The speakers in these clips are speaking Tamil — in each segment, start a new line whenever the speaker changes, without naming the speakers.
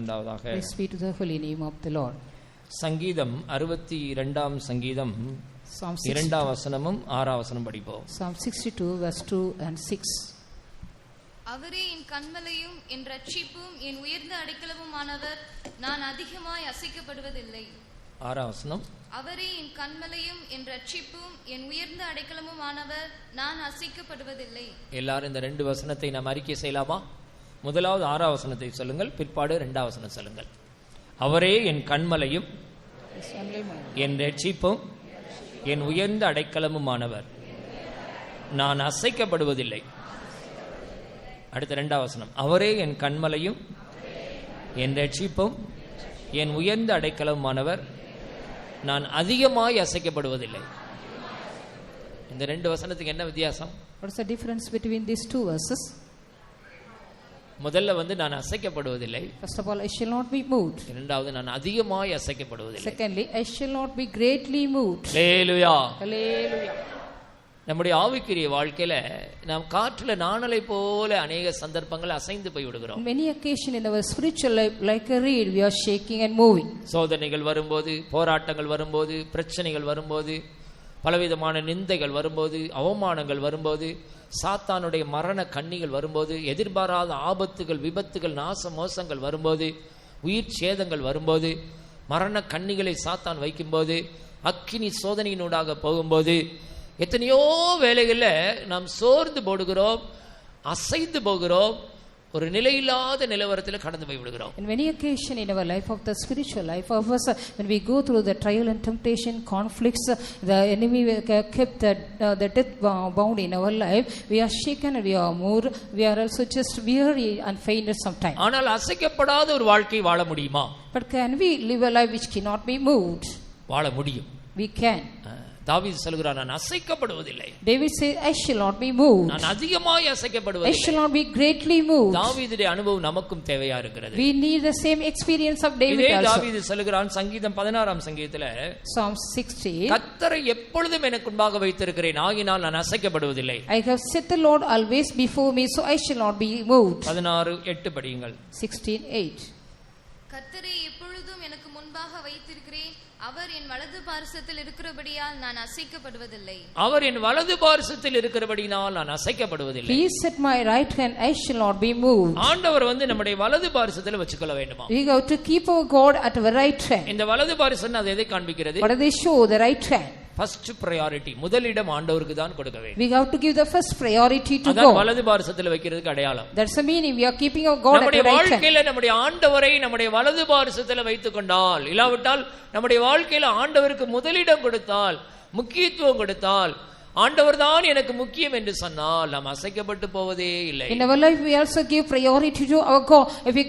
உண்டாவதாக.
Praise be to the holy name of the Lord.
சங்கீதம் 62 சங்கீதம் 2 வசனமும் 6 வசனம் படிப்போம்.
Psalm 62 verse 2 and 6.
அவரே என் கன்மலையும் என் ரட்சிப்பும் என் உயர்ந்த அடைக்கலமுமானவர், நான் அதிகமாய் அசைக்கப்படுவதில்லை.
6 வசனம்.
அவரே என் கன்மலையும் என் ரட்சிப்பும் என் உயர்ந்த அடைக்கலமுமானவர், நான் அசைக்கப்படுவதில்லை. எல்லாரும் இந்த 2 வசனத்தை நாம் அறிக்கை செய்யலாமா? முதலாவது 6 வசனத்தை சொல்லுங்கள், பிற்பாடு 2 வசனம் சொல்லுங்கள். அவரே என் கன்மலையும் என் ரட்சிப்பும் என் உயர்ந்த அடைக்கலமுமானவர், நான் அசைக்கப்படுவதில்லை. அடுத்த 2 வசனம். அவரே என் கன்மலையும் என் ரட்சிப்பும் என் உயர்ந்த அடைக்கலமுமானவர், நான் அதிகமாய் அசைக்கப்படுவதில்லை. இந்த 2 வசனத்துக்கு என்ன வித்தியாசம்?
What is the difference between these 2 verses?
முதல்ல நான் அசைக்கப்படுவதில்லை.
First of all, I shall not be moved.
இரண்டாவது, நான் அதிகமாய் அசைக்கப்படுவதில்லை.
Secondly, I shall not be greatly moved.
ஹல்லேலூயா,
ஹல்லேலூயா.
நம்முடைய ஆவிக்குரிய வாழ்க்கையில நாம் காற்றுல நாணலை போல அநேக சந்தர்ப்பங்கள் அசைந்து போய் விடுகிறோம்.
Many occasions in our spiritual life, like a reed, we are shaking and moving.
சோதனைகள் வரும்போது, போராட்டங்கள் வரும்போது, பிரச்சனைகள் வரும்போது, பலவிதமான நிந்தைகள் வரும்போது, அவமானங்கள் வரும்போது, சாத்தானுடைய மரண கண்ணிகள் வரும்போது, எதிர்பாராத ஆபத்துகள், விபத்துகள், நாச மோசங்கள் வரும்போது, உயிர் சேதங்கள் வரும்போது, மரண கண்ணிகளை சாத்தான் வைக்கும்போது, அக்கினி சோதனையினூடாக போகும்போது, எத்தனையோ வேளைகளில் நாம் சோர்ந்து போடுகிறோம், அசைந்து போகிறோம், ஒரு நிலையில்லாத நிலவரத்தில் கடந்து போய் விடுகிறோம்.
In many occasions in our life of the spiritual life of us, when we go through the trial and temptation, conflicts, the enemy kept the death bound in our life, we are shaken and we are moved, we are also just weary and fainted sometimes.
ஆனால் அசைக்கப்படாத ஒரு வாழ்க்கை வாழ முடியுமா?
But can we live a life which cannot be moved?
வாழ முடியும்.
We can.
தாவீது சொல்கிறார், நான் அசைக்கப்படுவதில்லை.
David says, I shall not be moved.
நான் அதிகமாய் அசைக்கப்படுவதில்லை.
I shall not be greatly moved.
தாவீதுடைய அனுபவம் நமக்கும் தேவையா இருக்கிறது.
We need the same experience of David also.
இதே தாவீது சொல்கிறான் சங்கீதம் 16 சங்கீதத்திலே,
Psalm 60,
கர்த்தரை எப்பொழுதும் எனக்கு முன்பாக வைத்திருக்கிறேன், ஆகினால் நான் அசைக்கப்படுவதில்லை.
I have set the Lord always before me, so I shall not be moved.
16:8 படியுங்கள்.
16:8.
கர்த்தரை எப்பொழுதும் எனக்கு முன்பாக வைத்திருக்கிறேன், அவர் என் வலது பார்சத்தில் இருக்கிறபடியால் நான் அசைக்கப்படுவதில்லை.
அவர் என் வலது பார்சத்தில் இருக்கிறபடியால் நான் அசைக்கப்படுவதில்லை.
He is at my right hand, I shall not be moved.
ஆண்டவர் நம்முடைய வலது பார்சத்தில் வச்சுக்கொள்ள வேண்டுமா?
We have to keep our God at our right hand.
இந்த வலது பார்சம் அது எதை காண்பிக்கிறது?
What do they show? The right hand.
First priority, முதலிடம் ஆண்டவருக்கு தான் கொடுக்க வேண்டும்.
We have to give the first priority to God.
அதான் வலது பார்சத்தில் வைக்கிறதுக்கு அடையாளம்.
That's the meaning, we are keeping our God at the right hand.
நம்முடைய வாழ்க்கையில நம்முடைய ஆண்டவரை நம்முடைய வலது பார்சத்தில் வைத்துக்கொண்டால், இல்லாவிட்டால் நம்முடைய வாழ்க்கையில ஆண்டவருக்கு முதலிடம் கொடுத்தால், முக்கியத்துவம் கொடுத்தால், ஆண்டவர் தான் எனக்கு முக்கியம் என்று சொன்னால் நாம் அசைக்கப்பட்டு போவதே இல்லை.
In our life we also give priority to our God. If we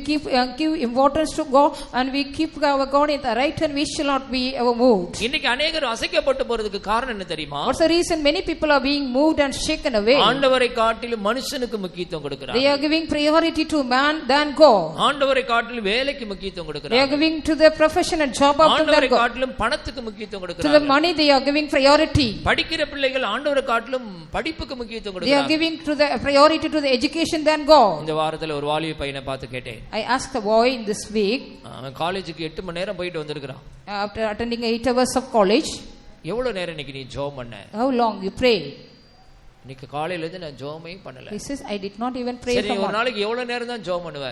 give importance to God and we keep our God in the right hand, we shall not be moved.
இன்னைக்கு अनेகர் அசைக்கப்பட்டு போறதுக்கு காரணம் என்ன தெரியுமா?
What's the reason many people are being moved and shaken away?
ஆண்டவரை காட்டிலும் மனுஷனுக்கு முக்கியத்துவம் கொடுக்கிறார்கள்.
They are giving priority to man than God.
ஆண்டவரை காட்டிலும் வேலைக்கு முக்கியத்துவம் கொடுக்கிறார்கள்.
They are giving to the profession and job of
ஆண்டவரை காட்டிலும் பணத்துக்கு முக்கியத்துவம் கொடுக்கிறார்கள்.
To the money they are giving priority.
படிக்கிற பிள்ளைகள் ஆண்டவரை காட்டிலும் படிப்புக்கு முக்கியத்துவம் கொடுக்கிறார்கள்.
They are giving to the priority to the education than God.
இந்த வாரத்துல ஒரு வாலிப பையனை பார்த்து கேட்டேன்.
I asked a boy in this week.
அவன் காலேஜுக்கு 8 மணி நேரம் போயிட்டு வந்திருக்கான்.
After attending 8 hours of college.
எவ்வளவு நேரம் இன்னைக்கு நீ ஜெபம் பண்ண?
How long you pray?
இன்னைக்கு காலையில இருந்து நான் ஜெபமே பண்ணல.
He says, I did not even pray for
சரி, ஒரு நாளைக்கு எவ்வளவு நேரம் தான் ஜெபம் பண்ணுவ?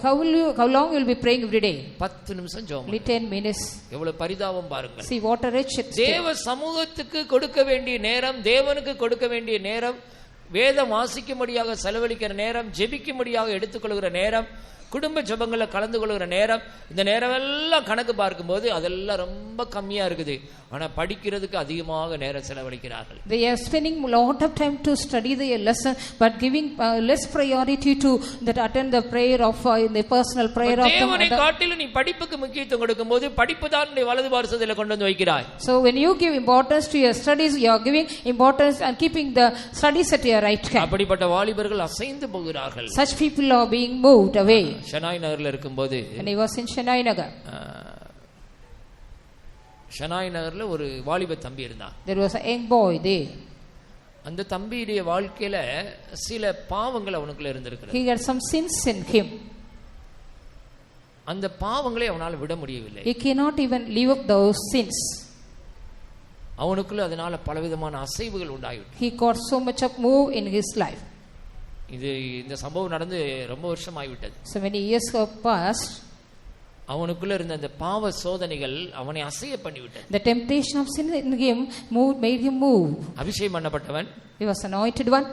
How long you will be praying every day?
10 நிமிஷம் ஜெபம்.
10 minutes.
எவ்வளவு பரிதாபம் பாருங்க.
See what a wretched state.
தேவ சமூகத்துக்கு கொடுக்க வேண்டிய நேரம், தேவனுக்கு கொடுக்க வேண்டிய நேரம், வேதம் வாசிக்கும்படியாக செலவழிக்கிற நேரம், ஜெபிக்கும்படியாக எடுத்துக்கொள்கிற நேரம், குடும்ப ஜெபங்களை கலந்து கொள்கிற நேரம், இந்த நேரம் எல்லாம் கணக்கு பார்க்கும்போது அதெல்லாம் ரொம்ப கம்மியா இருக்குது. ஆனா படிக்கிறதுக்கு அதிகமாக நேரம் செலவழிக்கிறார்கள்.
They are spending a lot of time to study the lesson but giving less priority to that attend the prayer of the personal prayer of
தேவனை காட்டிலும் நீ படிப்புக்கு முக்கியத்துவம் கொடுக்கும்போது படிப்பு தான் நீ வலது பார்சத்தில் கொண்டு வந்து வைக்கிறாய்.
So when you give importance to your studies, you are giving importance and keeping the studies at your right hand.
அப்படிப்பட்ட வாலிபர்கள் அசைந்து போகிறார்கள்.
Such people are being moved away.
Shenoy நகர்ல இருக்கும்போது,
and he was in Shanai Nagar.
Shenoy நகர்ல ஒரு வாலிப தம்பி இருந்தான்.
There was a young boy there.
அந்த தம்பியுடைய வாழ்க்கையில சில பாவங்கள் அவனுக்குள்ள இருந்திருக்கு.
He had some sins in him.
அந்த பாவங்களை அவனால் விட முடியவில்லை.
He cannot even leave up those sins.
அவனுக்குள்ள அதனால பலவிதமான அசைவுகள் உண்டாயிற்று.
He got so much of move in his life.
இந்த சம்பவம் நடந்து ரொம்ப வருஷம் ஆகிவிட்டது.
So many years have passed.
அவனுக்குள்ள இருந்த அந்த பாவ சோதனைகள் அவனை அசைய பண்ணிவிட்டது.
The temptation of sin in him made him move.
அபிஷேகம் பண்ணப்பட்டவன்,
He was anointed one.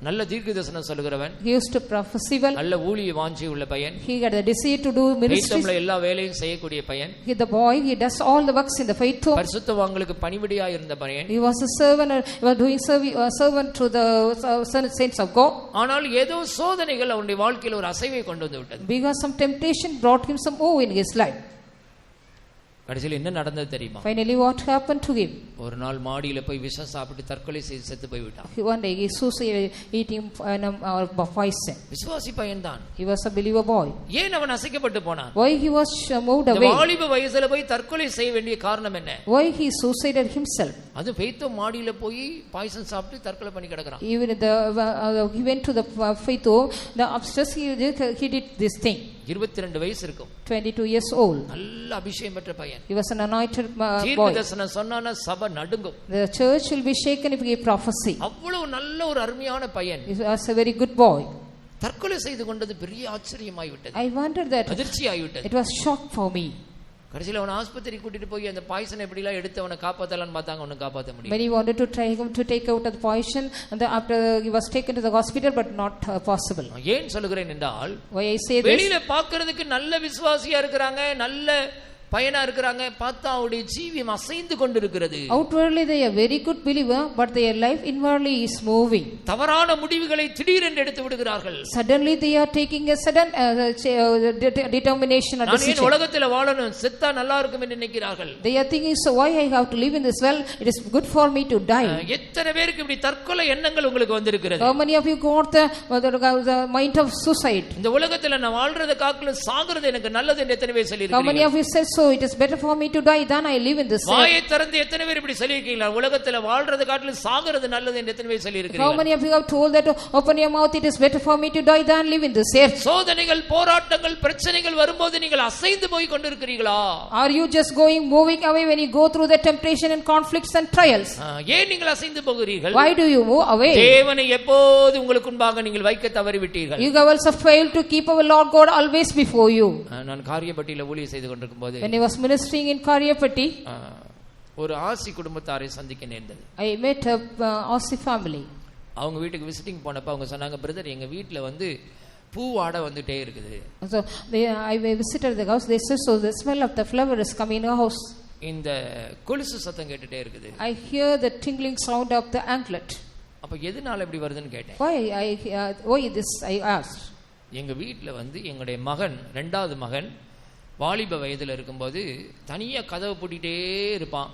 நல்ல தீர்க்கதரிசனம் சொல்லுகிறவன்,
He used to prophesy well.
நல்ல ஊழிய வாஞ்சை உள்ள பையன்,
He had the desire to do ministries.
எல்லா வேலையும் செய்யக்கூடிய பையன்.
He the boy, he does all the works in the faith home.
பரிசுத்தவான்களுக்கு பணிவிடையாய் இருந்த பையன்.
He was a servant, he was doing servant to the saints of God.
ஆனால் ஏதோ சோதனைகள் அவனுடைய வாழ்க்கையில் ஒரு அசைவை கொண்டு வந்து விட்டது.
Because some temptation brought him some move in his life.
கடைசியில் என்ன நடந்தது தெரியுமா?
Finally what happened to him?
ஒரு நாள் மாடியில போய் விஷம் சாப்பிட்டு தற்கொலை செய்து செத்து போய் விட்டான்.
One day he suicided eating poison.
விசுவாசி பையன்தான்.
He was a believer boy.
ஏன் அவன் அசைக்கப்பட்டு போனான்?
Why he was moved away?
வாலிப வயசுல போய் தற்கொலை செய்ய வேண்டிய காரணம் என்ன?
Why he suicided himself?
அது பெய்தோ மாடியில போய் பாய்சன் சாப்பிட்டு தற்கொலை பண்ணி கிடக்குறான்.
Even he went to the faith home, the upstairs he did this thing.
22 வயசு இருக்கும்.
22 years old.
நல்ல அபிஷேகம் பெற்ற பையன்.
He was an anointed boy.
தீர்க்கதரிசனம் சொன்னானா சபை நடுங்கும்.
The church will be shaken if he prophesy.
அவ்வளவு நல்ல ஒரு அருமையான பையன்.
He was a very good boy.
தற்கொலை செய்து கொண்டது பெரிய ஆச்சரியமாய் விட்டது.
I wondered that.
அதிர்ச்சியாய் விட்டது.
It was shock for me.
கடைசில அவனை ஆஸ்பத்திரி கூட்டிட்டு போய் அந்த பாய்சன் எப்படிலாம் எடுத்து அவனை காப்பாத்தலாம்னு பார்த்தாங்க, அவனை காப்பாத்த முடியல.
When he wanted to try him to take out the poison, and after he was taken to the hospital, but not possible.
ஏன் சொல்லுகிறேன் என்றால்,
why I say this?
வெளியில பார்க்கிறதுக்கு நல்ல விசுவாசியா இருக்கிறாங்க, நல்ல பையனா இருக்கிறாங்க, பார்த்தா அவருடைய ஜீவியம் அசைந்து கொண்டிருக்கிறது.
Outwardly they are very good believer, but their life inwardly is moving.
தவறான முடிவுகளை திடீரென்று எடுத்து விடுகிறார்கள்.
Suddenly they are taking a sudden determination or decision.
நான் உலகத்தில் வாழணும், செத்தா நல்லா இருக்கும் என்று நினைக்கிறார்கள்.
They are thinking, so why I have to live in this world? It is good for me to die.
எத்தனை பேருக்கு இப்படி தற்கொலை எண்ணங்கள் உங்களுக்கு வந்திருக்கிறது?
How many of you got the mind of suicide?
இந்த உலகத்தில் நான் வாழ்றத காட்டிலும் சாகுறது எனக்கு நல்லது என்று எத்தனை பேர் சொல்லி
How many of you said, so it is better for me to die than I live in this world?
வாயை திறந்து எத்தனை பேர் இப்படி சொல்லி இருக்கீங்களா? உலகத்துல வாழ்றது காட்டிலும் சாகுறது நல்லது என்று எத்தனை பேர் சொல்லி இருக்கீங்க?
How many of you have told that, open your mouth, it is better for me to die than live in this earth?
சோதனைகள், போராட்டங்கள், பிரச்சனைகள் வரும்போது நீங்கள் அசைந்து போய் கொண்டிருக்கிறீர்களா?
Are you just moving away when you go through the temptation and conflicts and trials?
ஏன் நீங்கள் அசைந்து போகிறீர்கள்?
Why do you move away?
தேவனை எப்போது உங்களுக்கு முன்பாக நீங்கள் வைக்க தவறிவிட்டீர்கள்.
You girls have failed to keep our Lord God always before you.
நான் காரியப்பட்டியில ஊழியம் செய்து கொண்டிருக்கும்போது,
when I was ministering in Karyapati,
ஒரு ஆசி குடும்பத்தாரை சந்திக்க நேர்ந்தது.
I met a Aussie family.
அவங்க வீட்டுக்கு விசிட்டிங் போனப்ப அவங்க சொன்னாங்க, பிரதர் எங்க வீட்ல வந்து பூவாடை வந்துட்டே இருக்குது.
So I visited the house. They said, so the smell of the flower is coming in our house.
இந்த கொலுசு சத்தம் கேட்டுட்டே இருக்குது.
I hear the tingling sound of the anklet.
அப்ப எதனால இப்படி வருதுன்னு கேட்டேன்.
Why this I asked.
எங்க வீட்ல வந்து எங்களுடைய மகன், இரண்டாவது மகன் வாலிப வயதுல இருக்கும்போது தனியா கதவை பூட்டிட்டே இருப்பான்.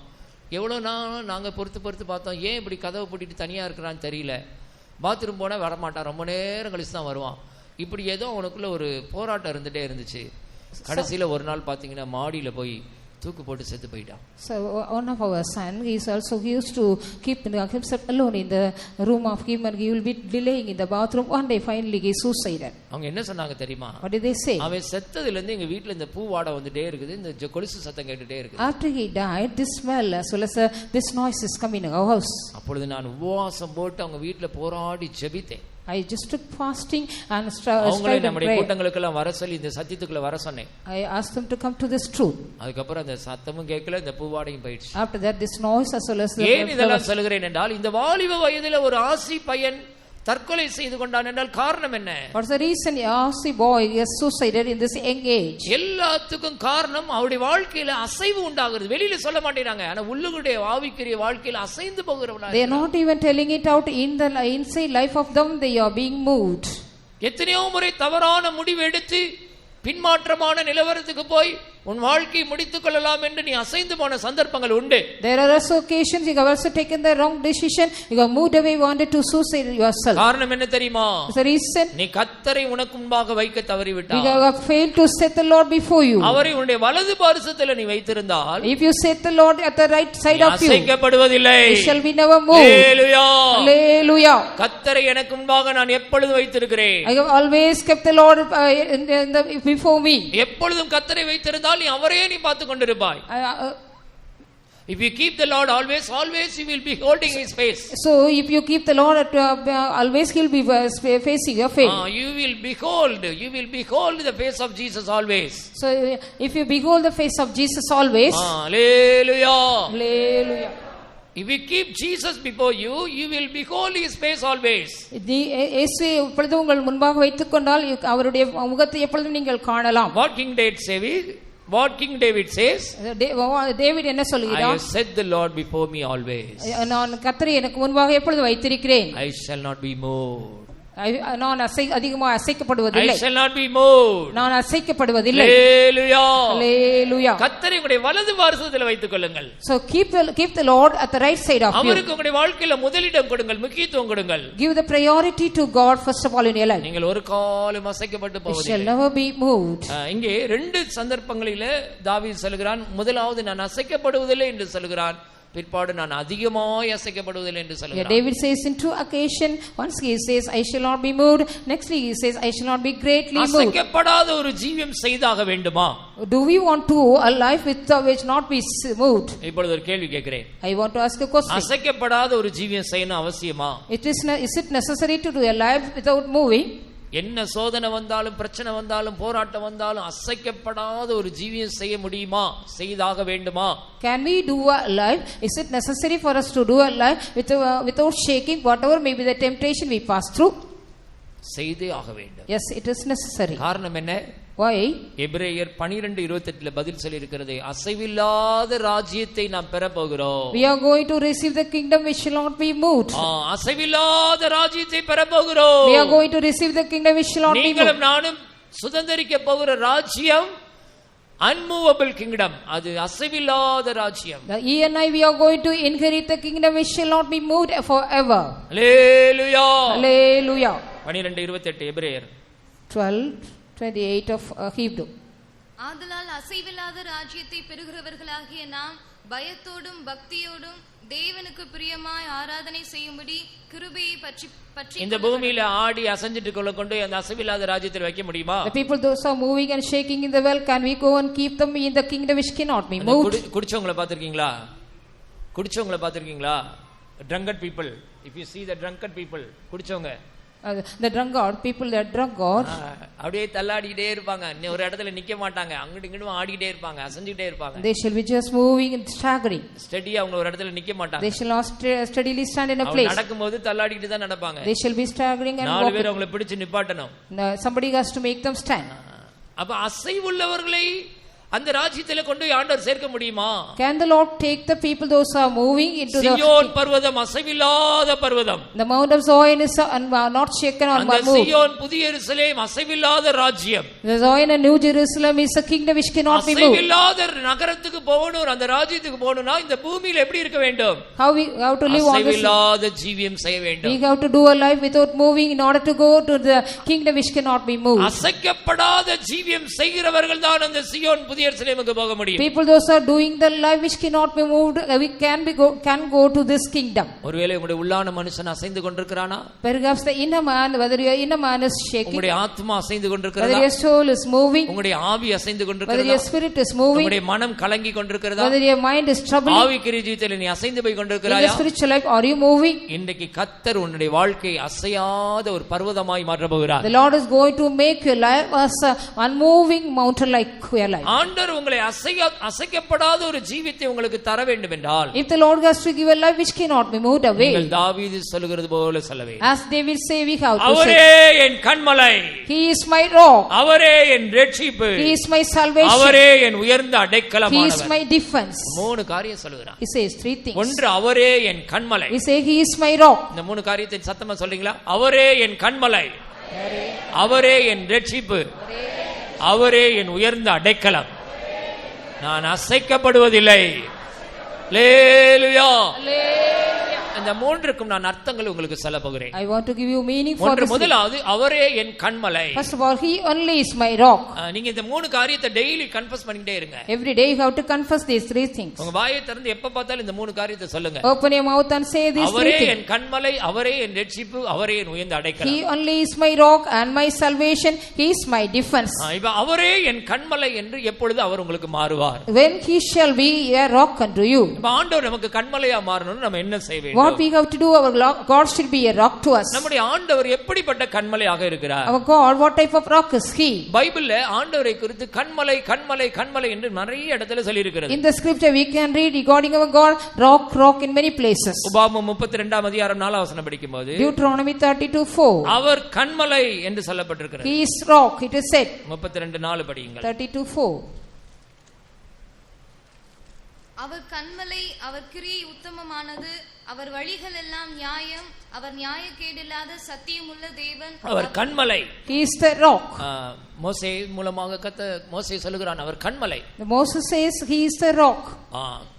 எவ்வளோ நாங்கள் பொறுத்து பார்த்தோம், ஏன் இப்படி கதவை பூட்டிட்டு தனியாக இருக்கிறான்னு தெரியல. பாத்ரூம் போனால் வரமாட்டான், ரொம்ப நேரம் கழிச்சு தான் வருவான். இப்படி ஏதோ அவனுக்குள்ள ஒரு போராட்டம் இருந்துகிட்டே இருந்துச்சு. கடைசியில் ஒரு நாள் பார்த்தீங்கன்னா மாடியில் போய் தூக்கு போட்டு செத்து போயிட்டான்.
So one of our son, he used to keep himself alone in the room of him, and he will be delaying in the bathroom. One day finally he suicided.
அவங்க என்ன சொன்னாங்க தெரியுமா?
What did they say?
அவன் செத்ததுல இருந்து எங்க வீட்ல இந்த பூ வாடை வந்துட்டே இருக்குது, இந்த கொலுசு சத்தம் கேட்டுட்டே இருக்குது.
After he died, this smell as well as this noise is coming in our house.
அப்பொழுது நான் உபவாசம் போட்டு அவங்க வீட்ல போராடி ஜெபித்தேன்.
I just took fasting and strived and prayed.
கூட்டங்களுக்கெல்லாம் வர சொல்லி இந்த சத்தியத்துக்குள்ள வர சொன்னேன்.
I asked them to come to this truth.
அதுக்கப்புறம் அந்த சத்தமும் கேட்கல, இந்த பூவாடையும் போயிடுச்சு.
After that, this noise as well as the
ஏன் இதெல்லாம் சொல்கிறேன் என்றால், இந்த வாலிப வயதில ஒரு ஆசி பையன் தற்கொலை செய்து கொண்டான் என்றால் காரணம் என்ன?
What's the reason a Aussie boy is suicided in this young age?
எல்லாத்துக்கும் காரணம் அவருடைய வாழ்க்கையில அசைவு உண்டாகிறது. வெளியில சொல்ல மாட்டேங்கிறாங்க, ஆனா உள்ளுடைய ஆவிக்குரிய வாழ்க்கையில அசைந்து போகிறவங்களா.
They are not even telling it out in the inside life of them. They are being moved.
எத்தனையோ முறை தவறான முடிவு எடுத்து பின்மாற்றமான நிலவரத்துக்கு போய் உன் வாழ்க்கையை முடித்துக் கொள்ளலாம் என்று நீ அசைந்து போன சந்தர்ப்பங்கள் உண்டு.
There are also occasions you have also taken the wrong decision. You have moved away, wanted to suicide yourself.
காரணம் என்ன தெரியுமா?
The reason
நீ கர்த்தரை உனக்கு முன்பாக வைக்க தவறிவிட்டாய்.
you have failed to set the Lord before you.
அவரை உன்னுடைய வலது பாரிசத்தில் நீ வைத்திருந்தால்,
If you set the Lord at the right side of you,
அசைக்கப்படுவதில்லை.
you shall be never moved.
Hallelujah.
Hallelujah.
கர்த்தரை எனக்கு முன்பாக நான் எப்பொழுதும் வைத்திருக்கிறேன்.
I have always kept the Lord before me.
எப்பொழுதும் கர்த்தரை வைத்திருந்தால் நீ அவரையே நீ பார்த்து கொண்டிருப்பாய். If you keep the Lord always you will be holding his face.
So if you keep the Lord at always, he'll be facing your face.
You will behold the face of Jesus always.
So if you behold the face of Jesus always,
hallelujah,
hallelujah.
If you keep Jesus before you, you will behold his face always.
இயேசுவை எப்பொழுதும் உங்கள் முன்பாக வைத்துக் கொண்டால் அவருடைய முகத்தை எப்பொழுதும் நீங்கள் காணலாம்.
What King David says,
David என்ன சொல்கிறார்?
I have set the Lord before me always.
நான் கர்த்தரை எனக்கு முன்பாக எப்பொழுதும் வைத்திருக்கிறேன்.
I shall not be moved.
நான் அதிகமாக அசைக்கப்படுவதில்லை.
I shall not be moved.
நான் அசைக்கப்படுவதில்லை.
Hallelujah.
Hallelujah.
கர்த்தரை உங்களுடைய வலது பாரிசத்தில் வைத்துக் கொள்ளுங்கள்.
So keep the Lord at the right side of you.
அவருக்கு உங்களுடைய வாழ்க்கையில முதலிடம் கொடுங்கள், முக்கியத்துவம் கொடுங்கள்.
Give the priority to God first of all in your life.
நீங்கள் ஒரு காலம் அசைக்கப்பட்டு போவதில்லை.
You shall never be moved.
இங்கே ரெண்டு சந்தர்ப்பங்களிலே தாவீது சொல்கிறான், முதலாவது நான் அசைக்கப்படுவதில்லை என்று சொல்கிறான், பிற்பாடு நான் அதிகமாய் அசைக்கப்படுவதில்லை என்று சொல்கிறான்.
David says in two occasion, once he says I shall not be moved, nextly he says I shall not be greatly moved.
அசைக்கப்படாத ஒரு ஜீவியம் செய்தாக வேண்டுமா?
Do we want to a life which not be moved?
இப்பொழுது ஒரு கேள்வி கேட்கிறேன்.
I want to ask a question.
அசைக்கப்படாத ஒரு ஜீவியம் செய்யணும் அவசியமா?
Is it necessary to do a life without moving?
என்ன சோதனை வந்தாலும் பிரச்சனை வந்தாலும் போராட்டம் வந்தாலும் அசைக்கப்படாத ஒரு ஜீவியம் செய்ய முடியுமா? செய்தாக வேண்டுமா?
Can we do a life? Is it necessary for us to do a life without shaking whatever may be the temptation we pass through?
செய்தே ஆக வேண்டும்.
Yes, it is necessary.
காரணம் என்ன?
Why?
எபிரேயர் 12:28 பதில் சொல்லி இருக்கிறது, அசைவில்லாத ராஜ்யத்தை நாம் பெற போகிறோம்.
We are going to receive the kingdom which shall not be moved.
அசைவில்லாத ராஜ்யத்தை பெற போகிறோம்.
We are going to receive the kingdom which shall not be moved.
நீங்களும் நானும் சுதந்தரிக்க போகிற ராஜ்யம் unmovable kingdom, அது அசைவில்லாத ராஜ்யம்.
You and I, we are going to inherit the kingdom which shall not be moved forever.
Hallelujah.
Hallelujah.
12:28 எபிரேயர்
12:28 of Hebrew.
ஆதலால் அசைவில்லாத ராஜ்யத்தை பெறுகிறவர்களாகிய நாம் பயத்தோடும் பக்தியோடும் தேவனுக்கு பிரியமாய் ஆராதனை செய்யும்படி கிருபையை பற்றி
இந்த பூமியில ஆடி அசைஞ்சிட்டு கொண்டு அந்த அசைவில்லாத ராஜ்யத்தில் வைக்க முடியுமா?
The people those are moving and shaking in the well, can we go and keep them in the kingdom which cannot be moved?
குடிச்சவங்கள பாத்திருக்கீங்களா? drunkard people, if you see the drunkard people, குடிச்சவங்க,
the drunkard people, they are drunkard,
அப்படியே தள்ளாடிட்டே இருப்பாங்க, ஒரு இடத்துல நிக்க மாட்டாங்க, அங்கிட்டு இங்கிட்டு ஆடிட்டே இருப்பாங்க, அசைஞ்சிட்டே இருப்பாங்க.
They shall be just moving and staggering.
ஸ்டெடியா அவங்க ஒரு இடத்துல நிக்க மாட்டாங்க.
They shall not steadily stand in a place.
நடக்கும்போது தள்ளாடிட்டு தான் நடப்பாங்க.
They shall be staggering and
walking. நாலு பேர் அவங்களை பிடிச்சு நிப்பாட்டணும்.
Somebody has to make them stand.
அப்ப அசைவுள்ளவர்களை அந்த ராஜ்யத்திலே கொண்டு ஆண்டவர் சேர்க்க முடியுமா?
Can the Lord take the people those are moving into the
Zion Parvatham அசைவில்லாத Parvatham.
The Mount of Zion is not shaken or moved.
அந்த சீயோன் புதிய எருசலேம் அசைவில்லாத ராஜ்யம்.
The Zion and New Jerusalem is a kingdom which cannot be moved.
அசைவில்லாத நகரத்துக்கு போகணும், அந்த ராஜ்யத்துக்கு போகணும்னா இந்த பூமியில எப்படி இருக்க வேண்டும்?
How to live on this?
அசைவில்லாத ஜீவியம் செய்ய வேண்டும்.
We have to do a life without moving in order to go to the kingdom which cannot be moved.
அசைக்கப்படாத ஜீவியம் செய்கிறவர்கள் தான் அந்த சீயோன் புதிய எருசலேமுக்கு போக முடியும்.
People those are doing the life which cannot be moved, we can go to this kingdom.
ஒருவேளை உங்களுடைய உள்ளான மனுஷன் அசைந்து கொண்டிருக்கிறானா?
Perhaps the inner man, whether your inner man is shaking,
உங்களுடைய ஆத்மா அசைந்து கொண்டிருக்கிறதா?
whether your soul is moving,
உங்களுடைய ஆவி அசைந்து கொண்டிருக்கிறதா?
whether your spirit is moving,
உங்களுடைய மனம் கலங்கி கொண்டிருக்கிறதா?
whether your mind is troubling,
ஆவிக்குரிய ஜீவிதத்தில் நீ அசைந்து போய் கொண்டிருக்கிறாயா?
in the spiritual life are you moving?
இன்றைக்கு கர்த்தர் உன்னுடைய வாழ்க்கை அசையாத ஒரு பர்வதமாய் மாற்ற போகிறார்.
The Lord is going to make your life as a unmoving mountain like your life.
ஆண்டவர் உங்களை அசைக்கப்படாத ஒரு ஜீவித்தை உங்களுக்கு தர வேண்டும் என்றால்,
if the Lord has to give a life which cannot be moved away,
நீங்கள் தாவீது சொல்கிறது போல சொல்லவே,
as David say, we have to say,
அவரே என் கன்மலை,
he is my rock,
அவரே என் இரட்சிப்பு,
he is my salvation,
அவரே என் உயர்ந்த அடைக்கலமானவர்,
he is my defense.
மூணு காரியம் சொல்றார்.
He says three things.
ஒன்று, அவரே என் கன்மலை.
He say he is my rock.
இந்த மூணு காரியத்தை சத்தமா சொல்றீங்களா? அவரே என் கன்மலை, அவரே என் இரட்சிப்பு, அவரே என் உயர்ந்த அடைக்கலம், நான் அசைக்கப்படுவதில்லை. அல்லேலூயா. இந்த மூன்றுக்கும் நான் அர்த்தங்கள் உங்களுக்கு சொல்ல போகிறேன்.
I want to give you meaning for this.
முதலாவது அவரே என் கண்மலை.
First of all, he only is my rock.
நீங்க இந்த மூணு காரியத்தை டெய்லி கன்ஃபஸ் பண்ணிட்டே இருங்க.
Every day you have to confess these three things.
உங்க வாயை திறந்து எப்ப பார்த்தாலும் இந்த மூணு காரியத்தை சொல்லுங்க.
Open your mouth and say these three things.
அவரே என் கண்மலை, அவரே என் இரட்சிப்பு, அவரே என் உயர்ந்த அடைக்கலம்.
He only is my rock and my salvation. He is my defense.
இப்ப அவரே என் கண்மலை என்று எப்பொழுது அவர் உங்களுக்கு மாறுவார்?
When he shall be a rock unto you.
இப்ப ஆண்டவர் நமக்கு கண்மலையா மாறணும்னு நம்ம என்ன செய்ய வேண்டும்?
What we have to do, our God should be a rock to us.
நம்முடைய ஆண்டவர் எப்படிப்பட்ட கண்மலையாக இருக்கிறார்?
Our God, what type of rock is he?
பைபிள்ல ஆண்டவரை குறித்து கண்மலை கண்மலை கண்மலை என்று நிறைய இடத்துல சொல்லி இருக்கிறது.
In the scripture we can read regarding our God, rock, rock in many places.
உபாகமம் 32 அதிகாரம் 4 வசனம் படிக்கும்போது
Deuteronomy 32:4
அவர் கண்மலை என்று சொல்லப்பட்டிருக்கிறது.
He is rock, it is said.
32:4 படியுங்கள்.
32:4
அவர் கண்மலை, அவர் கிரியை உத்தமமானது, அவர் வழிகள் எல்லாம் நியாயம், அவர் நியாயக்கேடில்லாத சத்தியமுள்ள தேவன்.
அவர் கண்மலை.
He is the rock.
மோசே மூலமாக மோசே சொல்லுகிறான் அவர் கண்மலை.
Moses says he is the rock.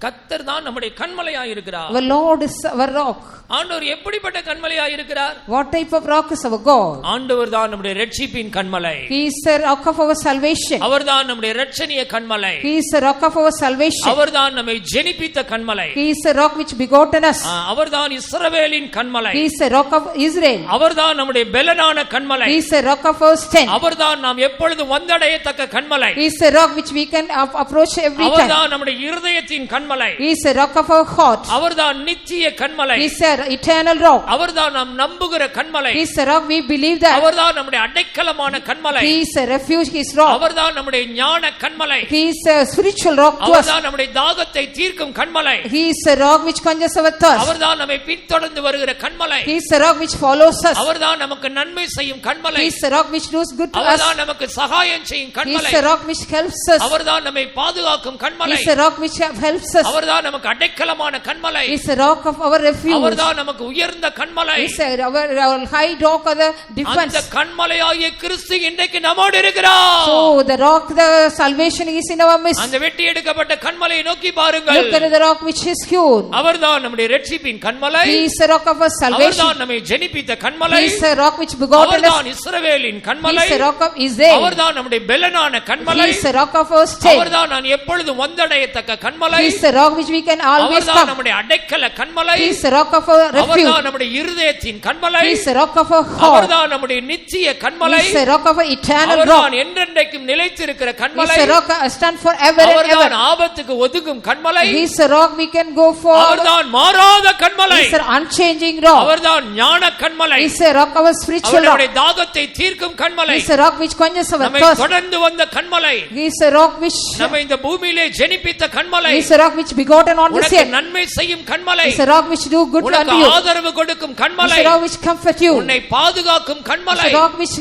கர்த்தர் தான் நம்முடைய கண்மலையாய் இருக்கிறார்.
Our Lord is our rock.
ஆண்டவர் எப்படிப்பட்ட கண்மலையாய் இருக்கிறார்?
What type of rock is our God?
ஆண்டவர் தான் நம்முடைய இரட்சிப்பின் கண்மலை.
He is the rock of our salvation.
அவர் தான் நம்முடைய இரட்சணிய கண்மலை.
He is the rock of our salvation.
அவர் தான் நம்மை ஜெனிப்பித்த கண்மலை.
He is the rock which begotten us.
அவர் தான் இஸ்ரவேலின் கண்மலை.
He is the rock of Israel.
அவர் தான் நம்முடைய பெலனான கண்மலை.
He is the rock of our strength.
அவர் தான் நாம் எப்பொழுதும் வந்தடையத்தக்க கண்மலை.
He is the rock which we can approach every time.
அவர் தான் நம்முடைய இருதயத்தின் கண்மலை.
He is the rock of our heart.
அவர் தான் நித்திய கண்மலை.
He is the eternal rock.
அவர் தான் நாம் நம்புகிற கண்மலை.
He is the rock we believe that.
அவர் தான் நம்முடைய அடைக்கலமான கண்மலை.
He is a refuge, he is rock.
அவர் தான் நம்முடைய ஞான கண்மலை.
He is a spiritual rock to us.
அவர் தான் நம்முடைய தாகத்தை தீர்க்கும் கண்மலை.
He is a rock which quenches our thirst.
அவர் தான் நம்மை பின்தொடர்ந்து வருகிற கண்மலை.
He is a rock which follows us.
அவர் தான் நமக்கு நன்மை செய்யும் கண்மலை.
He is a rock which does good to us.
அவர் தான் நமக்கு சகாயம் செய்யும் கண்மலை.
He is a rock which helps us.
அவர் தான் நம்மை பாதுகாக்கும் கண்மலை.
He is a rock which helps us.
அவர் தான் நமக்கு அடைக்கலமான கண்மலை.
He is a rock of our refuge.
அவர் தான் நமக்கு உயர்ந்த கண்மலை.
He is our high rock of the defense.
அந்த கண்மலையாகிய கிறிஸ்து இன்றைக்கு நம்மோடு இருக்கிறார்.
So the rock, the salvation is in our midst.
அந்த வெட்டி எடுக்கப்பட்ட கண்மலையை நோக்கி பாருங்கள்.
Look at the rock which is hewn.
அவர் தான் நம்முடைய இரட்சிப்பின் கண்மலை.
He is a rock of our salvation.
அவர் தான் நம்மை ஜெனிப்பித்த கண்மலை.
He is a rock which begotten us.
அவர் தான் இஸ்ரவேலின் கண்மலை.
He is a rock of Israel.
அவர் தான் நம்முடைய பெலனான கண்மலை.
He is a rock of our strength.
அவர் தான் நான் எப்பொழுதும் வந்தடையத்தக்க கண்மலை.
He is a rock which we can always
our
come.
தான் நம்முடைய அடைக்கல கண்மலை.
He is a rock of our
our
refuge.
தான் நம்முடைய இருதயத்தின் கண்மலை.
He is a rock of our
our
heart.
தான் நம்முடைய நித்திய கண்மலை.
He is a rock of our eternal
our
rock.
தான் என்றென்றைக்கும் நிலைத்திருக்கிற
He
கண்மலை.
is a rock stand forever and
அவர் தான்
ever.
ஆபத்துக்கு ஒதுங்கும் கண்மலை.
He is a rock we can go for.
அவர் தான் மாறாத கண்மலை.
He is an unchanging rock.
அவர் தான் ஞான கண்மலை.
He is a rock of our spiritual rock.
அவருடைய தாகத்தை தீர்க்கும் கண்மலை.
He is a rock which quenches our
நம்மை
thirst.
தொடர்ந்து வந்த கண்மலை.
He is a rock which
நம்மை இந்த பூமியிலே ஜெனிப்பித்த கண்மலை.
He is a rock which begotten on this
உனக்கு
earth.
நன்மை செய்யும் கண்மலை.
He is a rock which do good unto
உனக்கு
you.
ஆதரவு கொடுக்கும்
He
கண்மலை.
is a rock which comfort you.
உன்னை பாதுகாக்கும்
He
கண்மலை.
is a rock which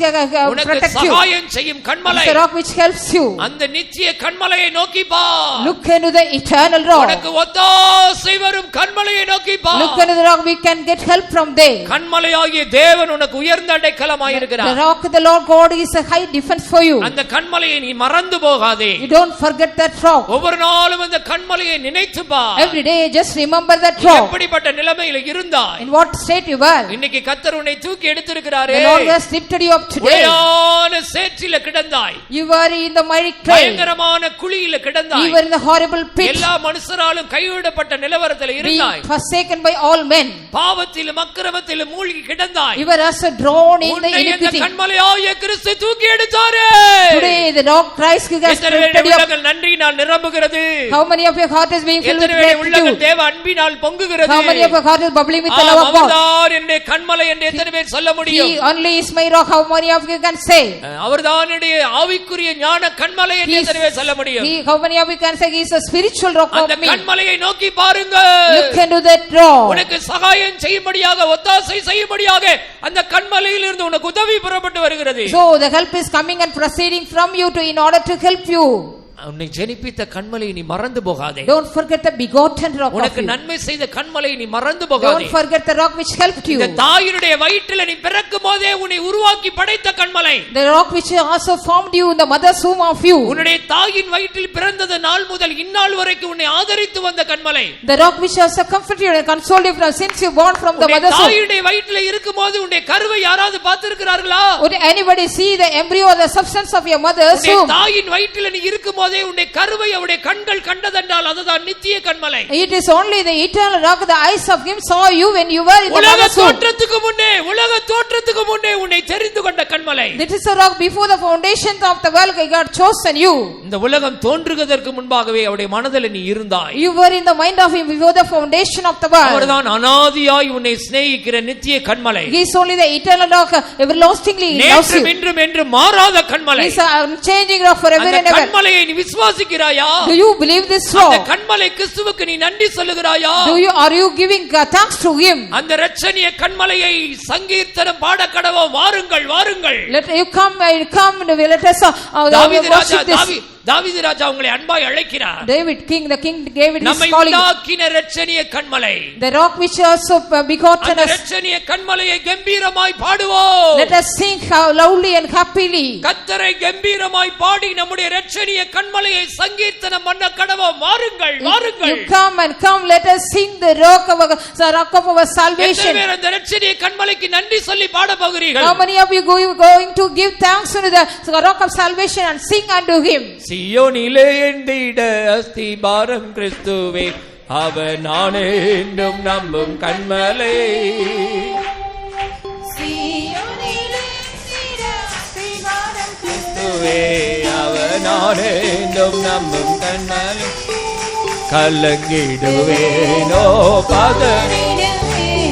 உனக்கு
protect you.
சகாயம் செய்யும்
He
கண்மலை.
is a rock which helps you.
அந்த நித்திய கண்மலையை நோக்கி பார்.
Look into the eternal rock.
உனக்கு ஒத்தாசை வரும் கண்மலையை நோக்கி பார்.
Look into the rock we can get help from there.
கண்மலையாகிய தேவன் உனக்கு உயர்ந்த அடைக்கலமாய்
The
இருக்கிறார்.
rock of the Lord God is a high defense for you.
அந்த கண்மலையை நீ மறந்து போகாதே.
You don't forget that rock.
ஒவ்வொரு நாளும் அந்த கண்மலையை நினைத்து பார்.
Every day just remember that rock.
எப்படிப்பட்ட நிலைமையில இருந்தாய்?
In what state you were.
இன்னைக்கு கர்த்தர் உன்னை தூக்கி எடுத்திருக்கிறாரே.
The Lord has lifted you up today.
உடையான சேற்றில கிடந்தாய்.
You were in the miry clay.
பயங்கரமான குழியில
You
கிடந்தாய்.
were in the horrible pit.
எல்லா மனுஷராலும் கைவிடப்பட்ட நிலவரத்தில் இருந்தாய்.
Being forsaken by all men.
பாவத்திலும் அக்கிரமத்திலும் மூழ்கி கிடந்தாய்.
You were also drawn in the
உன்னை இந்த
iniquity.
கண்மலையாகிய கிறிஸ்து தூக்கி எடுத்தாரே.
Today the rock Christ has
எத்தனை
lifted you up.
உள்ளங்கள் நன்றியினால் நிரம்புகிறது.
How many of your heart is being filled with
எத்தனை உள்ளங்கள்
gratitude?
தேவ அன்பினால் பொங்குகிறது.
How many of your heart is bubbling with the love of God?
அவர்தான் என்னுடைய கண்மலை என்று எத்தனை பேர் சொல்ல முடியும்?
He only is my rock. How many of you can say?
அவர்தான் என்னுடைய ஆவிக்குரிய ஞான கண்மலை என்று எத்தனை பேர் சொல்ல முடியும்?
How many of you can say he is a spiritual rock of
அந்த
me?
கண்மலையை நோக்கி பாருங்கள்.
Look into that rock.
உனக்கு சகாயம் செய்யும்படியாக ஒத்தாசை செய்யும்படியாக அந்த கண்மலையில் இருந்து உனக்கு உதவி புறப்பட்டு வருகிறது.
So the help is coming and proceeding from you to in order to help you.
உன்னை ஜெனிப்பித்த கன்மலை நீ மறந்து போகாதே.
Don't forget the begotten rock of
உனக்கு
you.
நன்மை செய்த கன்மலை நீ மறந்து போகாதே.
Don't forget the rock which helped you.
இந்த தாயினுடைய வயிற்றில் நீ பிறக்கும் போதே உன்னை உருவாக்கி படைத்த கன்மலை.
The rock which also formed you in the mother's womb of you.
உன்னுடைய தாயின் வயிற்றில் பிறந்தது நாள் முதல் இந்நாள் வரைக்கும் உன்னை ஆதரித்து வந்த கன்மலை.
The rock which also comforted you and consoled you since you born from the mother's womb.
தாயினுடைய வயிற்றில் இருக்கும்போது உன்னுடைய கருவை யாராவது பார்த்திருக்கிறார்களா?
Would anybody see the embryo or the substance of your mother's womb?
தாயின் வயிற்றில் நீ இருக்கும்போதே உன்னுடைய கருவை அவருடைய கண்கள் கண்டதென்றால் அதுதான் நித்திய கன்மலை.
It is only the eternal rock. The eyes of him saw you when you were in the mother's womb.
உலக தோற்றத்துக்கு முன்னே உன்னை தெரிந்து கொண்ட கன்மலை.
That is the rock before the foundation of the world God chosen you.
இந்த உலகம் தோன்றுவதற்கு முன்பாகவே அவருடைய மனதில் நீ இருந்தாய்.
You were in the mind of him before the foundation of the world.
அவர்தான் அனாதியாய் உன்னை சிநேகிக்கிற நித்திய கன்மலை.
He is only the eternal rock, everlastingly loves you.
நேற்றும் என்று மாறாத கன்மலை.
He is unchanging rock forever and ever.
அந்த கன்மலையை நீ விசுவாசிக்கிறாயா?
Do you believe this rock?
அந்த கன்மலை கிறிஸ்துவுக்கு நீ நன்றி சொல்லுகிறாயா?
Are you giving thanks to him?
அந்த இரட்சணிய கன்மலையை சங்கீர்த்தனம் பாட கடவோம். வாருங்கள் வாருங்கள்.
Let you come let us worship this.
தாவீது ராஜா உங்களை அன்பாய் அழைக்கிறார்.
the king David is
நம்மை
calling.
உண்டாக்கின இரட்சணிய கன்மலை.
The rock which also begotten us.
அந்த இரட்சணிய கன்மலையை கம்பீரமாய் பாடுவோம்.
Let us sing how loudly and happily.
கர்த்தரை கம்பீரமாய் பாடி நம்முடைய இரட்சணிய கன்மலையை சங்கீர்த்தனம் பண்ண கடவோம். வாருங்கள் வாருங்கள்.
You come let us sing the rock of our salvation.
எத்தனை பேர் அந்த இரட்சணிய கன்மலைக்கு நன்றி சொல்லி பாட போகிறீர்கள்?
How many of you going to give thanks to the rock of salvation and sing unto him?
சியோனிலே எந்திட அஸ்திபாரம் கிறிஸ்துவே, அவர் நானே என்றும் நம்பும் கன்மலை.
சியோனிலே எந்திட அஸ்திபாரம்
கிறிஸ்துவே, அவர் நானே என்றும் நம்பும் கன்மலை. கலங்கிடுவேனோ பதறிடுவேனோ.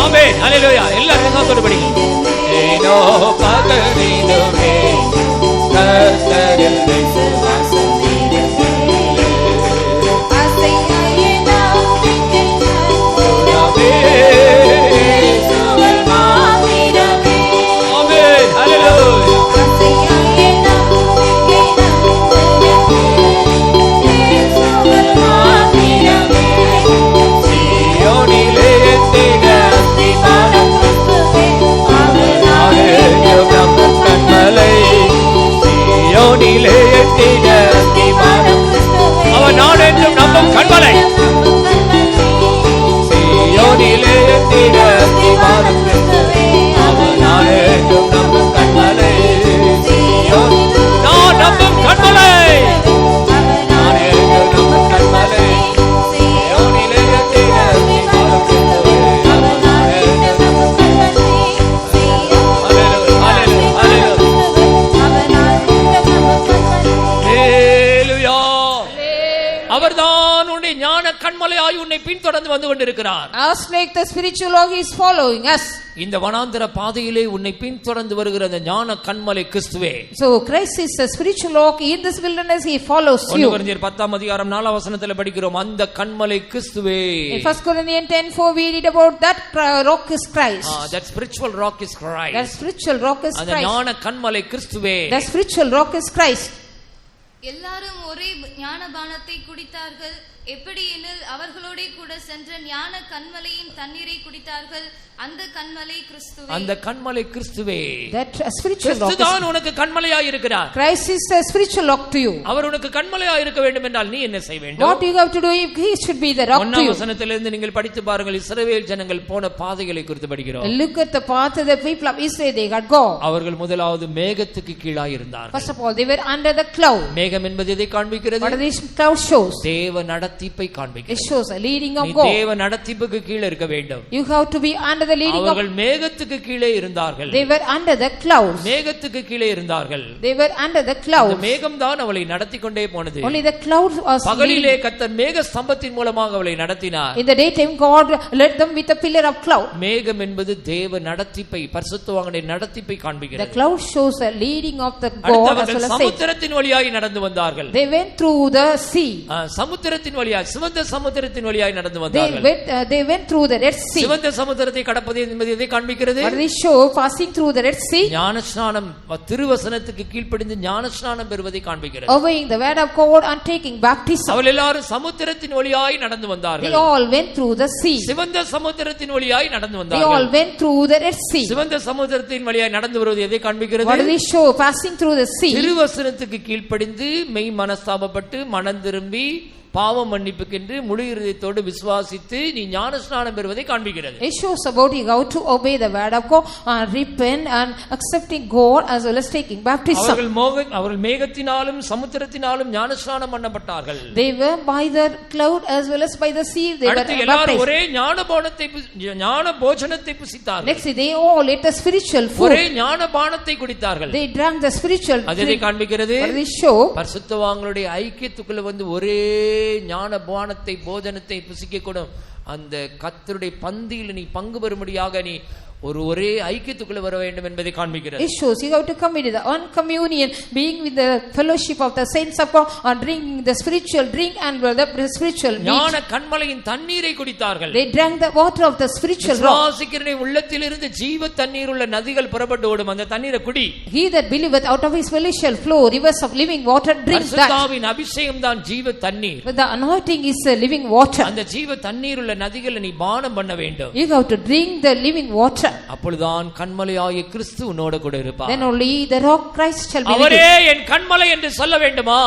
ஆமென் ஹல்லேலூயா. எல்லாரும் சத்தோடு ஏனோ பதறிடுவே கர்த்தரில் விசுவாசமிடுவே.
ஆசையாயே
இயேசுவில் மாத்திரமே. ஆமென் ஹல்லேலூயா. ஆசையாயே இயேசுவில் மாத்திரமே. சியோனிலே எந்திட அஸ்திபாரம் கிறிஸ்துவே, கன்மலை. சியோனிலே எட்டிட அஸ்திபாரம் கிறிஸ்துவே, அவர் நான் என்றும் நம்பும் கன்மலை. சியோனிலே எட்டிட அஸ்திபாரம் கிறிஸ்துவே, அவர் நான் என்றும் நம்பும் கன்மலை. நான் நம்பும் கன்மலை. நான் என்றும் நம்பும் கன்மலை. சியோனிலே எட்டிட அஸ்திபாரம் கிறிஸ்துவே, அவர் நான் என்றும் நம்பும் கன்மலை. அவர்தான் உன்னை ஞான கன்மலையாய் உன்னை பின்தொடர்ந்து வந்து கொண்டிருக்கிறார்.
As like the spiritual rock he is following us.
இந்த வனாந்தர பாதையிலே உன்னை பின்தொடர்ந்து வருகிற அந்த ஞான கன்மலை கிறிஸ்துவே.
So Christ is the spiritual rock. In this wilderness he follows you.
1 கொரிந்தியர் 10 அதிகாரம் 4 வசனத்தில் படிக்கிறோம், அந்த கன்மலை கிறிஸ்துவே.
In 1 Corinthians 10:4 we read about that rock is Christ.
That spiritual rock is Christ.
That spiritual rock is Christ.
அந்த ஞான கன்மலை கிறிஸ்துவே.
That spiritual rock is Christ.
எல்லாரும் ஒரே ஞானபானத்தை குடித்தார்கள். எப்படி எனில் அவர்களோட கூட சென்ற ஞான கன்மலையின் தண்ணீரை குடித்தார்கள். அந்த கன்மலை கிறிஸ்துவே.
அந்த கன்மலை கிறிஸ்துவே.
That spiritual rock
கிறிஸ்துதான் உனக்கு கன்மலையாய் இருக்கிறார்.
Christ is a spiritual rock to you.
அவர் உனக்கு கன்மலையாய் இருக்க வேண்டும் என்றால் நீ என்ன செய்ய வேண்டும்?
What you have to do if he should be the rock to you? 1
வசனத்திலிருந்து நீங்கள் படித்து பாருங்கள். இஸ்ரவேல் ஜனங்கள் போன பாதைகளை குறித்து படிக்கிறோம்.
Look at the path of the people of Israel they had go.
அவர்கள் முதலாவது மேகத்துக்கு கீழாய் இருந்தார்கள்.
First of all they were under the cloud.
மேகம் என்பது எதை காண்பிக்கிறது?
What this cloud shows?
தேவ நடத்திப்பை காண்பிக்கிறது.
It shows a leading of
நீ
God.
தேவ நடத்திப்புக்கு கீழ இருக்க வேண்டும்.
You have to be under the leading of.
அவர்கள் மேகத்துக்கு கீழே இருந்தார்கள்.
They were under the clouds.
மேகத்துக்கு கீழே இருந்தார்கள்.
They were under the clouds.
அந்த மேகம் தான் அவளை நடத்தி கொண்டே போனது.
Only the clouds was.
பகலிலே கர்த்தர் மேக ஸ்தம்பத்தின் மூலமாக அவளை நடத்தினார்.
In the daytime God led them with a pillar of cloud.
மேகம் என்பது தேவ நடத்திப்பை, பரிசுத்தவான்களுடைய நடத்திப்பை காண்பிக்கிறது.
The cloud shows the leading of the God as well as
சமுத்திரத்தின் வழியாய் நடந்தார்கள். நடந்து வந்தார்கள்.
They went through the sea.
சமுத்திரத்தின் வழியாய், சிவந்த சமுத்திரத்தின் வழியாய் நடந்து வந்தார்கள்.
They went through the Red Sea.
சிவந்த சமுத்திரத்தை கடப்பது என்பது எதை காண்பிக்கிறது?
What does it show? Passing through the Red Sea.
ஞானஸ்நானம், திருவசனத்துக்கு கீழ்ப்படிந்து ஞானஸ்நானம் பெறுவதை காண்பிக்கிறது.
Obeying the word of God and taking baptism.
அவர்கள் எல்லாரும் சமுத்திரத்தின் வழியாய் நடந்து வந்தார்கள்.
They all went through the sea.
சிவந்த சமுத்திரத்தின் வழியாய் நடந்து
They
வந்தார்கள்.
all went through the Red Sea.
சிவந்த சமுத்திரத்தின் வழியாய் நடந்து வருவது எதை காண்பிக்கிறது?
What does it show? Passing through the sea.
திருவசனத்துக்கு கீழ்ப்படிந்து மெய் மனஸ்தாபப்பட்டு மனம் திரும்பி பாவ மன்னிப்புக்கென்று முழு இருதயத்தோடு விசுவாசித்து நீ ஞானஸ்நானம் பெறுவதை காண்பிக்கிறது.
It shows about you how to obey the word of God and repent and accepting God as well as taking baptism.
அவர்கள் மேகத்தினாலும் சமுத்திரத்தினாலும் ஞானஸ்நானம் பண்ணப்பட்டார்கள்.
They were by the cloud as well as by the sea. They were
எல்லாரும் ஒரே ஞான போஜனத்தை புசித்தார்கள்.
Next they all ate the spiritual food.
ஒரே ஞான பானத்தை குடித்தார்கள்.
They drank the spiritual drink.
அதை காண்பிக்கிறது.
What does it show?
பரிசுத்தவான்களுடைய ஐக்கியத்துக்குள்ள வந்து ஒரே ஞான பானத்தை போஜனத்தை புசிக்க கூடும். அந்த கர்த்தருடைய பந்தியில் நீ பங்கு பெறும்படியாக நீ ஒரே ஐக்கியத்துக்குள்ள வர வேண்டும் என்பதை காண்பிக்கிறது.
It shows you have to come into the one communion, being with the fellowship of the saints of God and drinking the spiritual drink and the spiritual meat.
ஞான கன்மலையின் தண்ணீரை குடித்தார்கள்.
They drank the water of the spiritual rock.
விசுவாசிக்கிறவனுடைய உள்ளத்திலிருந்து ஜீவ தண்ணீர் உள்ள நதிகள் புறப்பட்டு ஓடும். அந்த தண்ணீரை குடி.
He that believeth out of his belly shall flow rivers of living water. Drink that.
பரிசுத்தாவின் அபிஷேகம் தான் ஜீவ தண்ணீர்.
But the anointing is living water.
அந்த ஜீவ தண்ணீர் உள்ள நதிகளை நீ பானம் பண்ண வேண்டும்.
You have to drink the living water.
அப்பொழுதுதான் கன்மலையாகிய கிறிஸ்து உன்னோடு கூட இருப்பார்.
Then only the rock Christ shall be with you.
அவரே என் கன்மலை என்று சொல்ல வேண்டுமா?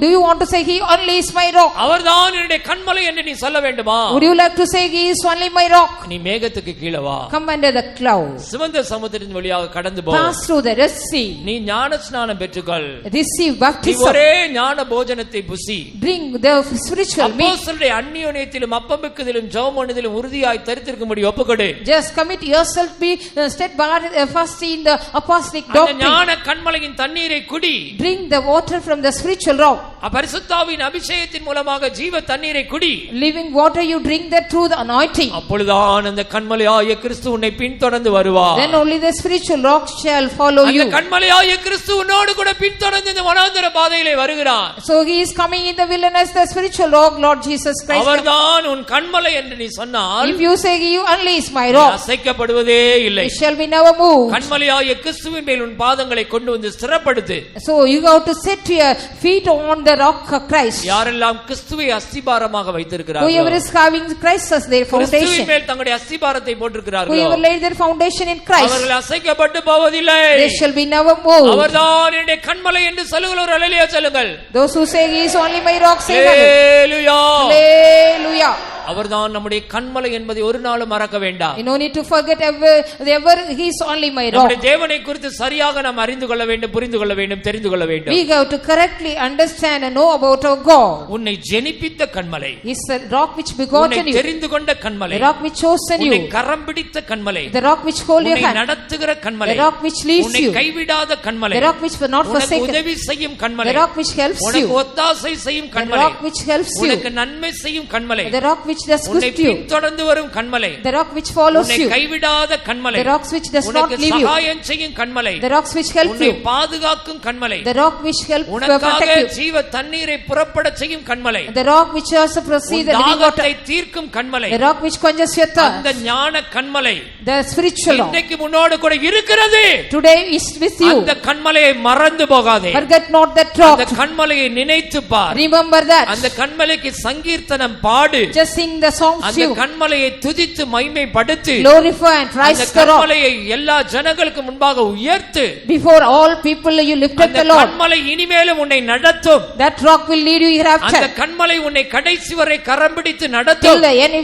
Do you want to say he only is my rock?
அவர்தான் என்னுடைய கன்மலை என்று நீ சொல்ல வேண்டுமா?
Would you like to say he is only my rock?
நீ மேகத்துக்கு கீழே வா.
Come under the cloud.
சிவந்த சமுத்திரத்தின் வழியாக கடந்து போ.
Pass through the Red Sea.
நீ ஞானஸ்நானம் பெற்றுக்கொள்.
Receive baptism.
நீ ஒரே ஞான போஜனத்தை புசி.
Drink the spiritual meat.
அப்போஸ்தலருடைய அந்நியோன்யத்திலும் அப்பமிக்குதலும் ஜெபம் பண்ணுதலும் உறுதியாய் தரித்திருக்கும்படி ஒப்புக்கொடு.
Just commit yourself, be steadfast in the apostolic doctrine.
அந்த ஞான கன்மலையின் தண்ணீரை குடி.
Drink the water from the spiritual rock.
பரிசுத்தாவின் அபிஷேகத்தின் மூலமாக ஜீவ தண்ணீரை குடி.
Living water you drink that through the anointing.
அப்பொழுதுதான் அந்த கன்மலையாகிய கிறிஸ்து உன்னை பின்தொடர்ந்து வருவார்.
Then only the spiritual rock shall follow you.
அந்த கன்மலையாகிய கிறிஸ்து உன்னோடு கூட பின்தொடர்ந்து இந்த வனாந்தர பாதையிலே வருகிறார்.
So he is coming in the wilderness, the spiritual rock, Lord Jesus Christ.
அவர்தான் உன் கன்மலை என்று நீ சொன்னால்,
if you say you only is my rock,
அசைக்கப்படுவதே இல்லை.
it shall be never moved.
கன்மலையாகிய கிறிஸ்துவின் மேல் உன் பாதங்களை கொண்டு வந்து ஸ்திரப்படுத்து.
So you have to set your feet on the rock of Christ.
யாரெல்லாம் கிறிஸ்துவை அஸ்திபாரமாக வைத்திருக்கிறார்களோ,
whoever is having Christ as their foundation,
கிறிஸ்துவின் மேல் தங்களுடைய அஸ்திபாரத்தை போட்டிருக்கிறார்களோ,
whoever laid their foundation in Christ,
அவர்கள் அசைக்கப்பட்டு போவதில்லை.
they shall be never moved.
அவர்தான் என்னுடைய கன்மலை என்று சொல்லுகிறவர் அல்லேலூயா சொல்லுங்கள்.
Those who say he is only my rock say
hallelujah.
Hallelujah.
அவர்தான் நம்முடைய கன்மலை என்பதை ஒரு நாளும் மறக்க வேண்டாம்.
You no need to forget ever he is only my rock.
நம்முடைய தேவனை குறித்து சரியாக நாம் அறிந்து கொள்ள வேண்டும், புரிந்து கொள்ள வேண்டும், தெரிந்து கொள்ள வேண்டும்.
We have to correctly understand and know about our God.
உன்னை ஜெனிப்பித்த கன்மலை,
is the rock which begotten
உன்னை
you,
தெரிந்து கொண்ட கன்மலை,
the rock which chosen you,
உன்னை கரம் பிடித்த கன்மலை,
the rock which hold your hand,
உன்னை நடத்துகிற கன்மலை,
the rock which leads you,
உன்னை கைவிடாத கன்மலை,
the rock which will not forsake you,
உதவி செய்யும் கன்மலை,
the rock which helps you,
உனக்கு ஒத்தாசை செய்யும் கன்மலை,
the rock which helps you,
உனக்கு நன்மை செய்யும் கன்மலை,
the rock which does good to you,
தொடர்ந்து வரும் கன்மலை,
the rock which follows you,
உன்னை கைவிடாத கன்மலை,
the rocks which does not leave you,
சகாயம் செய்யும் கன்மலை,
the rocks which help
உன்னை
you,
பாதுகாக்கும் கன்மலை,
the rock which helps
உனக்காக
protect you,
ஜீவ தண்ணீரை புறப்பட செய்யும் கன்மலை,
the rock which also proceeds the living water,
தாகத்தை தீர்க்கும் கன்மலை,
the rock which quenches your thirst,
அந்த ஞான கன்மலை,
the spiritual rock,
இன்னைக்கு முன்னோடு கூட இருக்கிறது.
today is with you.
அந்த கன்மலையை மறந்து போகாதே.
Forget not that rock.
அந்த கன்மலையை நினைத்து பார்.
Remember that.
அந்த கன்மலைக்கு சங்கீர்த்தனம் பாடு.
Just sing the songs
அந்த
you.
கன்மலையை துதித்து மகிமைப்படுத்து.
Glorify and praise the rock.
கன்மலையை எல்லா ஜனங்களுக்கு முன்பாக உயர்த்து.
Before all people you lift up the Lord.
அந்த கன்மலை இனிமேலும் உன்னை நடத்தும்.
That rock will lead you hereafter.
அந்த கன்மலை உன்னை கடைசி வரை கரம் பிடித்து நடத்தும்.
Till the end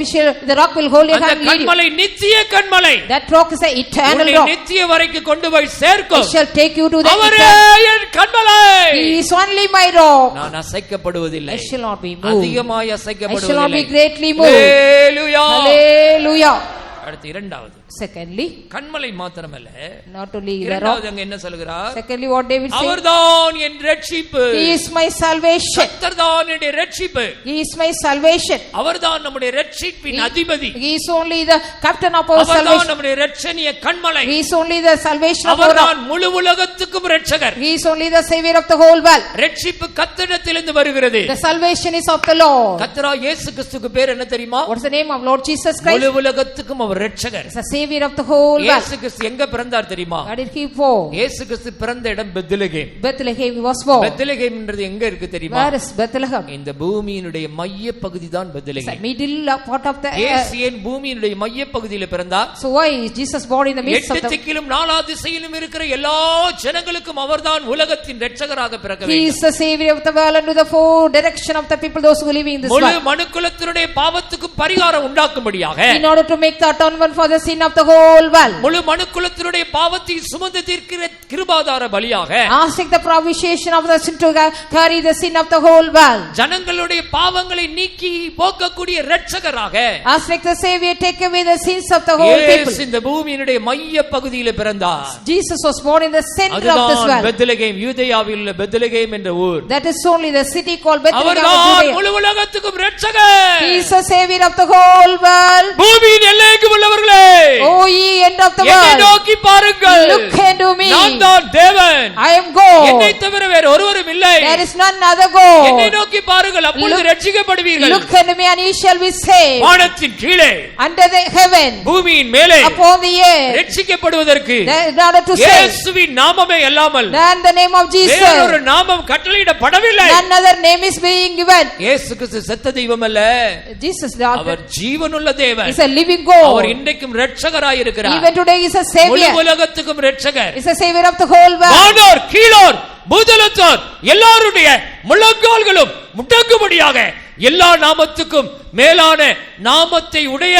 the rock will hold your hand and lead you.
அந்த கன்மலை நித்திய கன்மலை.
That rock is an eternal rock.
உன்னை நித்திய வரைக்கும் கொண்டு போய் சேர்க்கும்.
It shall take you to the
அவரே என் கன்மலை.
He is only my rock.
நான் அசைக்கப்படுவதில்லை.
I shall not be moved.
அதிகமாய்
I
அசைக்கப்படுவதில்லை.
shall not be greatly moved.
Hallelujah.
Hallelujah.
அடுத்து இரண்டாவது.
Secondly,
கண்மலை மாத்திரமல்ல,
not only the rock.
இரண்டாவது அங்க என்ன சொல்கிறார்?
Secondly, what David says,
அவர்தான் என் ரட்சிப்பு.
He is my salvation.
கர்த்தர்தான் என்னுடைய ரட்சிப்பு.
He is my salvation.
அவர்தான் நம்முடைய ரட்சிப்பின் அதிபதி.
He is only the captain of our salvation.
அவர்தான் நம்முடைய ரட்சணிய கண்மலை.
He is only the salvation of our
அவர்தான் முழு உலகத்துக்கும் ரட்சகர்.
He is only the savior of the whole world.
ரட்சிப்பு கர்த்தரிடத்திலிருந்து வருகிறது.
The salvation is of the Lord.
கர்த்தரா இயேசு கிறிஸ்துவுக்கு பேர் என்ன தெரியுமா?
What is the name of Lord Jesus Christ?
முழு உலகத்துக்கும் அவர் ரட்சகர்.
He is the savior of the whole world.
இயேசு கிறிஸ்து எங்க பிறந்தார் தெரியுமா?
Where did he born?
இயேசு கிறிஸ்து பிறந்த இடம் Bethlehem.
Bethlehem he was born.
Bethlehem என்றது எங்க இருக்கு தெரியுமா?
Where is Bethlehem?
இந்த பூமியினுடைய மைய பகுதி தான் Bethlehem.
The middle part of the
இயேசு ஏன் பூமியினுடைய மைய பகுதியில பிறந்தார்?
So why is Jesus born in the midst of the?
எட்டு திக்கிலும் நாலா திசையிலும் இருக்கிற எல்லா ஜனங்களுக்கும் அவர்தான் உலகத்தின் இரட்சகராக பிறக்க
He
வேண்டும்.
is the savior of the world and to the four direction of the people, those who live in this
முழு
world.
மனுக்குலத்தினுடைய பாவத்துக்கு பரிகாரம் உண்டாக்கும்படியாக,
In order to make the atonement for the sin of the whole world.
முழு மனுக்குலத்தினுடைய பாவத்தை சுமந்து தீர்க்கிற கிருபாதார பலியாக,
Asking the propitiation of the sin to carry the sin of the whole world.
ஜனங்களுடைய பாவங்களை நீக்கி போக்கக்கூடிய இரட்சகராக,
Asking the savior take away the sins of the whole people.
இயேசு இந்த பூமியினுடைய மைய பகுதியில பிறந்தார்.
Jesus was born in the center of this
அதுதான்
world.
பெத்லகேம், யூதேயாவில் உள்ள பெத்லகேம் என்ற ஊர்.
That is only the city called Bethlehem of
அவர்தான்
Judea.
முழு உலகத்துக்கும் இரட்சகர்.
He is the savior of the whole world.
பூமியின் எல்லைக்கு உள்ளவர்களே,
O ye end of the
என்னை
world,
நோக்கி பாருங்கள்.
look unto me.
நான் தான் தேவன்.
I am God.
என்னை தவிர வேறு ஒருவரும் இல்லை.
There is none other
என்னை
God.
நோக்கி பாருங்கள், அப்பொழுது ரட்சிக்கப்படுவீர்கள்.
Look unto me and ye shall be saved.
வானத்தின் கீழே,
Under the heaven,
பூமியின் மேலே
upon the earth,
ரட்சிக்கப்படுவதற்கு
in order to save.
இயேசுவின் நாமமே அல்லாமல்
Then the name of Jesus,
வேறொரு நாமம் கட்டளையிடப்படவில்லை.
none other name is being given.
இயேசு கிறிஸ்து செத்த தெய்வம் அல்ல,
Jesus
அவர் ஜீவனுள்ள தேவன்.
is a living
our
God.
இன்றைக்கும் இரட்சகராய் இருக்கிறார்.
Even today he is a
முழு
savior.
உலகத்துக்கும் இரட்சகர்.
He is a savior of the whole world.
வானோர் கீழோர் பூதலத்தோர் எல்லாருடைய முழங்கால்களும் முடங்கும்படியாக எல்லா நாமத்துக்கும் மேலான நாமத்தை உடைய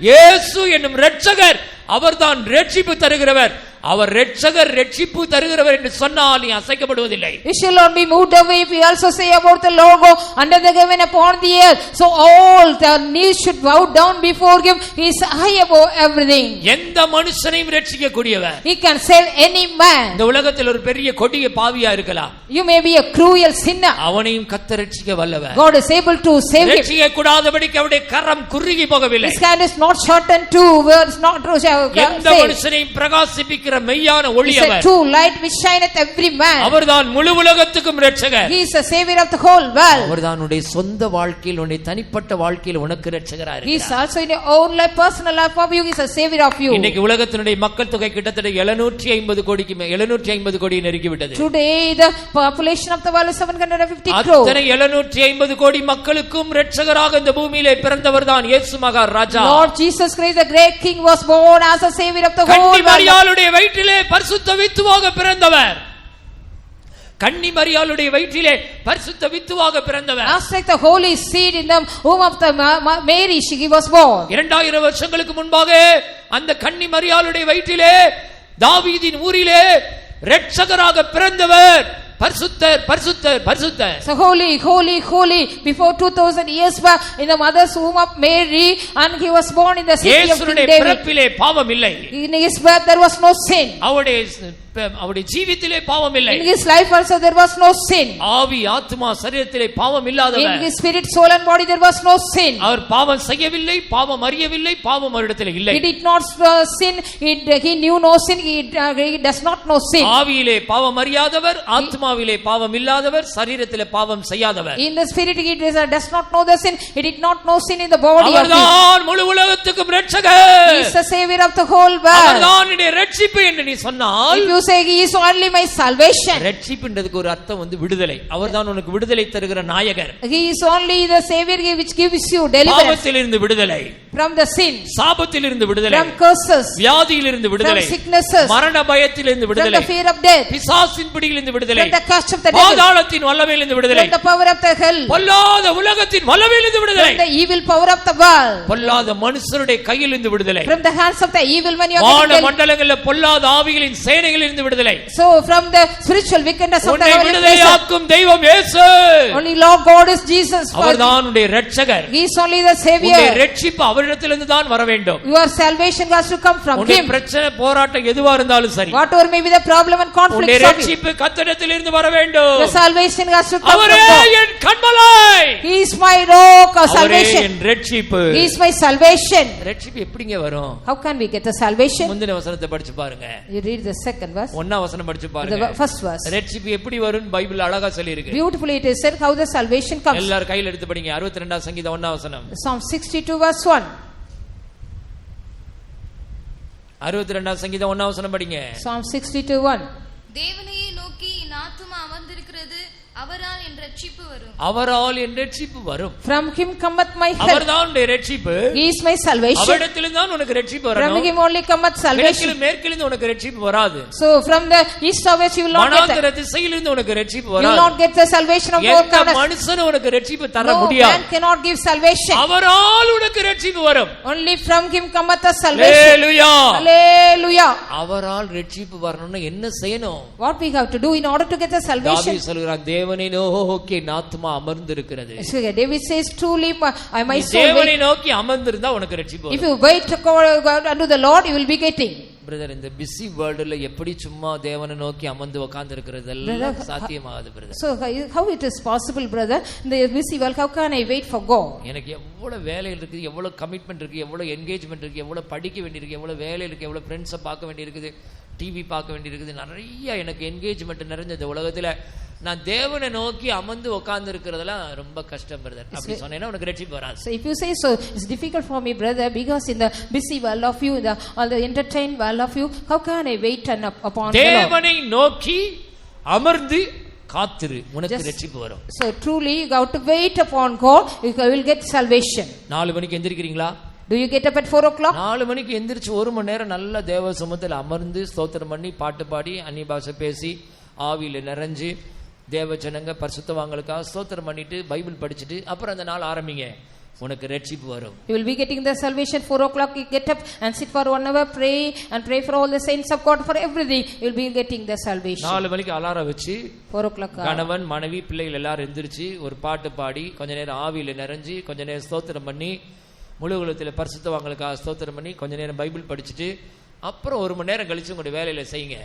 இயேசு என்னும் இரட்சகர், அவர்தான் ரட்சிப்பு தருகிறவர். அவர் இரட்சகர், ரட்சிப்பு தருகிறவர் என்று சொன்னால் நீ அசைக்கப்படுவதில்லை.
We shall not be moved away if we also say about the Lord go under the heaven upon the earth. So all the knees should bow down before him. He is high above everything.
எந்த மனுஷனையும் ரட்சிக்க கூடியவர்.
He can save any man.
இந்த உலகத்தில் ஒரு பெரிய கொடிய பாவியா இருக்கலாம்,
You may be a cruel sinner.
அவனையும் கர்த்தர் ரட்சிக்க வல்லவர்.
God is able to save him.
ரட்சிக்க கூடாதபடிக்கு அவருடைய கரம் குறுகி போகவில்லை.
His hand is not shortened to words, not to
எந்த
save.
மனுஷனையும் பிரகாசிப்பிக்கிற மெய்யான ஒளி
He is a
our.
true light which shineth every man.
அவர்தான் முழு உலகத்துக்கும் இரட்சகர்.
He is a savior of the whole world.
அவர்தான் உன்னுடைய சொந்த வாழ்க்கையில், உன்னுடைய தனிப்பட்ட வாழ்க்கையில் உனக்கு இரட்சகராக
He is
இருக்கிறார்.
also in your own life, personal life of you. He is a savior of you.
இன்னைக்கு உலகத்தினுடைய மக்கள் தொகை கிட்டத்தட்ட 750 கோடி நெருங்கி விட்டது.
Today the population of the world is 750 crore.
அத்தனை 750 கோடி மக்களுக்கும் இரட்சகராக இந்த பூமியிலே பிறந்தவர் தான் இயேசு Maharaja.
Lord Jesus Christ, the great King, was born as a savior of the whole
கன்னி
world.
மரியாளுடைய வயிற்றிலே பரிசுத்த வித்துவாக பிறந்தவர். கன்னி மரியாளுடைய வயிற்றிலே பரிசுத்த வித்துவாக பிறந்தவர்.
As like the holy seed in the womb of the Mary, he was born.
2000 வருஷங்களுக்கு முன்பாக அந்த கன்னி மரியாளுடைய வயிற்றிலே தாவீதின் ஊரிலே இரட்சகராக பிறந்தவர். பரிசுத்தர், பரிசுத்தர், பரிசுத்தர்.
So holy, holy, holy. Before 2000 years back, in the mother's womb of Mary, and he was born in the city of King
இயேசுவின்
David.
பிறப்பிலே பாவம் இல்லை.
In his birth there was no sin.
அவருடைய ஜீவித்திலே பாவம் இல்லை.
In his life also there was no sin.
ஆவி, ஆத்மா, சரீரத்திலே பாவம் இல்லாதவர்.
In his spirit, soul and body there was no sin.
அவர் பாவம் செய்யவில்லை, பாவம் அறியவில்லை, பாவம் அவரிடத்தில் இல்லை.
He did not sin. He knew no sin. He does not know sin.
ஆவியிலே பாவம் அறியாதவர், ஆத்மாவிலே பாவம் இல்லாதவர், சரீரத்திலே பாவம் செய்யாதவர்.
In the spirit he does not know the sin. He did not know sin in the body of him.
அவர்தான் முழு உலகத்துக்கும் இரட்சகர்.
He is the savior of the whole world.
அவர்தான் என்னுடைய இரட்சிப்பு என்று நீ சொன்னால்,
If you say he is only my salvation,
இரட்சிப்புன்றதுக்கு ஒரு அர்த்தம் விடுதலை. அவர்தான் உனக்கு விடுதலை தருகிற நாயகர்.
he is only the savior which gives you deliverance
பாவத்திலிருந்து விடுதலை,
from the sin,
சாபத்திலிருந்து விடுதலை,
from curses,
வியாதியிலிருந்து விடுதலை,
from sicknesses,
மரண பயத்திலிருந்து
from
விடுதலை,
the fear of death,
பிசாசின் பிடியிலிருந்து விடுதலை,
from the curse of the devil,
பாதாளத்தின் வல்லமையிலிருந்து விடுதலை,
from the power of the hell,
பொல்லாத உலகத்தின் வல்லமையிலிருந்து விடுதலை,
from the evil power of the world,
பொல்லாத மனுஷருடைய கையிலிருந்து விடுதலை,
from the hands of the evil one you are
வான
getting.
மண்டலங்களில் பொல்லாத ஆவிகளின் சேனைகளிலிருந்து விடுதலை.
So from the spiritual wickedness of the
உன்னை
heavenly places,
விடுதலையாக்கும் தெய்வம் இயேசு.
only Lord God is Jesus.
அவர்தான் உன்னுடைய இரட்சகர்.
He is only the savior.
உன்னுடைய இரட்சிப்பு அவரிடத்தில் அவரிடத்திலிருந்து தான் வர வேண்டும்.
Your salvation has to come from
உன்னுடைய
him.
பிரச்சனை போராட்டம் எதுவா இருந்தாலும் சரி,
Whatever may be the problem and conflict
உன்னுடைய
of you,
ரட்சிப்பு கர்த்தரிடத்திலிருந்து வர வேண்டும்.
the salvation has to come from
அவரே
God.
N கன்மலை,
He is my rock of
அவரே
salvation.
என் ரட்சிப்பு.
He is my salvation.
ரட்சிப்பு எப்படிங்க வரும்?
How can we get the salvation?
முந்தின வசனத்தை படிச்சு பாருங்க.
You read the second verse.
ஒண்ணாம் வசனம் படிச்சு
The
பாருங்க.
first verse.
ரட்சிப்பு எப்படி வரும்னு பைபிள் அழகா சொல்லி இருக்கு.
Beautifully it is said how the salvation comes.
எல்லாரும் கையில எடுத்து படிங்க. 62ஆம் சங்கீதம் 1ஆம் வசனம்.
Psalm 62 verse 1.
62ஆம் சங்கீதம் 1ஆம் வசனம் படிங்க.
Psalm 62 1.
தேவனையே நோக்கி என் ஆத்துமா அமர்ந்திருக்கிறது, அவரால் என் ரட்சிப்பு வரும்.
அவரால் என் ரட்சிப்பு வரும்.
From him cometh my help.
அவர்தான் உன்னுடைய ரட்சிப்பு.
He is my salvation.
அவரிடத்திலிருந்து தான் உனக்கு ரட்சிப்பு
From
வரணும்.
him only cometh salvation.
கிழக்கிலும் மேற்கிலிருந்து உனக்கு ரட்சிப்பு வராது.
So from the east or west you will not get
வனாந்தர திசையிலிருந்து உனக்கு ரட்சிப்பு
you will
வராது.
not get the salvation of both
எந்த
corners.
மனுஷனும் உனக்கு ரட்சிப்பு தர
No
முடியாது.
man cannot give salvation.
அவரால் உனக்கு ரட்சிப்பு வரும்.
Only from him cometh the salvation.
Hallelujah.
Hallelujah.
அவரால் ரட்சிப்பு வரணும்னா என்ன செய்யணும்?
What we have to do in order to get the salvation?
தாவீது சொல்கிறான், தேவனை நோக்கி என் ஆத்துமா அமர்ந்திருக்கிறது.
So David says, truly my soul
தேவனை
wait.
நோக்கி அமர்ந்திருந்தா உனக்கு ரட்சிப்பு
If
வரும்.
you wait unto the Lord, you will be getting.
Brother, இந்த பிஸி வேர்ல்டுல எப்படி சும்மா தேவனை நோக்கி அமர்ந்து உட்கார்ந்து இருக்கிறது எல்லாம் சாத்தியமாகாது brother.
So how it is possible, brother, in the busy world, how can I wait for God?
எனக்கு எவ்வளவு வேலைகள் இருக்கு, எவ்வளவு கமிட்மெண்ட் இருக்கு, எவ்வளவு என்கேஜ்மெண்ட் இருக்கு, எவ்வளவு படிக்க வேண்டியிருக்கு, எவ்வளவு வேலை இருக்கு, எவ்வளவு ஃப்ரெண்ட்ஸை பார்க்க வேண்டியிருக்குது, டிவி பார்க்க வேண்டியிருக்குது, நிறைய எனக்கு என்கேஜ்மெண்ட் நிறைஞ்ச இந்த உலகத்துல நான் தேவனை நோக்கி அமர்ந்து உட்கார்ந்து இருக்கிறதெல்லாம் ரொம்ப கஷ்டம் பிரதர். அப்படி சொன்னேன்னா உனக்கு ரட்சிப்பு வராது.
So if you say so, it's difficult for me, brother, because in the busy world of you, in the all the entertained world of you, how can I wait upon the Lord?
தேவனை நோக்கி அமர்ந்து காத்திரு, உனக்கு ரட்சிப்பு வரும்.
So truly you have to wait upon God, you will get salvation.
4 மணிக்கு எந்திரிக்கிறீங்களா?
Do you get up at 4 o'clock?
4 மணிக்கு எந்திரிச்சு 1 மணி நேரம் நல்ல தேவ சமூகத்தில் அமர்ந்து ஸ்தோத்திரம் பண்ணி பாட்டு பாடி அந்நிய பாஷை பேசி ஆவியில நிறைஞ்சு தேவ ஜனங்க பரிசுத்தவான்களுக்காக ஸ்தோத்திரம் பண்ணிட்டு பைபிள் படிச்சுட்டு அப்புறம் அந்த நாள் ஆரம்பிங்க, உனக்கு ரட்சிப்பு வரும்.
You will be getting the salvation. 4 o'clock you get up and sit for 1 hour, pray and pray for all the saints of God, for everything you will be getting the salvation.
4 மணிக்கு அலாரம் வச்சு
4 o'clock
கணவன் மனைவி பிள்ளைகள் எல்லாரும் எந்திரிச்சு ஒரு பாட்டு பாடி கொஞ்ச நேரம் ஆவியில நிறைஞ்சு கொஞ்ச நேரம் ஸ்தோத்திரம் பண்ணி முழு உலகத்தில் பரிசுத்தவான்களுக்காக ஸ்தோத்திரம் பண்ணி கொஞ்ச நேரம் பைபிள் படிச்சுட்டு அப்புறம் 1 மணி நேரம் கழிச்சு உங்களுடைய வேலையில செய்யுங்க.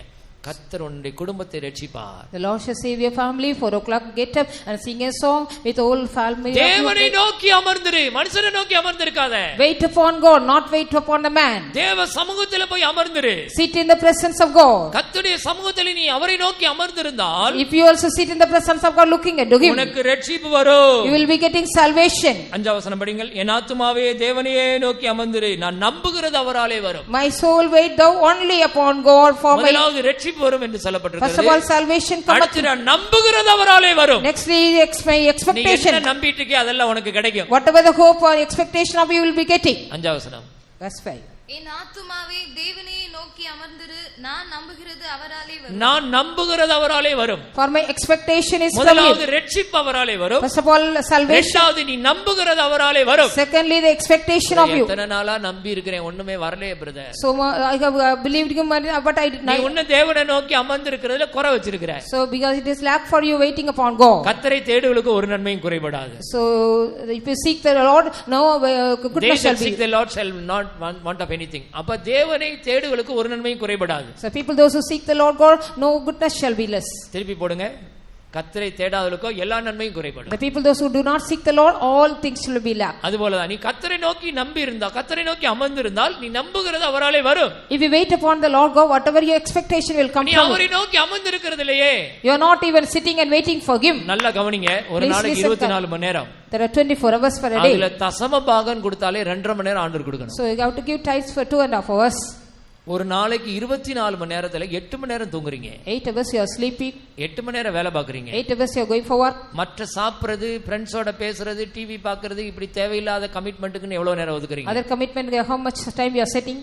கர்த்தர் உன்னுடைய குடும்பத்தை ரட்சிப்பார்.
The Lord shall save your family. 4 o'clock get up and sing a song with all family.
தேவனை நோக்கி அமர்ந்திரு, மனுஷனை நோக்கி அமர்ந்திருக்காத.
Wait upon God, not wait upon the man.
தேவ சமூகத்தில் போய் அமர்ந்திரு.
Sit in the presence of God.
கர்த்தருடைய சமூகத்தில் நீ அவரை நோக்கி அமர்ந்திருந்தால்
If you also sit in the presence of God looking at him,
உனக்கு ரட்சிப்பு வரும்.
you will be getting salvation.
5ஆம் வசனம் படிங்கள். என் ஆத்துமாவே தேவனையே நோக்கி அமர்ந்திரு, நான் நம்புகிறது அவராலே வரும்.
My soul wait thou only upon God for my.
முதலாவது ரட்சிப்பு வரும் என்று சொல்லப்பட்டிருக்கிறது.
First of all salvation comes.
அடுத்து நான் நம்புகிறது அவராலே வரும்.
Next is my
நீ
expectation.
என்ன நம்பிட்டு இருக்கே அதெல்லாம் உனக்கு கிடைக்கும்.
Whatever the hope or expectation of you will be getting.
5ஆம் வசனம்.
Verse 5.
என் ஆத்துமாவே தேவனையே நோக்கி அமர்ந்திரு, நான் நம்புகிறது அவராலே வரும்.
நான் நம்புகிறது அவராலே வரும்.
For my expectation is from
முதலாவது
him.
ரட்சிப்பு அவராலே வரும்.
First of all salvation.
இரண்டாவது நீ நம்புகிறது அவராலே வரும்.
Secondly the expectation of you.
எத்தனை நாளா நம்பி இருக்கிறேன், ஒண்ணுமே வரலையே brother.
So I have believed him but I did
நீ
not.
உன்ன தேவனை நோக்கி அமர்ந்திருக்கிறதுல குறை வச்சிருக்கிற.
So because it is lack for you waiting upon God.
கர்த்தரை தேடுவதற்கு ஒரு நன்மையும் குறைபடாது.
So if you seek the Lord, no goodness shall be.
Seek the Lord shall not want of anything. அப்ப தேவனை தேடுவதற்கு ஒரு நன்மையும் குறைபடாது.
So people those who seek the Lord God, no goodness shall be less.
திருப்பி போடுங்க. கர்த்தரை தேடாதவர்களுக்கோ எல்லா நன்மையும் குறைபடும்.
The people those who do not seek the Lord, all things will be lack.
அதுபோலதான் நீ கர்த்தரை நோக்கி நம்பி இருந்தா, கர்த்தரை நோக்கி அமர்ந்திருந்தால் நீ நம்புகிறது அவராலே வரும்.
If you wait upon the Lord God, whatever your expectation will come
நீ
from
அவரை
him.
நோக்கி அமர்ந்திருக்கிறதிலேயே.
You are not even sitting and waiting for him.
நல்லா கவனிங்க. ஒரு நாளைக்கு 24 மணி நேரம்.
There are 24 hours for a day.
அதுல தசம பாகம் கொடுத்தாலே 2.5 மணி நேரம் ஆண்டவர் கொடுக்கணும்.
So you have to give tithes for 2.5 hours.
ஒரு நாளைக்கு 24 மணி நேரத்துல 8 மணி நேரம் தூங்குறீங்க.
8 hours you are sleeping.
8 மணி நேரம் வேலை பாக்குறீங்க.
8 hours you are going for work.
மற்ற சாப்பிடுறது, ஃப்ரெண்ட்ஸோட பேசுறது, டிவி பாக்குறது, இப்படி தேவையில்லாத கமிட்மெண்ட்டுக்குன்னு எவ்வளவு நேரம் ஒதுக்குறீங்க?
Other commitment, how much time you are setting?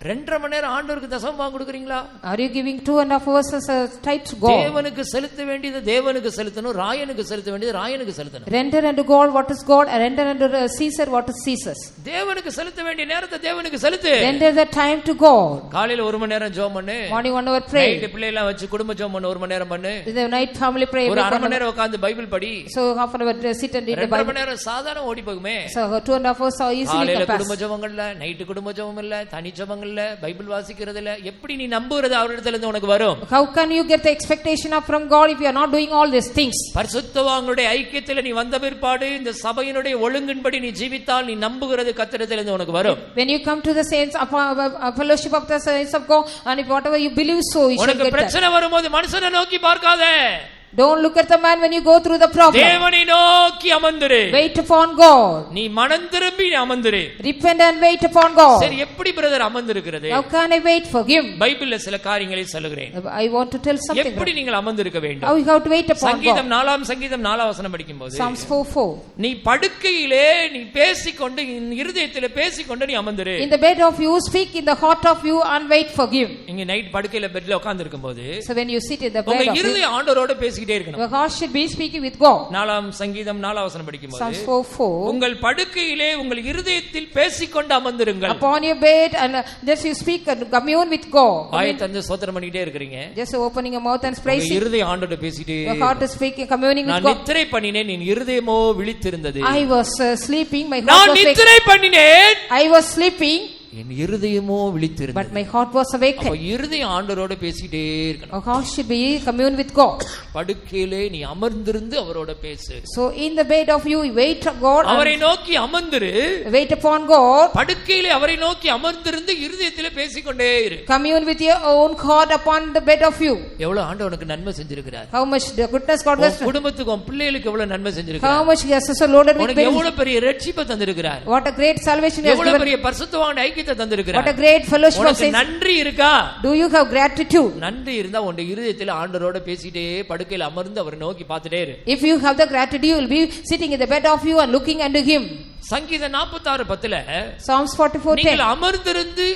2.5 மணி நேரம் ஆண்டவருக்கு தசமபாகம் கொடுக்குறீங்களா?
Are you giving 2.5 hours as a tithe to God?
தேவனுக்கு செலுத்த வேண்டியது தேவனுக்கு செலுத்தணும், ராயனுக்கு செலுத்த வேண்டியது ராயனுக்கு செலுத்தணும்.
Render unto God what is God, and render unto Caesar what is Caesar's.
தேவனுக்கு செலுத்த வேண்டிய நேரத்தை தேவனுக்கு செலுத்து.
Render the time to God.
காலையில 1 மணி நேரம் ஜெபம் பண்ணு.
Morning 1 hour pray.
நைட் பிள்ளைலாம் வச்சு குடும்ப ஜெபம் பண்ணு 1 மணி நேரம் பண்ணு.
The night family pray.
ஒரு 1/2 மணி நேரம் உட்கார்ந்து பைபிள் படி.
So half an hour sit and read the
2
Bible.
மணி நேரம் சாதாரண ஓடி போகுமே.
So 2.5 hours are easily
காலையில
passed.
குடும்ப ஜெபங்கள்ல, நைட் குடும்ப ஜெபம் இல்ல, தனி ஜெபங்கள்ல, பைபிள் வாசிக்கிறதுல எப்படி நீ நம்புறது அவரிடத்துல இருந்து உனக்கு வரும்?
How can you get the expectation up from God if you are not doing all these things?
பரிசுத்தவான்களுடைய ஐக்கியத்துல நீ வந்த பிற்பாடு இந்த சபையினுடைய ஒழுங்கின்படி நீ ஜீவித்தால் நீ நம்புகிறது கர்த்தரிடத்துல இருந்து உனக்கு வரும்.
When you come to the saints fellowship of the saints of God, and if whatever you believe so you shall get
உனக்கு பிரச்சனை வரும்போது மனுஷனை நோக்கி பார்க்காதே.
Don't look at the man when you go through the problem.
தேவனை நோக்கி அமர்ந்திரு.
Wait upon God.
நீ மனம் திரும்பி அமர்ந்திரு.
Repent and wait upon God.
சரி, எப்படி பிரதர் அமர்ந்திருக்கிறது?
How can I wait for him?
பைபிள்ல சில காரியங்களை சொல்லுகிறேன்.
I want to tell something.
எப்படி நீங்கள் அமர்ந்திருக்க வேண்டும்?
How you have to wait upon God.
சங்கீதம் 4 சங்கீதம் 4 வசனம் படிக்கும்போது
Psalms 4:4.
நீ படுக்கையிலே நீ பேசிக்கொண்டு இருதயத்திலே பேசிக்கொண்டு நீ அமர்ந்திரு.
In the bed of you speak in the heart of you and wait for him.
இங்க நைட் படுக்கையில பெட்ல உட்கார்ந்து இருக்கும்போது
So when you sit in the bed
உங்க
of
இருதயம் ஆண்டவரோட பேசிக்கிட்டே இருக்கணும்.
your heart should be speaking with God.
4 சங்கீதம் 4 வசனம் படிக்கும்போது
Psalms 4:4.
உங்கள் படுக்கையிலே உங்கள் இருதயத்தில் பேசிக்கொண்டு அமர்ந்திருங்கள்.
Upon your bed and just you speak and commune with God.
வாயை திறந்து ஸ்தோத்திரம் பண்ணிட்டே இருக்கீங்க.
Just opening your mouth and praising.
உங்க இருதயம் ஆண்டவரோட பேசிட்டே.
Your heart is speaking, communing with
நான்
God.
நித்திரை பண்ணினேன், என் இருதயமோ விழித்திருந்தது.
I was sleeping, my heart
நான்
was awake.
நித்திரை பண்ணினேன்,
I was sleeping,
N இருதயமோ விழித்திருந்தது.
but my heart was awake.
அப்ப இருதயம் ஆண்டவரோட பேசிட்டே இருக்கணும்.
Our heart should be commune with God.
படுக்கையிலே நீ அமர்ந்திருந்து அவரோட பேசு.
So in the bed of you wait on God.
அவரை நோக்கி அமர்ந்திரு.
Wait upon God.
படுக்கையிலே அவரை நோக்கி அமர்ந்திருந்து இருதயத்திலே பேசிக்கொண்டே இரு.
Commune with your own heart upon the bed of you.
எவ்வளவு ஆண்டவனுக்கு நன்மை செஞ்சிருக்கிறார்.
How much the goodness God has done.
குடும்பத்துக்கு உன் பிள்ளைகளுக்கு எவ்வளவு நன்மை செஞ்சிருக்கிறார்.
How much He has also loaded with
உனக்கு
benefits.
எவ்வளவு பெரிய ரட்சிப்பை தந்திருக்கிறார்.
What a great salvation He has
எவ்வளவு
given.
பெரிய பரிசுத்தவான் ஐக்கியத்தை தந்திருக்கிறார்.
What a great fellowship of
உனக்கு
saints.
நன்றி இருக்கா?
Do you have gratitude?
நன்றி இருந்தா உன் இருதயத்தில் ஆண்டவரோட பேசிட்டே படுக்கையில அமர்ந்து அவரை நோக்கி பார்த்துட்டே இரு.
If you have the gratitude, you will be sitting in the bed of you and looking unto Him.
சங்கீதம் 46:10
Psalms 44:10.
நீங்கள் அமர்ந்திருந்து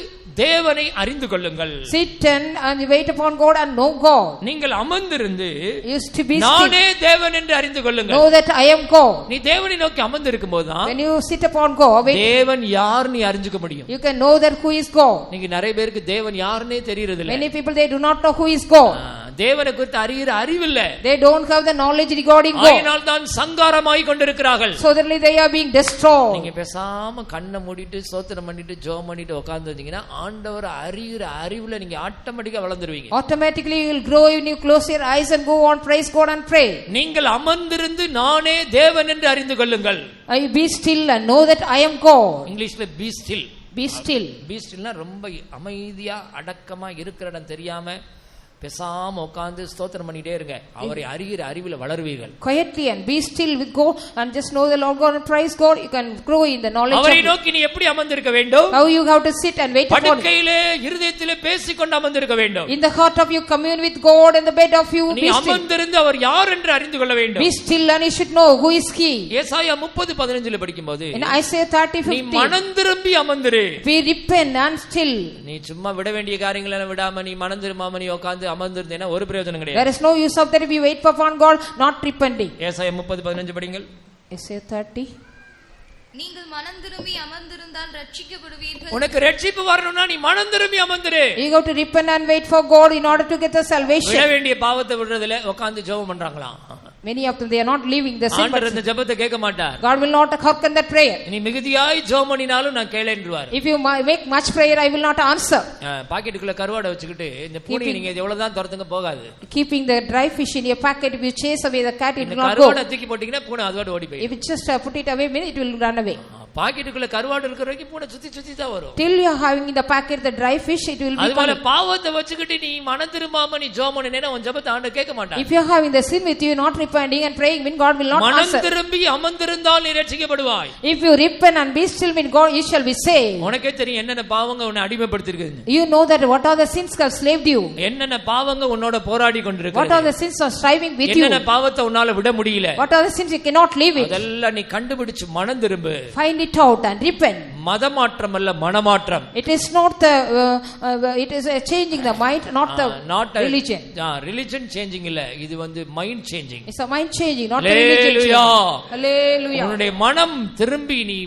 தேவனை அறிந்து கொள்ளுங்கள்.
Sit and wait upon God and know God.
நீங்கள் அமர்ந்திருந்து
Used to be
நானே தேவன் என்று அறிந்து கொள்ளுங்கள்.
know that I am God.
நீ தேவனை நோக்கி அமர்ந்து இருக்கும்போது தான்
When you sit upon God,
தேவன் யார் நீ அறிஞ்சுக்க முடியும்.
you can know that who is God.
நீங்க நிறைய பேருக்கு தேவன் யாருன்னே தெரியறது இல்ல.
Many people they do not know who is God.
தேவனை குறித்து அறிகிற அறிவில்லை.
They don't have the knowledge regarding God.
அதனால் தான் சங்காரமாய் கொண்டிருக்கிறார்கள்.
So that they are being destroyed.
நீங்க பேசாம கண்ணை மூடிட்டு ஸ்தோத்திரம் பண்ணிட்டு ஜெபம் பண்ணிட்டு உட்கார்ந்து இருந்தீங்கன்னா ஆண்டவர் அறிகிற அறிவுல நீங்க ஆட்டோமேட்டிக்கா வளர்ந்துருவீங்க.
Automatically you will grow when you close your eyes and go on praise God and pray.
நீங்கள் அமர்ந்திருந்து நானே தேவன் என்று அறிந்து கொள்ளுங்கள்.
I be still and know that I am God.
இங்கிலீஷ்ல be still.
Be still.
be stillனா ரொம்ப அமைதியா அடக்கமா இருக்கிற இடம் தெரியாம பேசாம உட்கார்ந்து ஸ்தோத்திரம் பண்ணிட்டே இருங்க. அவரை அறிகிற அறிவில வளருவீர்கள்.
Quietly and be still with God and just know the Lord God and praise God. You can grow in the knowledge of
அவரை நோக்கி நீ எப்படி அமர்ந்திருக்க வேண்டும்?
How you have to sit and wait upon Him.
படுக்கையிலே இருதயத்திலே பேசிக்கொண்டு அமர்ந்திருக்க வேண்டும்.
In the heart of you commune with God, in the bed of you
நீ
be still.
அமர்ந்திருந்து அவர் யார் என்று அறிந்து கொள்ள வேண்டும்.
Be still and you should know who is He.
ஏசாயா 30:15 படிக்கும்போது
In Isaiah 30:15
நீ மனம் திரும்பி அமர்ந்திரு.
we repent and still.
நீ சும்மா விட வேண்டிய காரியங்களை எல்லாம் விடாம நீ மனம் திரும்பாம நீ உட்கார்ந்து அமர்ந்திருந்தேனா ஒரு பிரயோஜனம் கிடையாது.
There is no use of that if you wait upon God not repenting.
ஏசாயா 30:15 படிங்கள்.
Isaiah 30.
நீங்கள் மனம் திரும்பி அமர்ந்திருந்தால் ரட்சிக்கப்படுவீர்கள்.
உனக்கு ரட்சிப்பு வரணும்னா நீ மனம் திரும்பி அமர்ந்திரு.
You have to repent and wait for God in order to get the salvation.
விட வேண்டிய பாவத்தை விடுறதுல உட்கார்ந்து ஜெபம் பண்றாங்களாம்.
Many of them they are not leaving the sin.
ஆண்டவர் இந்த ஜெபத்தை கேட்க மாட்டார்.
God will not hearken that prayer.
நீ மிகுதியாய் ஜெபம் பண்ணினாலும் நான் கேளேன்றுவார்.
If you make much prayer I will not answer.
பாக்கெட்டுக்குள்ள கருவாடை வச்சுக்கிட்டு இந்த பூனை நீங்க எவ்வளவுதான் துரத்துங்க போகாது.
Keeping the dry fish in your packet, if you chase away the cat it will not go.
கருவாடை தூக்கி போட்டீங்கன்னா பூனை அதுவாட ஓடி போயிடும்.
If you just put it away it will run away.
பாக்கெட்டுக்குள்ள கருவாடு இருக்கிற வரைக்கும் பூனை சுத்தி சுத்தி தான் வரும்.
Till you are having in the packet the dry fish it will be.
அதுபோல பாவத்தை வச்சுக்கிட்டு நீ மனம் திரும்பாம நீ ஜெபம் பண்ணினேனா உன் ஜெபத்தை ஆண்டவர் கேட்க மாட்டார்.
If you are having the sin with you not repenting and praying when God will not answer.
மனம் திரும்பி அமர்ந்திருந்தால் நீ ரட்சிக்கப்படுவாய்.
If you repent and be still when God you shall be saved.
உனக்கே தெரியும் என்னென்ன பாவங்க உன்னை அடிமைப்படுத்தி இருக்குது.
You know that what are the sins that have slaved you.
என்னென்ன பாவங்க உன்னோட போராடி கொண்டிருக்கிறது.
What are the sins are striving with you.
என்னென்ன பாவத்தை உன்னால விட முடியல.
What are the sins you cannot leave it.
அதெல்லாம் நீ கண்டுபிடிச்சு மனம் திரும்பு.
Find it out and repent.
மதமாற்றம் அல்ல, மனமாற்றம்.
It is not the it is changing the mind, not the religion.
Religion changing இல்ல, இது வந்து mind changing.
It's a mind changing, not the religion changing. Hallelujah.
உன்னுடைய மனம் திரும்பி நீ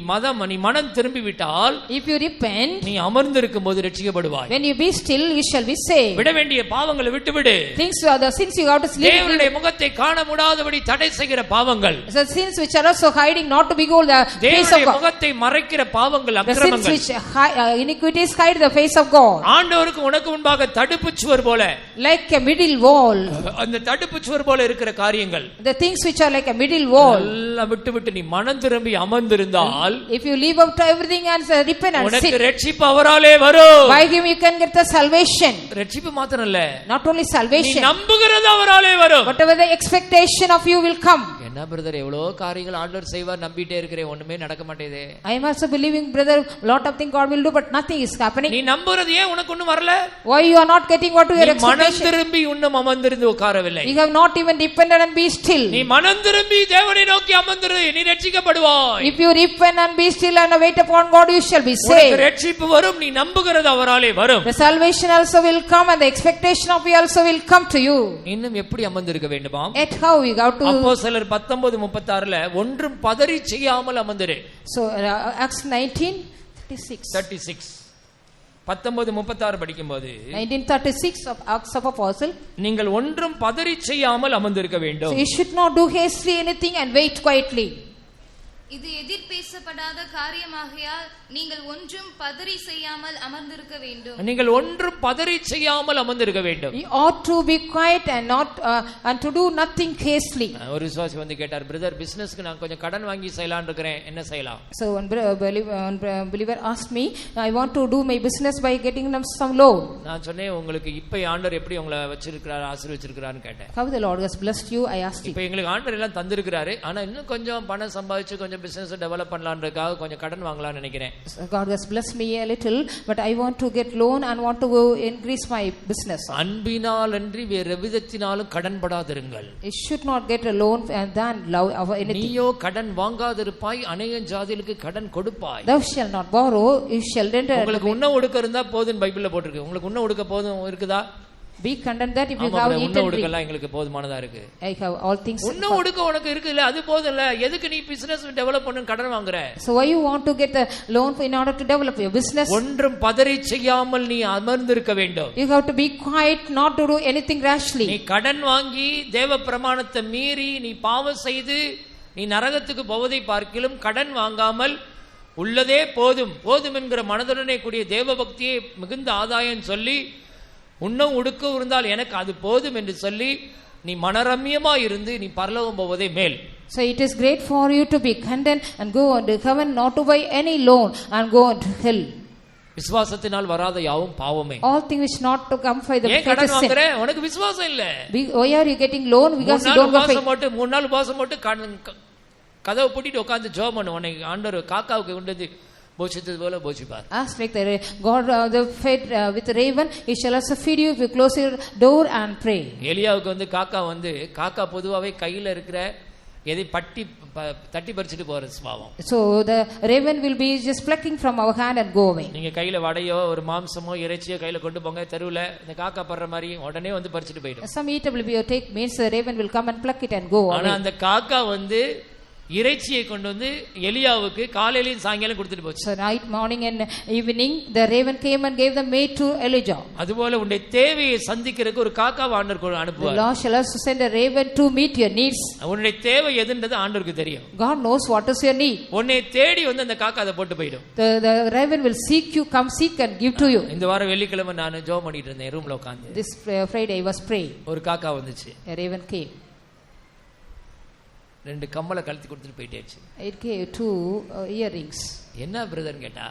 மனம் திரும்பி விட்டால்,
if you repent,
நீ அமர்ந்திருக்கும்போது ரட்சிக்கப்படுவாய்.
when you be still, you shall be saved.
விட வேண்டிய பாவங்களை விட்டுவிடு.
Things are the sins you have to sleep.
தேவனுடைய முகத்தை காண முடியாதபடி தடை செய்கிற பாவங்கள்,
the sins which are also hiding not to behold the face of God,
முகத்தை மறைக்கிற பாவங்கள்,
அக்கிரமங்கள், the sins which iniquities hide the face of God.
ஆண்டவருக்கு உனக்கு முன்பாக தடுப்பு சுவர் போல,
like a middle wall,
அந்த தடுப்பு சுவர் போல இருக்கிற காரியங்கள்,
the things which are like a middle wall,
எல்லாம் விட்டு நீ மனம் திரும்பி அமர்ந்திருந்தால்,
if you leave out everything and repent and
உனக்கு ரட்சிப்பு அவராலே வரும்.
by him you can get the salvation.
ரட்சிப்பு மாத்திரம் இல்ல,
not only salvation,
நீ நம்புகிறது அவராலே வரும்.
whatever the expectation of you will come.
என்ன பிரதர், எவ்வளவு காரியங்கள் ஆண்டவர் செய்வார் நம்பிட்டே இருக்கிறே, ஒண்ணுமே நடக்க மாட்டேதே.
I am also believing brother, lot of things God will do, but nothing is happening.
நீ நம்புறது ஏன் உனக்கு ஒண்ணும் வரல?
why you are not getting what you are expectation?
மனம் திரும்பி இன்னும் அமர்ந்திருந்து உட்காரவில்லை.
you have not even repented and be still.
நீ மனம் திரும்பி தேவனை நோக்கி அமர்ந்திரு, நீ ரட்சிக்கப்படுவாய்.
if you repent and be still and wait upon God, you shall be saved.
உனக்கு ரட்சிப்பு வரும், நீ நம்புகிறது அவராலே வரும்.
the salvation also will come and the expectation of you also will come to you.
இன்னும் எப்படி அமர்ந்திருக்க வேண்டுமாம்?
at how we got to
அப்போஸ்தலர் 19:36 ஒன்றும் பதறி செய்யாமல் அமர்ந்திரு.
so Acts 19:36
19:36 படிக்கும்போது
19:36 of Acts of Apostle,
நீங்கள் ஒன்றும் பதறி செய்யாமல் அமர்ந்திருக்க வேண்டும்.
so you should not do hastily anything and wait quietly.
இது எதிர் பேசப்படாத காரியமாகையால் நீங்கள் ஒன்றும் பதறி செய்யாமல் அமர்ந்திருக்க வேண்டும்.
நீங்கள் ஒன்றும் பதறி செய்யாமல் அமர்ந்திருக்க வேண்டும்.
you ought to be quiet and not and to do nothing hastily.
ஒரு விசுவாசி வந்து கேட்டார், பிரதர் பிசினஸ்க்கு நான் கொஞ்சம் கடன் வாங்கி செய்யலாம்னு இருக்கிறேன், என்ன செய்யலாம்?
so one believer asked me, I want to do my business by getting them some loan.
நான் சொன்னேன், உங்களுக்கு இப்ப ஆண்டவர் எப்படி உங்களை வச்சிருக்கார், ஆசீர்வதிச்சிருக்காருன்னு கேட்டேன்.
how the Lord has blessed you, I asked him.
இப்ப எங்களுக்கு ஆண்டவர் எல்லாம் தந்திருக்காரு, ஆனா இன்னும் கொஞ்சம் பணம் சம்பாதிச்சு கொஞ்சம் பிசினஸ் டெவலப் பண்ணலாம்ன்றதுக்காக கொஞ்சம் கடன் வாங்கலாம்னு நினைக்கிறேன்.
God has blessed me a little, but I want to get loan and want to increase my business.
அன்பினால் அன்றி வேறு விதத்தினாலும் கடன் படாதிருங்கள்.
you should not get a loan and then love of anything.
நீயோ கடன் வாங்காதிருப்பாய், அநேக ஜாதிகளுக்கு கடன் கொடுப்பாய்.
thou shall not borrow, you shall render.
உங்களுக்கு உண்ண ஒடுக்க இருந்தா போதும் பைபிள்ல போட்டுருக்கு. உங்களுக்கு உண்ண ஒடுக்க போதும் இருக்குதா?
be content that if you have eaten
உண்ண ஒடுக்கலாம் எங்களுக்கு போதுமானதா இருக்கு.
I have all things.
உண்ண ஒடுக்க உனக்கு இருக்குல்ல, அது போதும்ல. எதுக்கு நீ பிசினஸ் டெவலப் பண்ணனும் கடன் வாங்குற?
so why you want to get a loan in order to develop your business?
ஒன்றும் பதறி செய்யாமல் நீ அமர்ந்திருக்க வேண்டும்.
you have to be quiet, not to do anything rashly.
நீ கடன் வாங்கி தேவ பிரமாணத்தை மீறி நீ பாவம் செய்து நீ நரகத்துக்கு போவதை பார்க்கிலும் கடன் வாங்காமல் உள்ளதே போதும் போதும் என்கிற மனதுடனே கூடிய தேவ பக்தியை மிகுந்த ஆதாயம் சொல்லி உன்னும் உடுக்க இருந்தால் எனக்கு அது போதும் என்று சொல்லி நீ மனரம்யமா இருந்து நீ பரலோகம் போவதே மேல்.
so it is great for you to be content and go into heaven, not to buy any loan and go into hell.
விசுவாசத்தினால் வராத யாவும் பாவமே.
all things which not to come by the faith.
ஏன் கடன் வாங்குற? உனக்கு விசுவாசம் இல்ல.
why are you getting loan? because you don't have faith.
3 நாள் உபவாசம் போட்டு கதவை பூட்டிட்டு உட்கார்ந்து ஜெபம் பண்ணு. உனக்கு ஆண்டவர் காக்காவுக்கு கொண்டது போஷித்தது போல போஷிப்பார்.
as like the God the fed with the raven, he shall also feed you if you close your door and pray.
எலியாவுக்கு வந்து காக்கா பொதுவாவே கையில இருக்கிற எதை தட்டி பறிச்சிட்டு போற சுபாவம்.
so the raven will be just plucking from our hand and go away.
நீங்க கையில வடையோ ஒரு மாம்சமோ இறைச்சியோ கையில கொண்டு போங்க, தெருவுல இந்த காக்கா பறற மாதிரி உடனே வந்து பறிச்சிட்டு போய்டும்.
some eatable will take means the raven will come and pluck it and go away.
ஆனா அந்த காக்கா வந்து இறைச்சியை கொண்டு வந்து எலியாவுக்கு காலையிலயும் சாயங்காலம் கொடுத்துட்டு போச்சு.
so night, morning and evening the raven came and gave the meat to Elijah.
அதுபோல உன்னுடைய தேவையை சந்திக்கிறதுக்கு ஒரு காக்காவை ஆண்டவர் அனுப்புவார்.
the Lord shall also send a raven to meet your needs.
உன்னுடைய தேவை எதுன்றது ஆண்டவருக்கு தெரியும்.
God knows what is your need.
உன்னை தேடி வந்து அந்த காக்கா அதை போட்டு போய்டும்.
the raven will seek you, come seek and give to you.
இந்த வாரம் வெள்ளிக்கிழமை நான் ஜெபம் பண்ணிட்டு இருந்தேன் ரூம்ல உட்கார்ந்து.
this Friday I was praying.
ஒரு காக்கா வந்துச்சு.
a raven came.
2 கம்மலை கழட்டி கொடுத்துட்டு போயிட்டேச்சு.
it gave 2 earrings.
என்ன பிரதர் கேட்டா,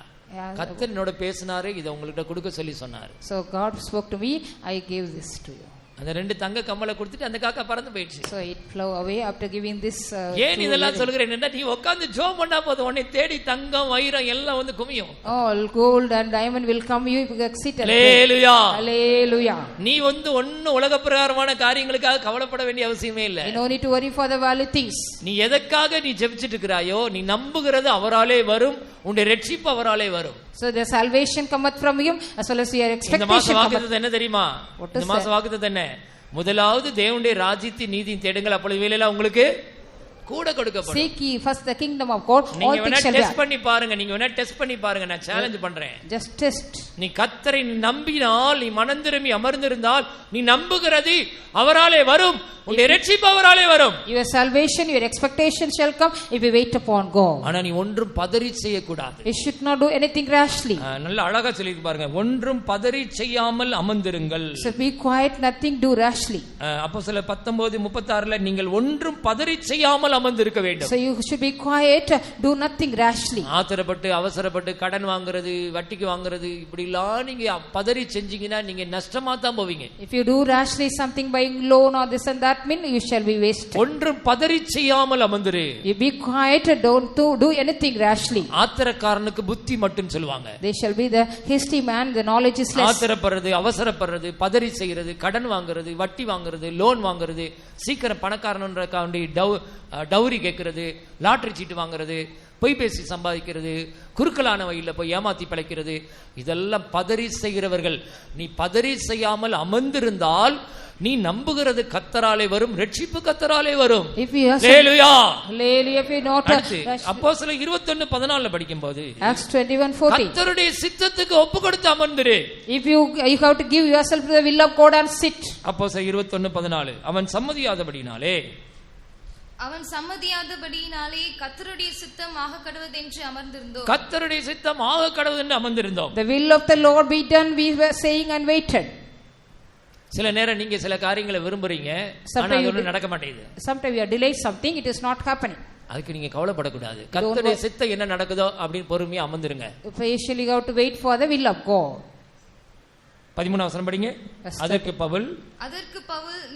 கர்த்தர் என்னோட பேசினாரு, இத உங்களுக்கு கொடுக்க சொல்லி சொன்னாரு.
so God spoke to me, I gave this to you.
அந்த 2 தங்க கம்மலை கொடுத்துட்டு அந்த காக்கா பறந்து போயிடுச்சு.
so it flow away after giving this.
ஏன் இதெல்லாம் சொல்கிறேன் என்றால் நீ உட்கார்ந்து ஜெபம் பண்ணா போதும், உன்னை தேடி தங்கம் வைரம் எல்லாம் வந்து குமியும்.
All gold and diamond will come, you sit.
Hallelujah,
hallelujah.
நீ வந்து ஒண்ணு உலக பிரகாரமான காரியங்களுக்காக கவலைப்பட வேண்டிய அவசியமே இல்லை.
You no need to worry for the worldly things.
நீ எதற்காக நீ ஜெபிச்சிட்டு இருக்கிறாயோ, நீ நம்புகிறது அவராலே வரும், உன்னுடைய ரட்சிப்பு அவராலே வரும்.
So the salvation cometh from him as well as your expectation.
இந்த மாச வாக்குத்தத்தம் என்ன தெரியுமா? இந்த மாச வாக்குத்தத்தம் என்ன? முதலாவது தேவனுடைய ராஜ்யத்தின் நீதியின் தேடுங்கள், அப்பொழுது வேலையெல்லாம் உங்களுக்கு கூட கொடுக்கப்படும்.
Seek ye first the kingdom of God, all things shall be.
Test பண்ணி பாருங்க, நீங்க வேணா டெஸ்ட் பண்ணி பாருங்க, நான் சேலஞ்ச் பண்றேன்.
Just test.
நீ கர்த்தரை நம்பினால், நீ மனம் திரும்பி அமர்ந்திருந்தால், நீ நம்புகிறது அவராலே வரும், உன்னுடைய ரட்சிப்பு அவராலே வரும்.
Your salvation, your expectation shall come if you wait upon God.
ஆனா நீ ஒன்றும் பதறி செய்ய கூடாது.
You should not do anything rashly.
நல்ல அழகா சொல்லி பாருங்க, ஒன்றும் பதறி செய்யாமல் அமர்ந்திருங்கள்.
So be quiet, nothing do rashly.
அப்போஸ்தலர் 19:36 நீங்கள் ஒன்றும் பதறி செய்யாமல் அமர்ந்திருக்க வேண்டும்.
So you should be quiet, do nothing rashly.
ஆத்திரப்பட்டு அவசரப்பட்டு கடன் வாங்குறது, வட்டிக்கு வாங்குறது, இப்படி எல்லாம் நீங்க பதறி செஞ்சீங்கன்னா நீங்க நஷ்டமா தான் போவீங்க.
If you do rashly something, buying loan or this and that, mean you shall be wasted.
ஒன்றும் பதறி செய்யாமல் அமர்ந்திரு.
You be quiet, don't do anything rashly.
ஆத்திரக்காரனுக்கு புத்தி மட்டும் சொல்வாங்க.
They shall be the hasty man, the knowledge is less.
ஆத்திரப்படுறது, அவசரப்படுறது, பதறி செய்கிறது, கடன் வாங்குறது, வட்டி வாங்குறது, லோன் வாங்குறது, சீக்கிரம் பணக்காரன்றக்காண்டி டவுரி கேட்கறது, லாட்டரி சீட்டு வாங்குறது, பொய் பேசி சம்பாதிக்கிறது, குறுக்கலான வழியில போய் ஏமாத்தி பிழைக்கிறது, இதெல்லாம் பதறி செய்கிறவர்கள். நீ பதறி செய்யாமல் அமர்ந்திருந்தால் நீ நம்புகிறது கர்த்தராலே வரும், ரட்சிப்பு கர்த்தராலே வரும். ஹalleluya,
hallelujah. If you not
அப்போஸ்தலர் 21:14 படிக்கும்போது
Acts 21:14
கர்த்தருடைய சித்தத்துக்கு ஒப்புக்கொடுத்து அமர்ந்திரு.
If you have to give yourself to the will of God and sit.
அப்போஸ்தலர் 21:14 அவன் சம்மதியாதபடினாலே
கர்த்தருடைய சித்தம் ஆக கடவுதென்று அமர்ந்திருந்தோம்.
கர்த்தருடைய சித்தம் ஆக கடவுதென்று அமர்ந்திருந்தோம்.
The will of the Lord be done, we were saying and waited.
சில நேரம் நீங்க சில காரியங்களை விரும்புறீங்க, ஆனா அது ஒண்ணும் நடக்க மாட்டேங்குது.
Sometimes you are delayed something, it is not happening.
அதுக்கு நீங்க கவலைப்படக்கூடாது. கர்த்தருடைய சித்தம் என்ன நடக்குதோ அப்படி பொறுமையா அமர்ந்திருங்க.
Patiently you have to wait for the will of God.
13 வசனம் படிங்க. அதற்கு பவுல்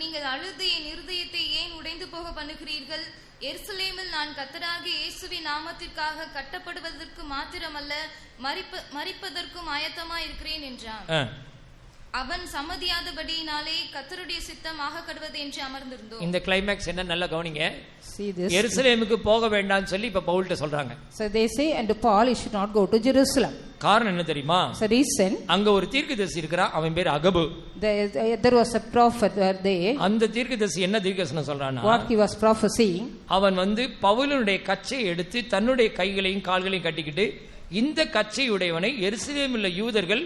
நீங்கள் அழுது என் இருதயத்தை ஏன் உடைந்து போக பண்ணுகிறீர்கள்? எருசலேமில் நான் கர்த்தராகிய இயேசுவின் நாமத்திற்காக கட்டப்படுவதற்கு மாத்திரமல்ல மரிப்பதற்கும் ஆயத்தமாய் இருக்கிறேன் என்றான். அவன் சம்மதியாதபடியினாலே கர்த்தருடைய சித்தம் ஆக கடவது என்று அமர்ந்திருந்தோம்.
இந்த கிளைமாக்ஸ் என்ன நல்லா கவனிங்க. எருசலேமுக்கு போக வேண்டாம்னு சொல்லி இப்ப பவுல்ட்ட சொல்றாங்க.
So they say and Paul you should not go to Jerusalem.
காரணம் என்ன தெரியுமா?
So reason,
அங்க ஒரு தீர்க்கதரிசி இருக்கிறான், அவன் பேர் அகபு.
There was a prophet there.
அந்த தீர்க்கதரிசி என்ன தீர்க்கதரிசனம் சொல்றானா?
What he was prophesying,
அவன் வந்து பவுலுடைய கச்சையை எடுத்து தன்னுடைய கைகளையும் கால்களையும் கட்டிக்கிட்டு இந்த கச்சையுடையவனை எருசலேமில் யூதர்கள்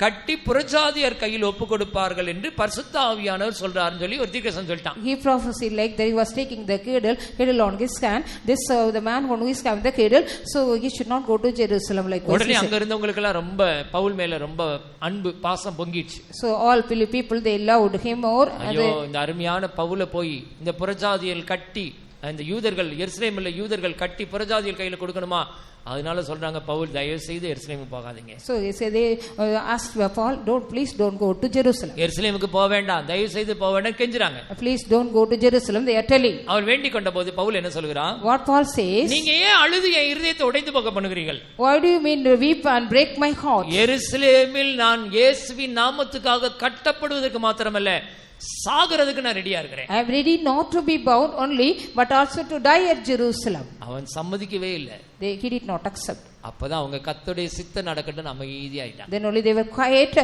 கட்டி புறஜாதியர் கையில் ஒப்பு கொடுப்பார்கள் என்று பரிசுத்த ஆவியானவர் சொல்றாருன்னு சொல்லி ஒரு தீர்க்கதரிசனம் சொல்லிட்டான்.
He prophesied like that he was taking the cradle on his hand. This the man who is carrying the cradle, so he should not go to Jerusalem like that.
உடனே அங்க இருந்தவங்களுக்கு எல்லாம் ரொம்ப பவுல் மேல ரொம்ப அன்பு பாசம் பொங்கிடுச்சு.
So all people they loved him more.
ஐயோ இந்த அருமையான பவுலை போய் இந்த புறஜாதியர் கட்டி இந்த யூதர்கள் எருசலேமில் யூதர்கள் கட்டி புறஜாதியர் கையில கொடுக்கணுமா? அதனால சொல்றாங்க பவுல் தயவு செய்து எருசலேமுக்கு போகாதீங்க.
So they asked Paul, please don't go to Jerusalem.
எருசலேமுக்கு போக வேண்டாம், தயவு செய்து போக வேண்டாம் கெஞ்சுறாங்க.
Please don't go to Jerusalem, they are telling.
அவர் வேண்டிக் கொண்ட போது பவுல் என்ன சொல்கிறான்?
What Paul says,
நீங்க ஏன் அழுது என் இருதயத்தை உடைந்து போக பண்ணுகிறீர்கள்?
Why do you mean weep and break my heart?
எருசலேமில் நான் இயேசுவின் நாமத்துக்காக கட்டப்படுவதற்கு மாத்திரமல்ல சாகிறதுக்கு நான் ரெடியா இருக்கிறேன்.
I am ready not to be bound only but also to die at Jerusalem.
அவன் சம்மதிக்கவே இல்லை.
He did not accept.
அப்பதான் அவங்க கர்த்தருடைய சித்தம் நடக்கட்டும் அமைதியாயிட்டாங்க.
Then only they were quiet,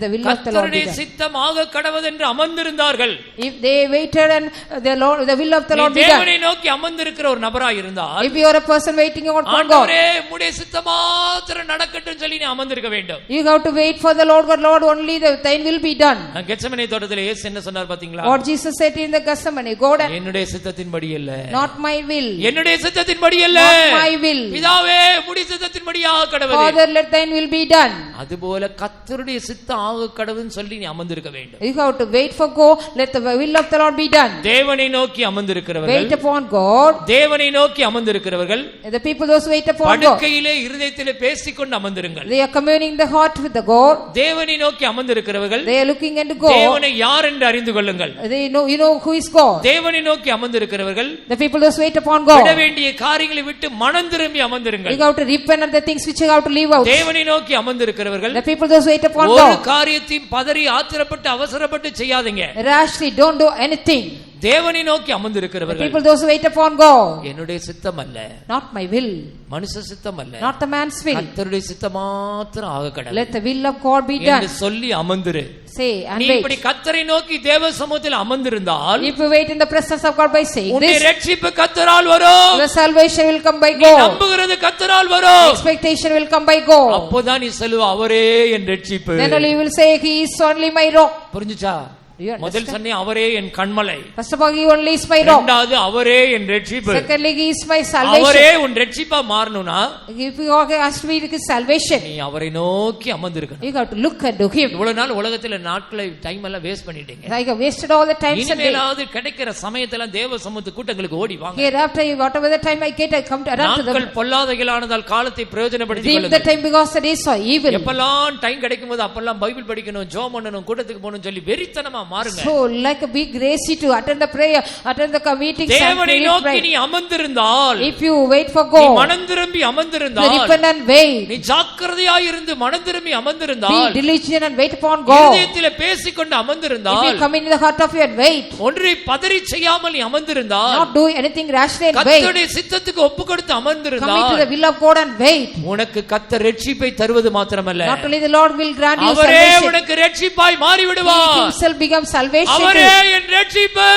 the will of the Lord.
கர்த்தருடைய சித்தமாக கடவது என்று அமர்ந்திருந்தார்கள்.
If they waited and the will of the Lord began.
தேவனை நோக்கி அமர்ந்திருக்கிற ஒரு நபராய் இருந்தால்,
if you are a person waiting on God,
ஆண்டவரே உம்முடைய சித்தம் மாத்திரம் நடக்கட்டும் சொல்லி நீ அமர்ந்திருக்க வேண்டும்.
You have to wait for the Lord, but Lord only thine will be done.
Gethsemane தோட்டத்திலே இயேசு என்ன சொன்னார் பாத்தீங்களா?
What Jesus said in the Gethsemane, God,
என்னுடைய சித்தத்தின்படி அல்ல,
not my will,
என்னுடைய சித்தத்தின்படி அல்ல,
not my will,
பிதாவே உம்முடைய சித்தத்தின்படி சித்தத்தின்படியாக கடவுள்.
Father, let thine will be done.
அதுபோல கர்த்தருடைய சித்தம் ஆக கடவுள்னு சொல்லி நீ அமர்ந்திருக்க வேண்டும்.
You have to wait for God. Let the will of the Lord be done.
தேவனை நோக்கி அமர்ந்திருக்கிறவர்கள்,
Wait upon God.
தேவனை நோக்கி அமர்ந்திருக்கிறவர்கள்,
The people those wait upon God.
படுக்கையிலே இருதயத்திலே பேசிக்கொண்டு அமர்ந்திருங்கள்.
They are communing the heart with the God.
தேவனை நோக்கி அமர்ந்திருக்கிறவர்கள்,
They are looking into God.
தேவனை யார் என்று அறிந்து கொள்ளுங்கள்.
They know, you know who is God.
தேவனை நோக்கி அமர்ந்திருக்கிறவர்கள்,
The people those wait upon God.
விட வேண்டிய காரியங்களை விட்டு மனம் திரும்பி அமர்ந்திருங்கள்.
You have to repent of the things which you have to leave out.
தேவனை நோக்கி அமர்ந்திருக்கிறவர்கள்,
The people those wait upon
ஒரு
God.
காரியத்தையும் பதறி ஆத்திரப்பட்டு அவசரப்பட்டு செய்யாதீங்க.
Rashly don't do anything.
தேவனை நோக்கி
The
அமர்ந்திருக்கிறவர்கள்,
people those wait upon God.
என்னுடைய சித்தம் அல்ல,
Not my will,
மனுஷ சித்தம் அல்ல,
not the man's will.
கர்த்தருடைய சித்தம் மாத்திரம் ஆக கடவுள்
Let the will of God be done.
என்று சொல்லி அமர்ந்திரு.
Say and
நீ இப்படி
wait.
கர்த்தரை நோக்கி தேவ சமூகத்தில் அமர்ந்திருந்தால்,
If you wait in the presence of God by saying
உன்னுடைய
this,
ரட்சிப்பு கர்த்தரால் வரும்.
the salvation will come by
நீ
God.
நம்புகிறது கர்த்தரால் வரும்.
Expectation will come by God.
அப்போதான் நீ சொல்லுவ அவரே என் ரட்சிப்பு.
Then only you will say he is only my rock.
புரிஞ்சுச்சா?
Do you
முதல்
understand?
சொன்னே அவரே என் கண்மலை,
First of all, he only is my rock.
இரண்டாவது அவரே என் ரட்சிப்பு.
Secondly, he is my
அவரே
salvation.
உன் ரட்சிப்பா மாறணும்னா
If you ask me his salvation,
நீ அவரை நோக்கி அமர்ந்திருக்கணும்.
you have to look and do him.
இவ்வளவு நாள் உலகத்துல நாட்களை டைம் எல்லாம் வேஸ்ட் பண்ணிட்டீங்க.
I have wasted all the times and days.
இனிமேலாவது கிடைக்கிற சமயத்தெல்லாம் தேவ சமூக கூட்டங்களுக்கு ஓடி வாங்க.
Hereafter, whatever the time I get, I come to run to
நாட்கள்
them.
பொல்லாதவைகளானதால் காலத்தை பிரயோஜனப்படுத்திக்
Redeem the
கொள்ளுங்கள்.
time because the days are evil.
எப்பெல்லாம் டைம் கிடைக்கும் போது அப்பெல்லாம் பைபிள் படிக்கணும், ஜெபம் பண்ணணும், கூட்டத்துக்கு போகணும்னு சொல்லி வெறித்தனமா மாறுங்க.
So, like a big grace to attend the prayer, attend the meetings and
தேவனை
pray.
நோக்கி நீ அமர்ந்திருந்தால்,
If you wait for
நீ
God,
மனம் திரும்பி
you
அமர்ந்திருந்தால்,
repent and wait.
நீ ஜாக்கிரதையாய் இருந்து மனம் திரும்பி
Be
அமர்ந்திருந்தால்,
diligent and wait upon God.
இருதயத்திலே பேசிக்கொண்டு
If
அமர்ந்திருந்தால்,
you come in the heart of you and wait,
ஒன்றை பதறி செய்யாமல் நீ அமர்ந்திருந்தால்,
not do anything rashly and wait,
கர்த்தருடைய சித்தத்துக்கு ஒப்பு கொடுத்து
coming to
அமர்ந்திருந்தால்,
the will of God and wait.
உனக்கு கர்த்தர் ரட்சிப்பை தருவது மாத்திரமல்ல,
Not only the Lord will grant you
அவரே
salvation,
உனக்கு ரட்சிப்பாய் மாறி
He
விடுவார்.
himself becomes salvation
அவரே
too.
என் ரட்சிப்பு.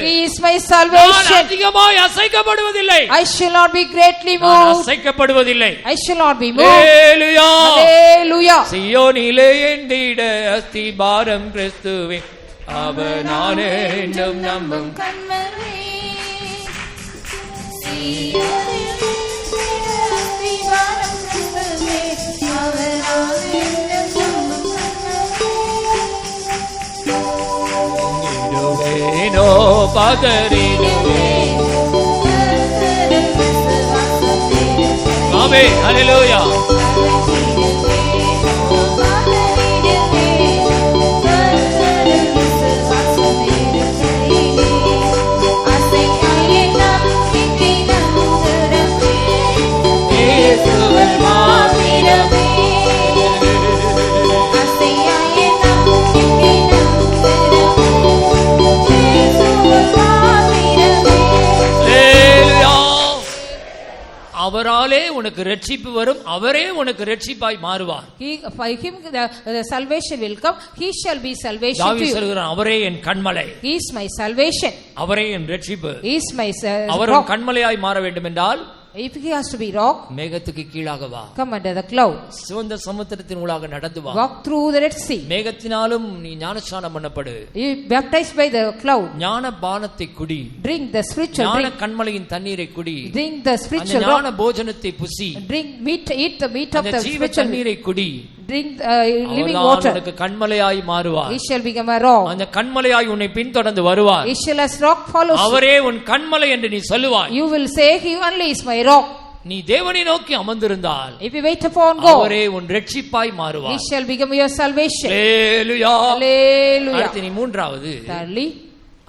He is my
நான்
salvation.
அதிகமாய் அசைக்கப்படுவதில்லை,
I shall not be greatly
நான்
moved.
அசைக்கப்படுவதில்லை.
I shall not be moved.
Hallelujah.
Hallelujah.
சியோனிலே எந்திட அஸ்திபாரம் கிறிஸ்துவே, அவர் நானே என்றும் நம்பும் இடுவேனோ பதறிடுவேன். ஆமென். ஹல்லேலூயா. ஹல்லேலூயா. அவராலே உனக்கு ரட்சிப்பு வரும், அவரே உனக்கு ரட்சிப்பாய் மாறுவார்.
By him the salvation will come. He shall be salvation to
தாவீது
you.
சொல்கிறான், அவரே என் கண்மலை,
He is my salvation.
அவரே என் ரட்சிப்பு.
He is my
our
rock.
கண்மலையாய் மாற வேண்டும் என்றால்
If he has to be rock,
மேகத்துக்கு கீழாக வா,
come under the cloud.
சிவந்த சமுத்திரத்தின் ஊடாக நடந்து வா.
Walk through the Red Sea.
மேகத்தினாலும் நீ ஞானஸ்நானம் பண்ணப்படு.
You baptized by the cloud.
ஞான பானத்தை குடி,
Drink the spiritual
ஞான
drink.
கண்மலையின் தண்ணீரை குடி.
Drink the
அந்த
spiritual
ஞான
rock.
போஜனத்தை Bussy,
Drink meat, eat the meat of
அந்த
the
ஜீவ
spiritual.
தண்ணீரை குடி.
Drink living
அவர்தான்
water.
உனக்கு கண்மலையாய் மாறுவார்.
He shall become a rock.
அந்த கண்மலையாய் உன்னை பின்தொடர்ந்து வருவார்.
He shall as rock follows.
அவரே உன் கண்மலை என்று நீ சொல்லுவாய்.
You will say he only is my rock.
நீ தேவனை நோக்கி அமர்ந்திருந்தால்,
If you wait upon God,
அவரே உன் ரட்சிப்பாய்
He
மாறுவார்.
shall become your salvation.
Hallelujah.
Hallelujah.
அடுத்து நீ மூன்றாவது,
Thirdly,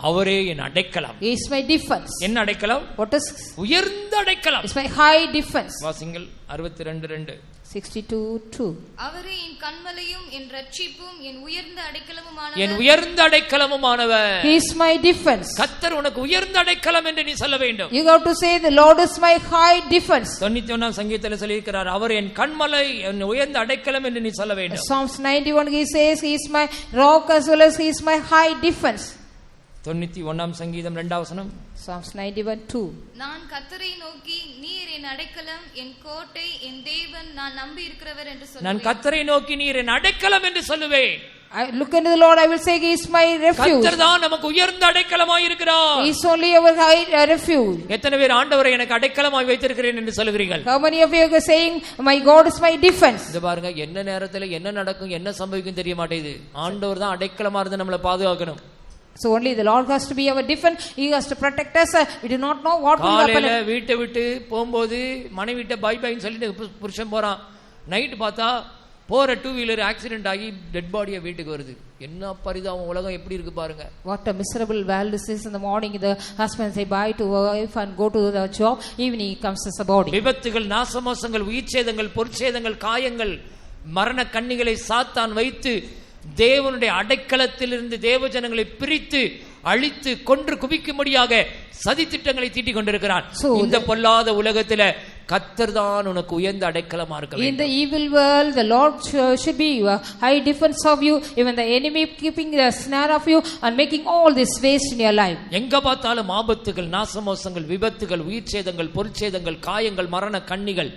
அவரே என் அடைக்கலம்.
He is my defense.
என்ன அடைக்கலம்?
What is?
உயர்ந்த அடைக்கலம்.
It's my high defense.
வாசிங்கள் 62:2.
62:2.
அவரே என் கண்மலையும் என் ரட்சிப்பும் என் உயர்ந்த
என்
அடைக்கலமுமானவர்.
உயர்ந்த அடைக்கலமுமானவர்.
He is my defense.
கர்த்தர் உனக்கு உயர்ந்த அடைக்கலம் என்று நீ சொல்ல வேண்டும்.
You have to say the Lord is my high defense.
91 சங்கீதத்தில் சொல்லியிருக்கிறார், அவர் என் கண்மலை, என் உயர்ந்த அடைக்கலம் என்று நீ சொல்ல வேண்டும்.
Psalms 91 he says he is my rock as well as he is my high defense.
91 சங்கீதம் 2 வசனம்.
Psalms 91:2.
நான் கர்த்தரை நோக்கி நீர் என் அடைக்கலம் என் கோட்டை என் தேவன் நான் நம்பி இருக்கிறவர் என்று
நான்
சொல்லுவேன்.
கர்த்தரை நோக்கி நீர் என் அடைக்கலம் என்று சொல்லுவேன்.
I look into the Lord, I will say He is my refuge.
கர்த்தர் தான் நமக்கு உயர்ந்த அடைக்கலமாய் இருக்கிறார்.
He is only our high refuge.
எத்தனை பேர் ஆண்டவரை எனக்கு அடைக்கலமாய் வைத்திருக்கிறேன் என்று சொல்கிறீர்கள்?
How many of you are saying my God is my defense?
இந்த பாருங்க, என்ன நேரத்துல என்ன நடக்கும் என்ன சம்பவிக்கும் தெரிய மாட்டேங்குது. ஆண்டவர் தான் அடைக்கலமா இருந்து நம்மளை பாதுகாக்கணும்.
So only the Lord has to be our defense. He has to protect us. We do not know what will happen.
காலையில வீட்டை விட்டு போகும்போது மனைவிட்ட பை பைன்னு சொல்லிட்டு புருஷன் போறான். நைட் பார்த்தா போற டூ வீலர் ஆக்சிடென்ட் ஆகி டெட் பாடியா வீட்டுக்கு வருது. என்ன பரிதாபம், உலகம் எப்படி இருக்கு பாருங்க.
What a miserable world this is. In the morning the husband say bye to wife and go to the job. Evening he comes as a body.
விபத்துகள், நாசமோசங்கள், உயிர்ச்சேதங்கள், பொருட்சேதங்கள், காயங்கள், மரண கண்ணிகளை சாத்தான் வைத்து தேவனுடைய அடைக்கலத்திலிருந்து தேவ ஜனங்களை பிரித்து அழித்து கொன்று குவிக்கும்படியாக சதி திட்டங்களை தீட்டிக் கொண்டிருக்கிறான். இந்த பொல்லாத உலகத்தில கர்த்தர் தான் உனக்கு உயர்ந்த அடைக்கலமா இருக்க வேண்டும்.
In the evil world the Lord should be your high defense of you. Even the enemy keeping the snare of you and making all this waste in your life.
எங்க பார்த்தாலும் ஆபத்துகள், நாசமோசங்கள், விபத்துகள், உயிர்ச்சேதங்கள், பொருட்சேதங்கள், காயங்கள், மரண கண்ணிகள்,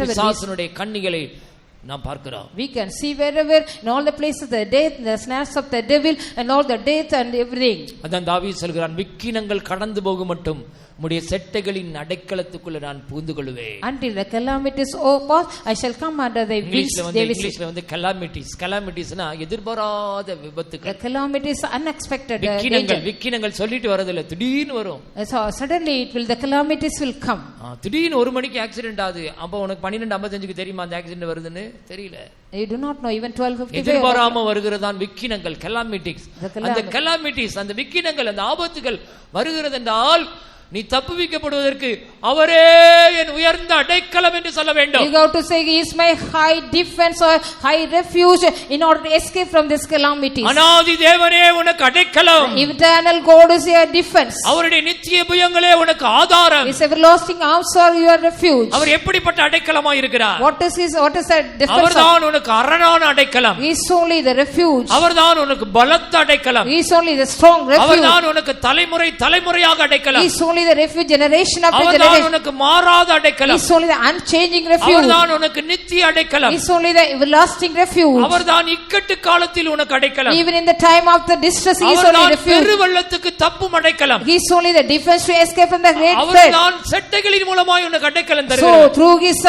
பிசாசுனுடைய கண்ணிகளை நாம் பார்க்கிறோம்.
We can see wherever in all the places the death, the snares of the devil and all the death and everything.
அதான் தாவீது சொல்கிறான், விக்கினங்கள் கடந்து போகும் மட்டும் உம்முடைய செட்டைகளின் அடைக்கலத்துக்குள்ள நான் புகுந்து கொள்வேன்.
Until the calamities over, I shall come under thy wings.
இங்கிலீஷ்ல வந்து calamities-னா எதிர்பாராத விபத்துகள்.
The calamities unexpected.
விக்கினங்கள் சொல்லிட்டு வரதில்லை, திடீர்னு வரும்.
So suddenly the calamities will come.
திடீர்னு 1 மணிக்கு ஆக்சிடென்ட் ஆகுது. அப்ப உனக்கு 12:55க்கு தெரியுமா அந்த ஆக்சிடென்ட் வருதுன்னு? தெரியல.
You do not know. Even 12:55.
எதிர்பாராம வருகிறதான் விக்கினங்கள், calamities. அந்த calamities, அந்த விக்கினங்கள், அந்த ஆபத்துகள் வருகிறது என்றால் நீ தப்புவிக்கப்படுவதற்கு அவரே என் உயர்ந்த அடைக்கலம் என்று சொல்ல வேண்டும்.
You have to say He is my high defense or high refuge in order to escape from this calamities.
அநாதி தேவனே உனக்கு அடைக்கலம்.
Eternal God is your defense.
அவருடைய நித்திய புயங்களே உனக்கு ஆதாரம்.
His everlasting arms are your refuge.
அவர் எப்படிப்பட்ட அடைக்கலமாய் இருக்கிறார்?
What is that defense?
அவர்தான் உனக்கு அரணான அடைக்கலம்.
He is only the refuge.
அவர்தான் உனக்கு பலத்த அடைக்கலம்.
He is only the strong refuge.
அவர்தான் உனக்கு தலைமுறையாக அடைக்கலம்.
He is only the refuge generation after
generation.
அவர்தான்
உனக்கு மாறாத அடைக்கலம்.
He is only the unchanging refuge.
அவர்தான் உனக்கு நித்திய அடைக்கலம்.
He is only the everlasting refuge.
அவர்தான் இக்கட்டு காலத்தில் உனக்கு அடைக்கலம்.
Even in the time of the distress He is only refuge.
பெருவெள்ளத்துக்கு தப்பும் அடைக்கலம்.
He is only the defense to escape from the great flood.
அவர்தான் செட்டைகளின் மூலமாய் உனக்கு அடைக்கலம் தருகிறார்.
So through His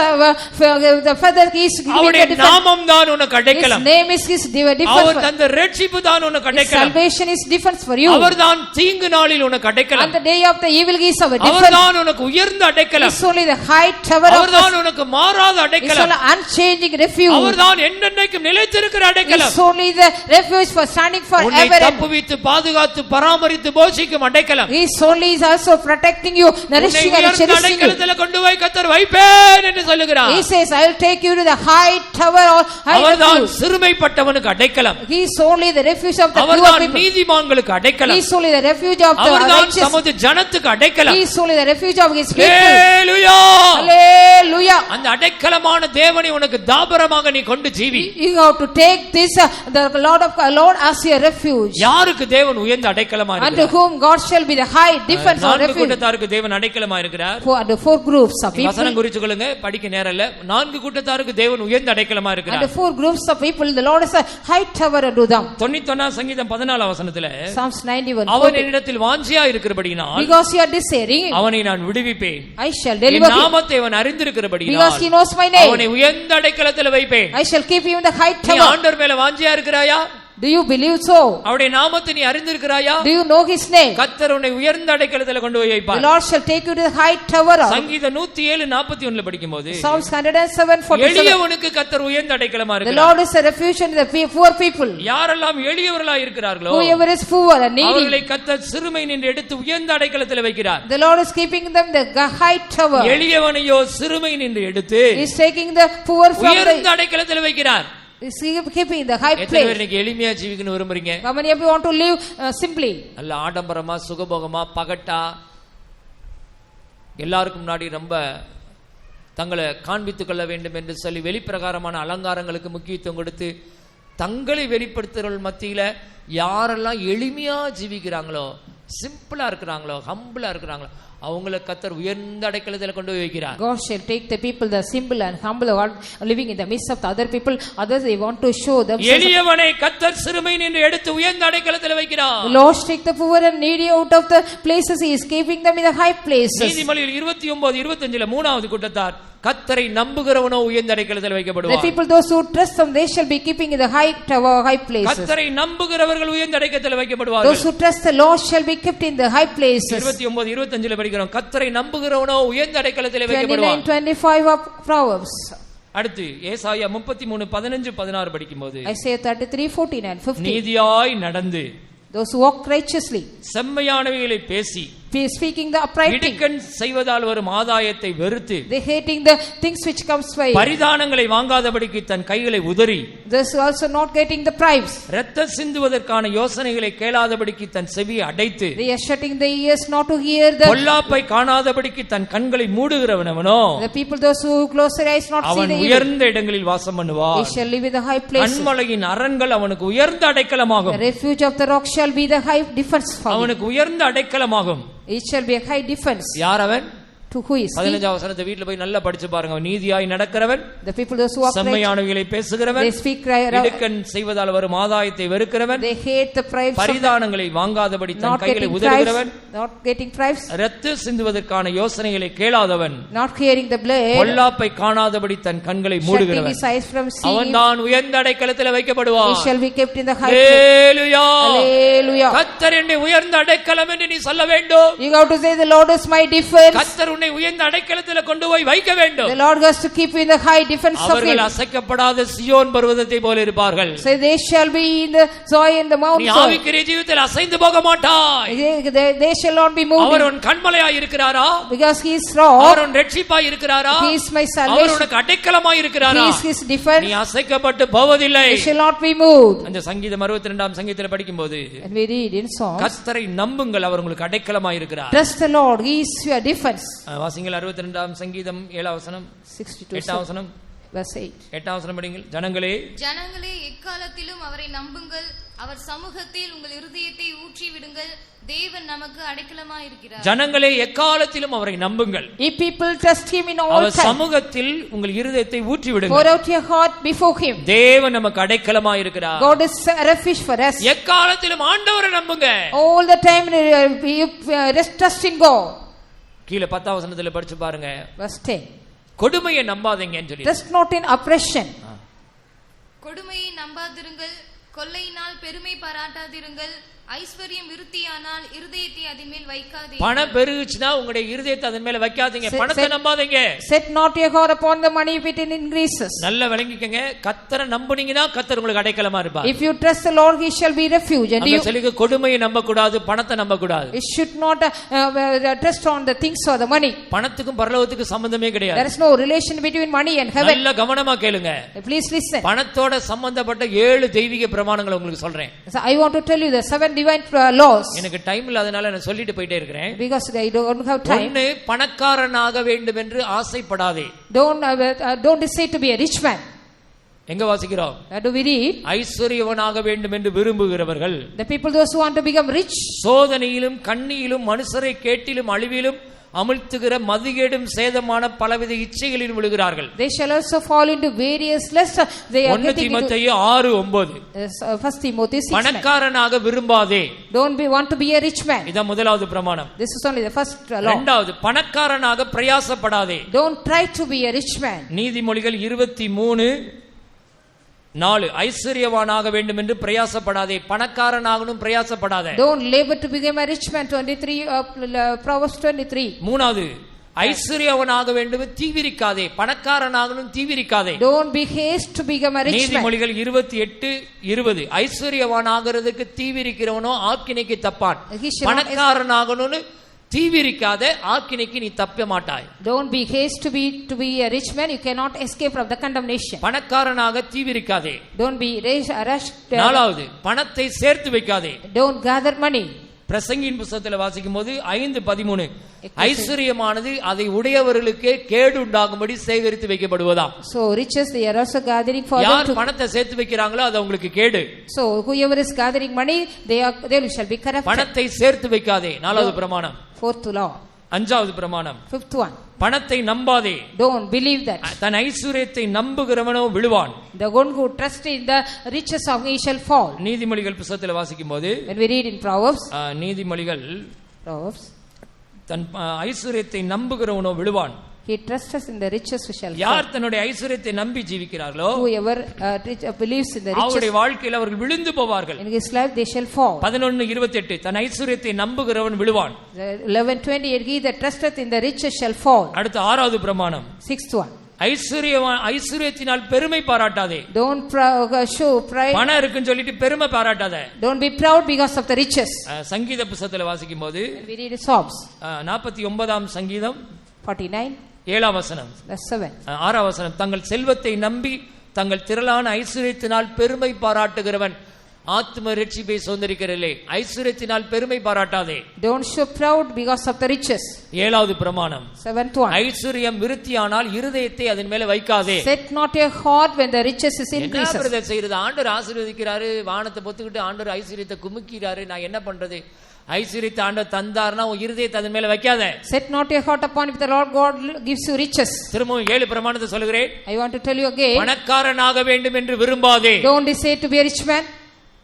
the feather He is giving
அவருடைய நாமம் தான் உனக்கு அடைக்கலம்.
His name is His defense.
அவர் தந்த இரட்சிப்பு தான் உனக்கு அடைக்கலம்.
Salvation is defense for you.
அவர்தான் தீங்கு நாளில் உனக்கு அடைக்கலம்.
On the day of the evil He is our defense.
அவர்தான் உனக்கு உயர்ந்த அடைக்கலம்.
He is only the high tower of us.
அவர்தான் உனக்கு மாறாத அடைக்கலம்.
He is only unchanging refuge.
அவர்தான் என்றென்றைக்கும் நிலைத்திருக்கிற அடைக்கலம்.
He is only the refuge for standing forever.
உன்னை தப்புவித்து பாதுகாத்து பராமரித்து போஷிக்கும் அடைக்கலம்.
He is only also protecting you, nourishing and cherishing you.
அடைக்கலத்தில் கொண்டு போய் கர்த்தர் வைப்பேன் என்று சொல்லுகிறார்.
He says I will take you to the high tower or high
அவர்தான்
refuge.
சிறுமைப்பட்டவனுக்கு அடைக்கலம்.
He is only the refuge of the poor
அவர்தான்
people.
நீதிமான்களுக்கு அடைக்கலம்.
He is only the refuge of the
அவர்தான்
righteous.
தமது ஜனத்துக்கு அடைக்கலம்.
He is only the refuge of His people.
Hallelujah.
Hallelujah.
அந்த அடைக்கலமான தேவனை உனக்கு தாபரமாக நீ கொண்டு ஜீவி.
You have to take this the Lord as your refuge.
யாருக்கு தேவன் உயர்ந்த அடைக்கலமா இருக்கிறார்?
Unto whom God shall be the high defense or refuge.
கூட்டத்தாருக்கு தேவன் அடைக்கலமா இருக்கிறார்.
For the 4 groups of people.
வசனம் குறிச்சுக்கொள்ளுங்க, படிக்க நேரம் இல்ல. 4 கூட்டத்தாருக்கு தேவன் உயர்ந்த அடைக்கலமா இருக்கிறார்.
And the 4 groups of people the Lord is a high tower unto them.
91 சங்கீதம் 14 வசனத்திலே
Psalms 91.
அவன் என்னிடத்தில் வாஞ்சியா இருக்கிறபடியினால்
because you are desiring
அவனை நான் விடுவிப்பேன்.
I shall deliver him.
நாமத்தை அவன் அறிந்திருக்கிறபடினால்
because he knows my name.
அவனை உயர்ந்த அடைக்கலத்தில் வைப்பேன்.
I shall keep him in the high
நீ
tower.
ஆண்டவர் மேல வாஞ்சியா இருக்கிறாயா?
Do you believe so?
அவருடைய நாமத்தை நீ அறிந்திருக்கிறாயா?
Do you know His name?
கர்த்தர் உன்னை உயர்ந்த அடைக்கலத்தில் கொண்டு போய் வைப்பார்.
The Lord shall take you to the high tower.
சங்கீதம் 107:41 படிக்கும்போது
Psalms 107:47
எளியவனுக்கு கர்த்தர் உயர்ந்த அடைக்கலமா
The
இருக்கிறார்.
Lord is a refuge in the poor people.
யாரெல்லாம் எளியவர்களாய் இருக்கிறார்களோ
whoever is poor and needy
அவர்களை கர்த்தர் சிறுமை நின்று எடுத்து உயர்ந்த அடைக்கலத்தில் வைக்கிறார்.
the Lord is keeping them the high tower.
எளியவனையோ சிறுமை நின்று எடுத்து
He is taking the poor from
உயர்ந்த அடைக்கலத்தில் வைக்கிறார்.
is keeping the high
எத்தனை
place.
பேர் இன்னைக்கு எளிமையா ஜீவிக்கணும் விரும்புறீங்க?
How many of you want to live simply?
நல்ல ஆடம்பரமா சுகபோகமா பகட்டா எல்லாருக்கும் முன்னாடி ரொம்ப தங்களை காண்பித்துக் கொள்ள வேண்டும் என்று சொல்லி வெளிப்பிரகாரமான அலங்காரங்களுக்கு முக்கியத்துவம் கொடுத்து தங்களை வெளிப்படுத்துறவர்கள் மத்தியில யாரெல்லாம் எளிமையா ஜீவிக்கிறாங்களோ, சிம்பிளா இருக்கிறாங்களோ, ஹம்பிளா இருக்கிறாங்களோ அவங்கள கர்த்தர் உயர்ந்த அடைக்கலத்தில் கொண்டு போய் வைக்கிறார்.
God shall take the people, the simple and humble one living in the midst of the other people. Others they want to show themselves.
எளியவனை கர்த்தர் சிறுமையின் என்று எடுத்து உயர்ந்த அடைக்கலத்தில் வைக்கிறார்.
The Lord take the poor and needy out of the places. He is keeping them in the high places.
நீதிமொழிகள் 29:25 மூணாவது கூட்டத்தார் கர்த்தரை நம்புகிறவனோ உயர்ந்த அடைக்கலத்தில் வைக்கப்படுவார்.
The people those who trust them, they shall be keeping in the high tower, high places.
கர்த்தரை நம்புகிறவர்கள் உயர்ந்த அடைக்கலத்தில் வைக்கப்படுவார்கள்.
Those who trust the Lord shall be kept in the high places.
29:25 படிக்கிறோம். கர்த்தரை நம்புகிறவனோ உயர்ந்த அடைக்கலத்தில் வைக்கப்படுவார்.
29:25 of Proverbs.
அடுத்து ஏசாயா 33:15-16 படிக்கும்போது
Isaiah 33:14 and 15.
நீதியாய் நடந்து
those who walk righteously,
செம்மையானவைகளை பேசி
speaking the upright thing,
இடுக்கண் செய்வதால் வரும் ஆதாயத்தை வெறுத்து
they hating the things which comes by,
பரிதானங்களை வாங்காதபடிக்கு தன் கைகளை உதறி,
those also not getting the bribes,
இரத்தம் சிந்துவதற்கான யோசனைகளை கேளாதபடிக்கு தன் செவியை அடைத்து,
they are shutting the ears not to hear the,
பொல்லாப்பை காணாதபடிக்கு தன் கண்களை மூடுகிறவனவனோ,
the people those who close their eyes not see
அவன்
the evil,
உயர்ந்த இடங்களில் வாசம் பண்ணுவான்.
they shall live in the high places.
கன்மலையின் அரண்கள் அவனுக்கு உயர்ந்த அடைக்கலமாகும்.
The refuge of the rock shall be the high defense for him.
அவனுக்கு உயர்ந்த அடைக்கலமாகும்.
It shall be a high defense.
யார் அவன்?
To who is he?
15வது வசனத்தை வீட்ல போய் நல்லா படிச்சு பாருங்க. அவன் நீதியாய் நடக்கிறவன்,
The people those who walk right,
செம்மையானவைகளை பேசுகிறவன்,
they speak right,
இடுக்கண் செய்வதால் வரும் ஆதாயத்தை வெறுக்கிறவன்,
they hate the bribes,
பரிதானங்களை வாங்காதபடி than
not
கைகளை
getting
உதறுகிறவன்,
bribes, not getting bribes,
இரத்தம் சிந்துவதற்கான யோசனைகளை கேளாதவன்,
not hearing the blade,
பொல்லாப்பை காணாதபடி தன் கண்களை
shutting
மூடுகிறவன்,
his eyes from seeing,
அவன் தான் உயர்ந்த அடைக்கலத்தில் வைக்கப்படுவான்.
he shall be kept in the high place.
Hallelujah.
Hallelujah.
கர்த்தர் என்னை உயர்ந்த அடைக்கலம் என்று நீ சொல்ல வேண்டும்.
You have to say the Lord is my defense.
கர்த்தர் உன்னை உயர்ந்த அடைக்கலத்தில் கொண்டு போய் வைக்க வேண்டும்.
The Lord has to keep you in the high defense of him.
அவர்கள் அசைக்கப்படாத சியோன் பர்வதத்தை போல இருப்பார்கள்.
So they shall be in the joy in the Mount
நீ
Zion.
ஆவிக்குரிய ஜீவிதத்தில் அசைந்து போக மாட்டாய்.
They shall not be moved.
அவர் உன் கண்மலையாய் இருக்கிறாரா?
Because he is rock.
அவர் உன் இரட்சிப்பாய் இருக்கிறாரா?
He is my
our
salvation.
உனக்கு அடைக்கலமாய் இருக்கிறாரா?
He is his defense.
நீ அசைக்கப்பட்டு போவதில்லை.
He shall not be moved.
அந்த சங்கீதம் 62ஆம் சங்கீதத்தில் படிக்கும்போது
And we read in Psalms,
கர்த்தரை நம்புங்கள், அவர் உங்களுக்கு அடைக்கலமாய் இருக்கிறார்.
trust the Lord, he is your defense.
வாசிங்கள் 62ஆம் சங்கீதம் 7ஆம் வசனம்,
62
8ஆம் வசனம்,
verse 8.
8ஆம் வசனம் படிங்கள். ஜனங்களே
எக்காலத்திலும் அவரை நம்புங்கள், அவர் சமூகத்தில் உங்கள் இருதயத்தை ஊற்றி விடுங்கள், தேவன் நமக்கு அடைக்கலமாய் இருக்கிறார்.
ஜனங்களே எக்காலத்திலும் அவரை நம்புங்கள்.
If people trust him in all
our
time,
சமூகத்தில் உங்கள் இருதயத்தை ஊற்றி
pour
விடுங்கள்.
out your heart before him.
தேவன் நமக்கு அடைக்கலமாய் இருக்கிறார்.
God is a refuge for us.
எக்காலத்திலும் ஆண்டவரை நம்புங்க.
All the time you trust in God.
கீழ 10ஆம் வசனத்துல படிச்சு பாருங்க.
Verse 10.
கொடுமையை நம்பாதீங்கன்னு சொல்லி.
Trust not in oppression.
கொடுமையை நம்பாதிருங்கள், கொள்ளையினால் பெருமை பாராட்டாதிருங்கள், ஐஸ்வர்யம் விருத்தியானால் இருதயத்தை அதன் மேல் வைக்காதீங்க.
பணம் பெருகுச்சுனா உங்களுடைய இருதயத்தை அதன் மேல வைக்காதீங்க. பணத்தை நம்பாதீங்க.
Set not your heart upon the money if it increases.
நல்ல விளங்கிக்கங்க. கர்த்தரை நம்புனீங்கன்னா கர்த்தர் உங்களுக்கு அடைக்கலமா இருப்பார்.
If you trust the Lord, he shall be refuge. And you
சொல்லுங்க, கொடுமையை நம்ப கூடாது, பணத்தை நம்ப கூடாது.
You should not trust on the things or the money.
பணத்துக்கும் பரலோகத்துக்கும் சம்பந்தமே கிடையாது.
There is no relation between money and heaven.
நல்ல கவனமா கேளுங்க.
Please listen.
பணத்தோட சம்பந்தப்பட்ட 7 தெய்வீக பிரமாணங்களை உங்களுக்கு சொல்றேன்.
So I want to tell you the 7 divine laws.
எனக்கு டைம் இல்லாதனால நான் சொல்லிட்டு போயிட்டே இருக்கிறேன்.
Because I don't have time.
ஒன்னு, பணக்காரனாக வேண்டும் என்று ஆசைப்படாதே.
Don't decide to be a rich man.
எங்க வாசிக்கிறோம்?
Do we read?
ஐஸ்வர்யவனாக வேண்டும் என்று விரும்புகிறவர்கள்,
The people those who want to become rich,
சோதனையிலும் கண்ணியிலும் மனுஷரை கேட்டிலும் அழிவிலும் அமிழ்த்துகிற மதிகேடும் சேதமான பலவித இச்சைகளில் விழுகிறார்கள்.
they shall also fall into various lusts. They are
1
getting into
தீமோத்தேயு 6:9.
1 Timothy 6:9.
பணக்காரனாக விரும்பாதே.
Don't want to be a rich man.
இதான் முதலாவது பிரமாணம்.
This is only the first law.
இரண்டாவது, பணக்காரனாக பிரயாசப்படாதே.
Don't try to be a rich man.
நீதிமொழிகள் 23:4 ஐஸ்வர்யவானாக வேண்டும் என்று பிரயாசப்படாதே. பணக்காரனாகணும் பிரயாசப்படாதே.
Don't labor to become a rich man. 23 Proverbs 23.
மூணாவது, ஐஸ்வர்யவனாக வேண்டும் தீவிரிக்காதே. பணக்காரனாகணும் தீவிரிக்காதே.
Don't be haste to become a rich man.
நீதிமொழிகள் 28:20 ஐஸ்வர்யவானாகிறதுக்கு தீவிரிக்கிறவனோ ஆக்கினைக்கு தப்பான். பணக்காரனாகணும்னு தீவிரிக்காத, ஆக்கினைக்கு நீ தப்ப மாட்டாய்.
Don't be haste to be a rich man. You cannot escape from the condemnation.
பணக்காரனாக தீவிரிக்காதே.
Don't be rushed.
நாலாவது, பணத்தை சேர்த்து வைக்காதே.
Don't gather money.
பிரசங்கியின் புத்தகத்தில் வாசிக்கும் போது 5:13 ஐஸ்வர்யமானது அதை உடையவர்களுக்கே கேடு உண்டாகும்படி சேகரித்து வைக்கப்படுவதாம்.
So riches they are also gathering for them
யார்
to.
பணத்தை சேர்த்து வைக்கிறாங்களோ அது உங்களுக்கு கேடு.
So whoever is gathering money, they shall be corrupted.
பணத்தை சேர்த்து வைக்காதே. நாலாவது பிரமாணம்.
4th law.
அஞ்சாவது பிரமாணம்,
Fifth one.
பணத்தை நம்பாதே.
Don't believe that.
Than ஐஸ்வரியத்தை நம்புகிறவனோ விழுவான்.
The one who trusts in the riches of he shall fall.
நீதிமொழிகள் புத்தகத்தில் வாசிக்கும் போது,
When we read in Proverbs,
நீதிமொழிகள்
Proverbs,
than ஐஸ்வரியத்தை நம்புகிறவனோ விழுவான்.
he trusts in the riches who shall fall.
யார் தன்னுடைய ஐஸ்வரியத்தை நம்பி ஜீவிக்கிறார்களோ,
Whoever believes in the riches,
அவருடைய வாழ்க்கையில் அவர்கள் விழுந்து போவார்கள்.
in his life they shall fall.
11:28 than ஐஸ்வரியத்தை நம்புகிறவன் விழுவான்.
11:28 he that trusteth in the riches shall fall.
அடுத்த ஆறாவது பிரமாணம்,
Sixth one.
ஐஸ்வரியத்தினால் பெருமை பாராட்டாதே.
Don't show pride.
பணம் இருக்குன்னு சொல்லிட்டு பெருமை பாராட்டாதே.
Don't be proud because of the riches.
சங்கீத புத்தகத்தில் வாசிக்கும் போது,
We read in Psalms
49ஆம் சங்கீதம்
49
7ஆம் வசனம்,
7.
6ஆம் வசனம், தங்கள் செல்வத்தை நம்பி தங்கள் திரளான ஐஸ்வரியத்தினால் பெருமை பாராட்டுகிறவன் ஆத்ம ரட்சிப்பை சுதந்தரிக்கிறதில்லை. ஐஸ்வரியத்தினால் பெருமை பாராட்டாதே.
Don't show proud because of the riches.
7வது பிரமாணம்,
7th one.
ஐஸ்வரியம் விருத்தியானால் இருதயத்தை அதன் மேல வைக்காதே.
Set not your heart when the riches is increased.
என்ன பிரதர் செய்யறது? ஆண்டவர் ஆசீர்வதிக்கிறாரு, வானத்தை பொத்துக்கிட்டு ஆண்டவர் ஐஸ்வரியத்தை குமுக்கிறாரு, நான் என்ன பண்றது? ஐஸ்வரியத்தை ஆண்டவர் தந்தார்னா உன் இருதயத்தை அதன் மேல வைக்காத.
Set not your heart upon if the Lord God gives you riches.
திரும்பவும் 7 பிரமாணத்தை சொல்கிறேன்.
I want to tell you again.
பணக்காரனாக வேண்டும் என்று விரும்பாதே.
Don't desire to be a rich man.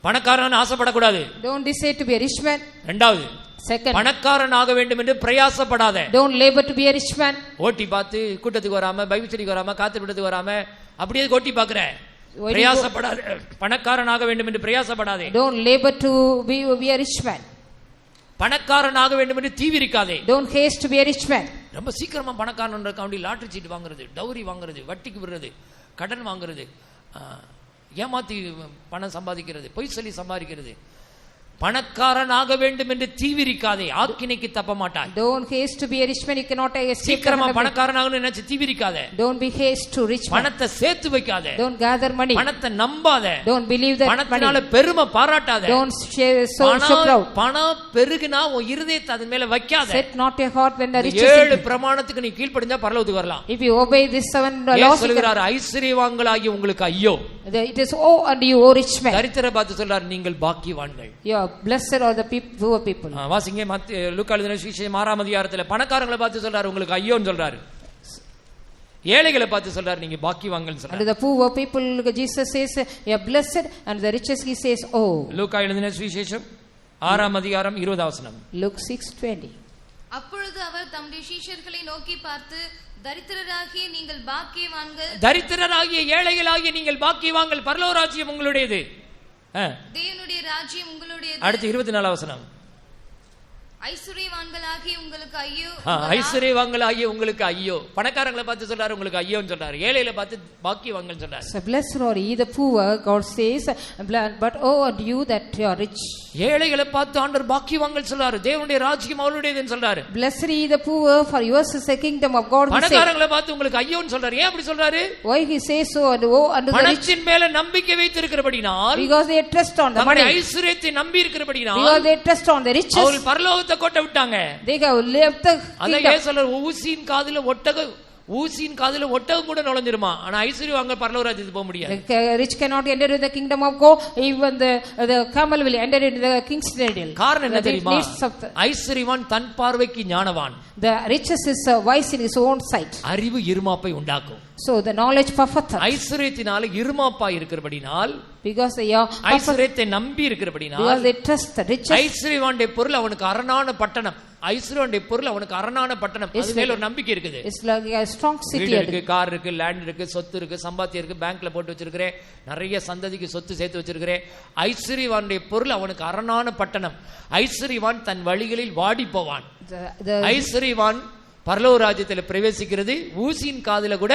பணக்காரன் ஆசைப்படக்கூடாது.
Don't desire to be a rich man.
இரண்டாவது,
Second,
பணக்காரனாக வேண்டும் என்று பிரயாசப்படாத.
don't labor to be a rich man.
ஓட்டி பார்த்து கூட்டத்துக்கு வராம, பைபிள் ஸ்டடிக்கு வராம, காத்திருப்பதுக்கு வராம அப்படியே ஓட்டி பார்க்கற.
When
பிரயாசப்படாத. பணக்காரனாக வேண்டும் என்று பிரயாசப்படாதே.
Don't labor to be a rich man.
பணக்காரனாக வேண்டும் என்று தீவிரிக்காதே.
Don't haste to be a rich man.
ரொம்ப சீக்கிரமா பணக்காரன்றக்காண்டி லாட்டரி சீட் வாங்குறது, டவுரி வாங்குறது, வட்டிக்கு விடுறது, கடன் வாங்குறது, ஏமாத்தி பணம் சம்பாதிக்கிறது, பொய் சொல்லி சம்பாதிக்கிறது. பணக்காரனாக வேண்டும் என்று தீவிரிக்காதே, ஆக்கினைக்கு தப்ப மாட்டாய்.
Don't haste to be a rich man, you cannot escape.
சீக்கிரமா பணக்காரனாகணும்னு நினைச்சு தீவிரிக்காதே.
Don't be haste to rich man.
பணத்தை சேர்த்து வைக்காதே.
Don't gather money.
பணத்தை நம்பாதே.
Don't believe that
பணத்தினால
money.
பெருமை பாராட்டாதே.
Don't show proud.
பணம் பெருகுனா உன் இருதயத்தை அதன் மேல வைக்காதே.
Set not your heart when the riches.
7 பிரமாணத்துக்கு நீ கீழ்ப்படிஞ்சா பரலோகத்துக்கு வரலாம்.
If you obey this 7 laws,
சொல்கிறார், ஐஸ்வரியவான்களாகிய உங்களுக்கு ஐயோ.
it is oh unto you, O rich man.
தரித்திர பார்த்து சொல்றார், நீங்கள் பாக்கியவான்கள்.
You are blessed are the poor people.
வாசிங்க லூக்கா எழுதின சுவிசேஷம் 6ஆம் அதிகாரத்துல பணக்காரங்களை பார்த்து சொல்றாரு, உங்களுக்கு ஐயோன்னு சொல்றாரு. ஏழைகளை பார்த்து சொல்றாரு, நீங்க பாக்கியவான்கள் சொல்றாரு.
And the poor people Jesus says you are blessed, and the riches he says oh.
லூக்கா எழுதின சுவிசேஷம் 6ஆம் அதிகாரம் 20ஆம் வசனம்.
Luke 6:20.
அப்பொழுது அவர் தம்முடைய சீஷர்களை நோக்கி பார்த்து, தரித்திரராகிய நீங்கள் பாக்கியவான்கள்,
தரித்திரராகிய ஏழைகளாகிய நீங்கள் பாக்கியவான்கள், பரலோக ராஜ்யம் உங்களுடையது.
தேவனுடைய ராஜ்யம் உங்களுடையது.
அடுத்து 24ஆம் வசனம்.
ஐஸ்வரியவான்களாகிய உங்களுக்கு ஐயோ.
ஐஸ்வரியவான்களாகிய உங்களுக்கு ஐயோ. பணக்காரங்களை பார்த்து சொல்றாரு, உங்களுக்கு ஐயோன்னு சொல்றாரு. ஏழைகளை பார்த்து பாக்கியவான்கள் சொல்றாரு.
So blessed are ye the poor, God says, but oh unto you that you are rich.
ஏழைகளை பார்த்து ஆண்டவர் பாக்கியவான்கள் சொல்றாரு, தேவனுடைய ராஜ்யம் அவருடையதுன்னு சொல்றாரு.
Blessed are ye the poor, for yours is the kingdom of God.
பணக்காரங்களை பார்த்து உங்களுக்கு ஐயோன்னு சொல்றாரு. ஏன் அப்படி சொல்றாரு?
Why he says so and oh unto the rich?
பணத்தின் மேல நம்பிக்கை வைத்திருக்கிறபடியால்,
because they trust on the money.
ஐஸ்வரியத்தை நம்பி இருக்கிறபடியால்,
because they trust on the riches,
அவர்கள் பரலோகத்தை கோட்டை விட்டாங்க.
they have left the kingdom.
அத சொல்றாரு, ஊசியின் காதுல ஒட்டகம் கூட நுழைஞ்சிருமா, ஆனா ஐஸ்வரியவான்கள் பரலோக ராஜ்யத்துக்கு போக முடியாது.
The rich cannot enter into the kingdom of God, even the camel will enter into the king's cradle.
காரணம் என்ன தெரியுமா? ஐஸ்வரியவான் தன் பார்வைக்கு ஞானவான்.
The riches is wise in his own sight.
அறிவு இருமாப்பை உண்டாக்கும்.
So the knowledge puffeth.
ஐஸ்வரியத்தினால இருமாப்பா இருக்கிறபடினால்,
because they are
ஐஸ்வரியத்தை நம்பி இருக்கிறபடினால்,
because they trust the riches.
ஐஸ்வரியவானுடைய பொருள் அவனுக்கு அரணான பட்டணம். ஐஸ்வரியவானுடைய பொருள் அவனுக்கு அரணான பட்டணம். அது மேல ஒரு நம்பிக்கை இருக்குது.
It's like a strong city.
இருக்கு, கார் இருக்கு, லேண்ட் இருக்கு, சொத்து இருக்கு, சம்பாத்தியம் இருக்கு, பேங்க்ல போட்டு வச்சிருக்கிறேன், நிறைய சந்ததிக்கு சொத்து சேர்த்து வச்சிருக்கிறேன். ஐஸ்வரியவானுடைய பொருள் அவனுக்கு அரணான பட்டணம். ஐஸ்வரியவான் தன் வழிகளில் வாடி போவான். ஐஸ்வரியவான் பரலோக ராஜ்யத்தில் பிரவேசிக்கிறது ஊசியின் காதுல கூட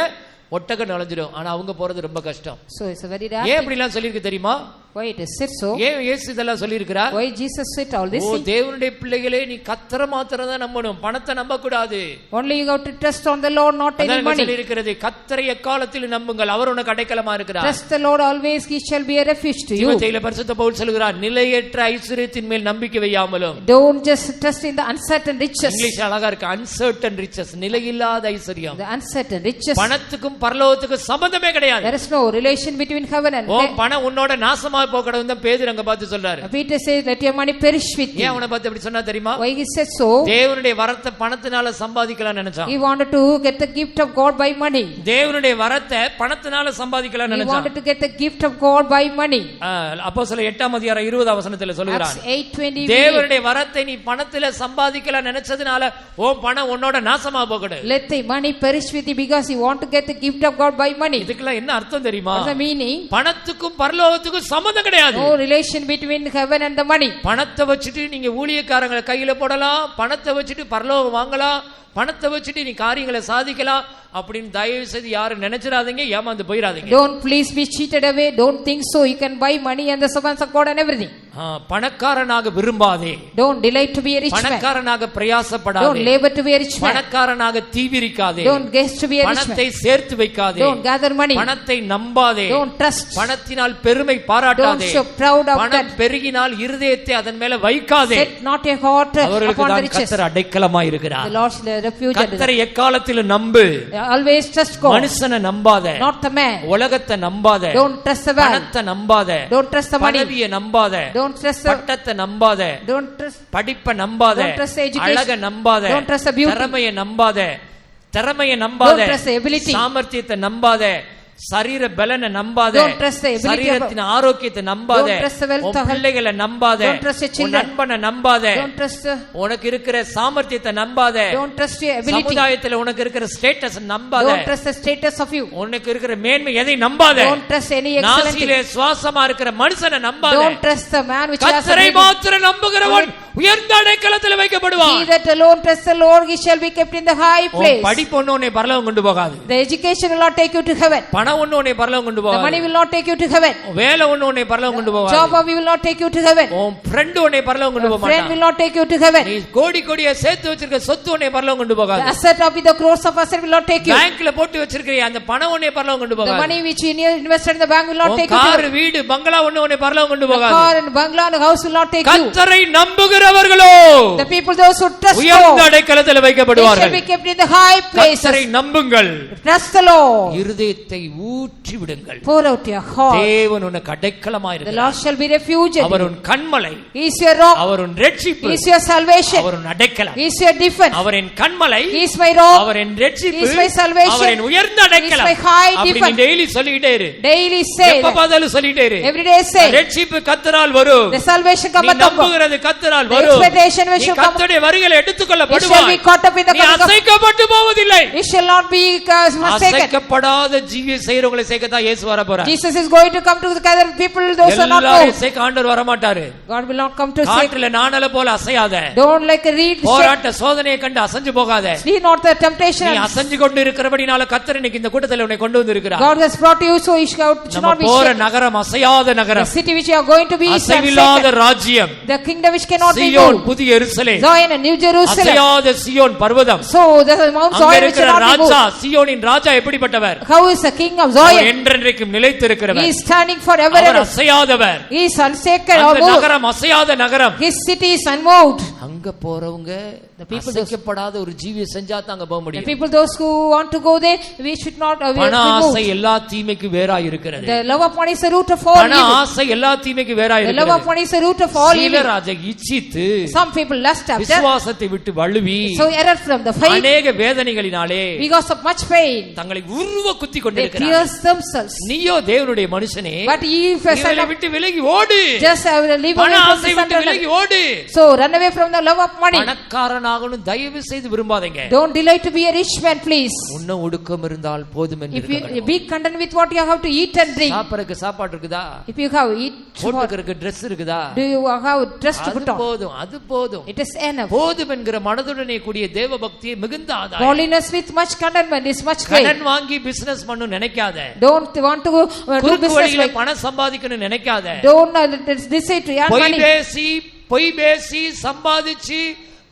ஒட்டகம் நுழைஞ்சிடும், ஆனா அவங்க போறது ரொம்ப கஷ்டம்.
So it's a very rare.
ஏன் அப்படி எல்லாம் சொல்லிருக்கு தெரியுமா?
Why it is said so?
ஏன் இயேசு இதெல்லாம் சொல்லியிருக்கிறார்?
Why Jesus said all this?
ஓ தேவனுடைய பிள்ளைகளே, நீ கர்த்தரை மாத்திரம் தான் நம்பணும், பணத்தை நம்ப கூடாது.
Only you have to trust on the Lord, not any money.
சொல்லியிருக்கிறது, கர்த்தரை எக்காலத்தில் நம்புங்கள், அவர் உனக்கு அடைக்கலமா இருக்கிறார்.
Trust the Lord always, he shall be a refuge to you.
தீமோத்தேயுல பரிசுத்த பவுல் சொல்கிறார், நிலையற்ற ஐஸ்வரியத்தின் மேல் நம்பிக்கை வையாமலும்.
Don't just trust in the uncertain riches.
English அழகா இருக்கு, uncertain riches, நிலையில்லாத ஐஸ்வரியம்.
The uncertain riches.
பணத்துக்கும் பரலோகத்துக்கும் சம்பந்தமே கிடையாது.
There is no relation between heaven and
earth. பணம் உன்னோட நாசமா நாசமா போகணும் தான் பேதுரு அங்க பார்த்து சொல்றாரு.
Peter says let your money perish with you.
ஏன் அவனை பார்த்து அப்படி சொன்னா தெரியுமா?
Why he said so?
தேவனுடைய வரத்தை பணத்தினால சம்பாதிக்கலாம் நினைச்சான்.
He wanted to get the gift of God by money.
தேவனுடைய வரத்தை பணத்தினால சம்பாதிக்கலாம்
He
நினைச்சான்.
wanted to get the gift of God by money.
அப்போஸ்தலர் 8 அதிகாரம் 20 வசனத்துல சொல்றான்.
Acts 8:20.
தேவனுடைய வரத்தை நீ பணத்தில சம்பாதிக்கலாம் நினைச்சதுனால உன் பணம் உன்னோட நாசமா போகணும்.
Let the money perish with you because you want to get the gift of God by money.
இதுக்கெல்லாம் என்ன அர்த்தம் தெரியுமா?
What's the meaning?
பணத்துக்கும் பரலோகத்துக்கும் சம்பந்தம் கிடையாது.
No relation between heaven and the money.
பணத்தை வச்சிட்டு நீங்க ஊழியக்காரங்களை கையில போடலாம், பணத்தை வச்சிட்டு பரலோகம் வாங்கலாம், பணத்தை வச்சிட்டு நீ காரியங்களை சாதிக்கலாம் அப்படின்னு தயவு செய்து யாரும் நினைச்சிடாதீங்க, ஏமாந்து போயிடாதீங்க.
Don't please be cheated away. Don't think so. You can buy money and the servants of God and everything.
பணக்காரனாக விரும்பாதே.
Don't delight to be a rich man.
பணக்காரனாக பிரயாசப்படாதே.
Don't labor to be a rich man.
பணக்காரனாக தீவிரிக்காதே.
Don't guess to be a rich man.
பணத்தை சேர்த்து வைக்காதே.
Don't gather money.
பணத்தை நம்பாதே.
Don't trust.
பணத்தினால் பெருமை பாராட்டாதே.
Don't show proud of that.
பணம் பெருகினால் இருதயத்தை அதன் மேல வைக்காதே.
Set not your heart upon the riches.
கர்த்தர் அடைக்கலமாய் இருக்கிறார்.
The Lord's refuge.
கர்த்தரை எக்காலத்திலும் நம்பு.
Always trust God.
மனுஷனை நம்பாத.
Not the man.
உலகத்தை நம்பாத.
Don't trust the man.
பணத்தை நம்பாத.
Don't trust the money.
பதவியை நம்பாத.
Don't trust the
பட்டத்தை நம்பாத.
Don't trust
படிப்பை நம்பாத.
Don't trust the education.
அழகை நம்பாத.
Don't trust the beauty.
திறமையை நம்பாத. திறமையை நம்பாத.
Don't trust the ability.
சாமர்த்தியத்தை நம்பாத. சரீர பலனை நம்பாத.
Don't trust the ability.
சரீரத்தின் ஆரோக்கியத்தை நம்பாத.
Don't trust the wealth of
பிள்ளைகளை நம்பாத.
Don't trust your children.
நண்பனை நம்பாத.
Don't trust
உனக்கு இருக்கிற சாமர்த்தியத்தை நம்பாத.
Don't trust your ability.
சமுதாயத்துல உனக்கு இருக்கிற ஸ்டேட்டஸ் நம்பாத.
Don't trust the status of you.
உனக்கு இருக்கிற மேன்மை எதை நம்பாத.
Don't trust any excellent.
நாசியிலே சுவாசமா இருக்கிற மனுஷனை நம்பாத.
Don't trust the man which has
கர்த்தரை மாத்திரம் நம்புகிறவன் உயர்ந்த அடைக்கலத்தில் வைக்கப்படுவான்.
He that alone trusts the Lord, he shall be kept in the high place.
படிப்பு ஒண்ணு உன்னை பரலோகம் கொண்டு போகாது.
The education will not take you to heaven.
பணம் ஒண்ணு உன்னை பரலோகம் கொண்டு
The
போகாது.
money will not take you to heaven.
வேலை ஒண்ணு உன்னை பரலோகம் கொண்டு போகாது.
Job will not take you to heaven.
உன் ஃப்ரெண்ட் உன்னை பரலோகம் கொண்டு போக
Friend
மாட்டான்.
will not take you to heaven.
நீ கோடி கோடியா சேர்த்து வச்சிருக்க சொத்து உன்னை பரலோகம் கொண்டு
The
போகாது.
asset of the crores of asset will not take you.
பேங்க்ல போட்டு வச்சிருக்கிற அந்த பணம் உன்னை பரலோகம் கொண்டு
The
போகாது.
money which you invested in the bank will not take you to
car
heaven.
வீடு பங்களா ஒண்ணு உன்னை பரலோகம் கொண்டு
The
போகாது.
car and bungalow and house will not take you.
கர்த்தரை நம்புகிறவர்களோ
The people those who trust
உயர்ந்த
God,
அடைக்கலத்தில்
they shall
வைக்கப்படுவார்கள்.
be kept in the high places.
கர்த்தரை நம்புங்கள்.
Trust the Lord.
இருதயத்தை ஊற்றி விடுங்கள்.
Pour out your heart.
தேவன் உனக்கு அடைக்கலமாய்
The
இருக்கிறார்.
Lord shall be refuge.
அவர் உன் கண்மலை.
He is your rock.
அவர் உன் இரட்சிப்பு.
He is your salvation.
அவர் உன் அடைக்கலம்.
He is your defense.
அவர் என் கண்மலை.
He is my rock.
Our N இரட்சிப்பு.
He is my salvation.
அவர் என் உயர்ந்த அடைக்கலம்.
He is my high
அப்படி நீ
defense.
டெய்லி சொல்லிட்டே இரு.
Daily say
எப்ப
that.
பார்த்தாலும் சொல்லிட்டே இரு.
Every day say.
இரட்சிப்பு கர்த்தரால் வரும்.
The salvation
நீ
cometh of God.
நம்புகிறது கர்த்தரால்
The
வரும்.
expectation which
நீ
shall come.
கர்த்தருடைய வருகையில்
He
எடுத்துக்கொள்ளப்படுவாய்.
shall be caught up in the
நீ
coming of.
அசைக்கப்பட்டு போவதில்லை.
He shall not be forsaken.
அசைக்கப்படாத ஜீவிய செய்றவங்களை சேர்க்கத்தான் இயேசு வரப்போறார்.
Jesus is going to come to gather people those who are not
எல்லாரையும்
known.
சேர்க்க ஆண்டவர் வர மாட்டாரு.
God will not come to say.
காற்றில நாணல போல அசையாத.
Don't like a reed.
போராட்ட சோதனையை கண்டு அசஞ்சு போகாத.
See not the temptation.
நீ அசஞ்சு கொண்டு இருக்கிறபடினால கர்த்தர் இன்னைக்கு இந்த கூட்டத்தில் உன்னை கொண்டு வந்திருக்கிறார்.
God has brought you so you should
நம்ம
not be
போற
shaken.
நகரம் அசையாத
The
நகரம்.
city which you are going to be is
அசைவில்லாத
unshaken.
ராஜ்யம்.
The kingdom which cannot be
Zion
moved.
புதிய எருசலேம்.
Zion and New Jerusalem.
அசையாத சீயோன் பர்வதம்.
So the Mount
அங்க
Zion which
இருக்கிற
cannot be
ராஜா
moved.
சீயோனின் ராஜா எப்படிப்பட்டவர்?
How is the king of
our
Zion?
என்றென்றைக்கும்
He
நிலைத்திருக்கிறவர்.
is standing forever.
Our அசையாதவர்.
He is unshaken or
அந்த
moved.
நகரம் அசையாத நகரம்.
His city is unmoved.
அங்க போறவங்க
The people
அசைக்கப்படாத ஒரு ஜீவிய செஞ்சா தான் அங்க போக
The
முடியும்.
people those who want to go there, we should not be
பண ஆசை
moved.
எல்லா தீமைக்கு வேறா இருக்கிறது.
The love of money is the root of all
பண
evil.
ஆசை எல்லா தீமைக்கு வேறா
The love of
இருக்கிறது.
money is the root of all evil.
சிலர் அதை இச்சித்து
Some people lust after,
விசுவாசத்தை விட்டு வழுவி
so error from the faith
அநேக வேதனைகளினாலே
because of much pain.
தங்களை உருவ குத்தி
They
கொண்டிருக்கிறார்கள்.
pierce themselves.
நீயோ தேவனுடைய மனுஷனே,
But ye
இவைகளை விட்டு விலகி ஓடு.
just leave
பண
away from
ஆசை
the
விட்டு
sun.
விலகி ஓடு.
So run away from the love of money.
பணக்காரனாகணும் தயவு செய்து விரும்பாதீங்க.
Don't delay to be a rich man, please.
உன்ன ஒடுக்கம் இருந்தால் போதும் என்று
If you
இருக்கிறார்கள்.
be content with what you have to eat and drink.
சாப்பிடறதுக்கு சாப்பாடு இருக்குதா?
If you have eat,
போட்டுக்கிறதுக்கு Dress இருக்குதா?
do you have dress to
அது
put on?
போதும், அது போதும்.
It is enough.
போதும் என்கிற மனதுடனே கூடிய தேவ பக்தியை மிகுந்த ஆதாயம்.
Holiness with much contentment is much
கடன்
gain.
வாங்கி பிசினஸ் பண்ணு நினைக்காத.
Don't want to do
குறுக்கு
business
வழியில
like.
பணம் சம்பாதிக்கணும் நினைக்காத.
Don't decide to earn money.
பொய் பேசி சம்பாதிச்சு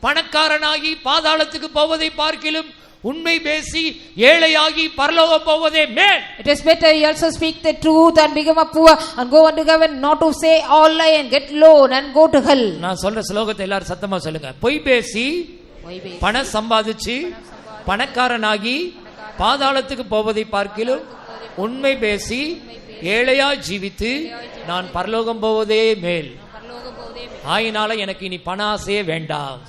பணக்காரனாகி பாதாளத்துக்கு போவதை பார்க்கிலும் உண்மை பேசி ஏழையாகி பரலோகம் போவதே மேல்.
It is better you also speak the truth and become a poor and go unto heaven, not to say all lie and get loan and go to hell.
நான் சொல்ற ஸ்லோகத்தை எல்லாரும் சத்தமா சொல்லுங்க. பொய் பேசி பணம் சம்பாதிச்சு பணக்காரனாகி பாதாளத்துக்கு போவதை பார்க்கிலும் உண்மை பேசி ஏழையா ஜீவித்து நான் பரலோகம் போவதே மேல். ஆயினால எனக்கு இனி பண ஆசையே வேண்டாம்.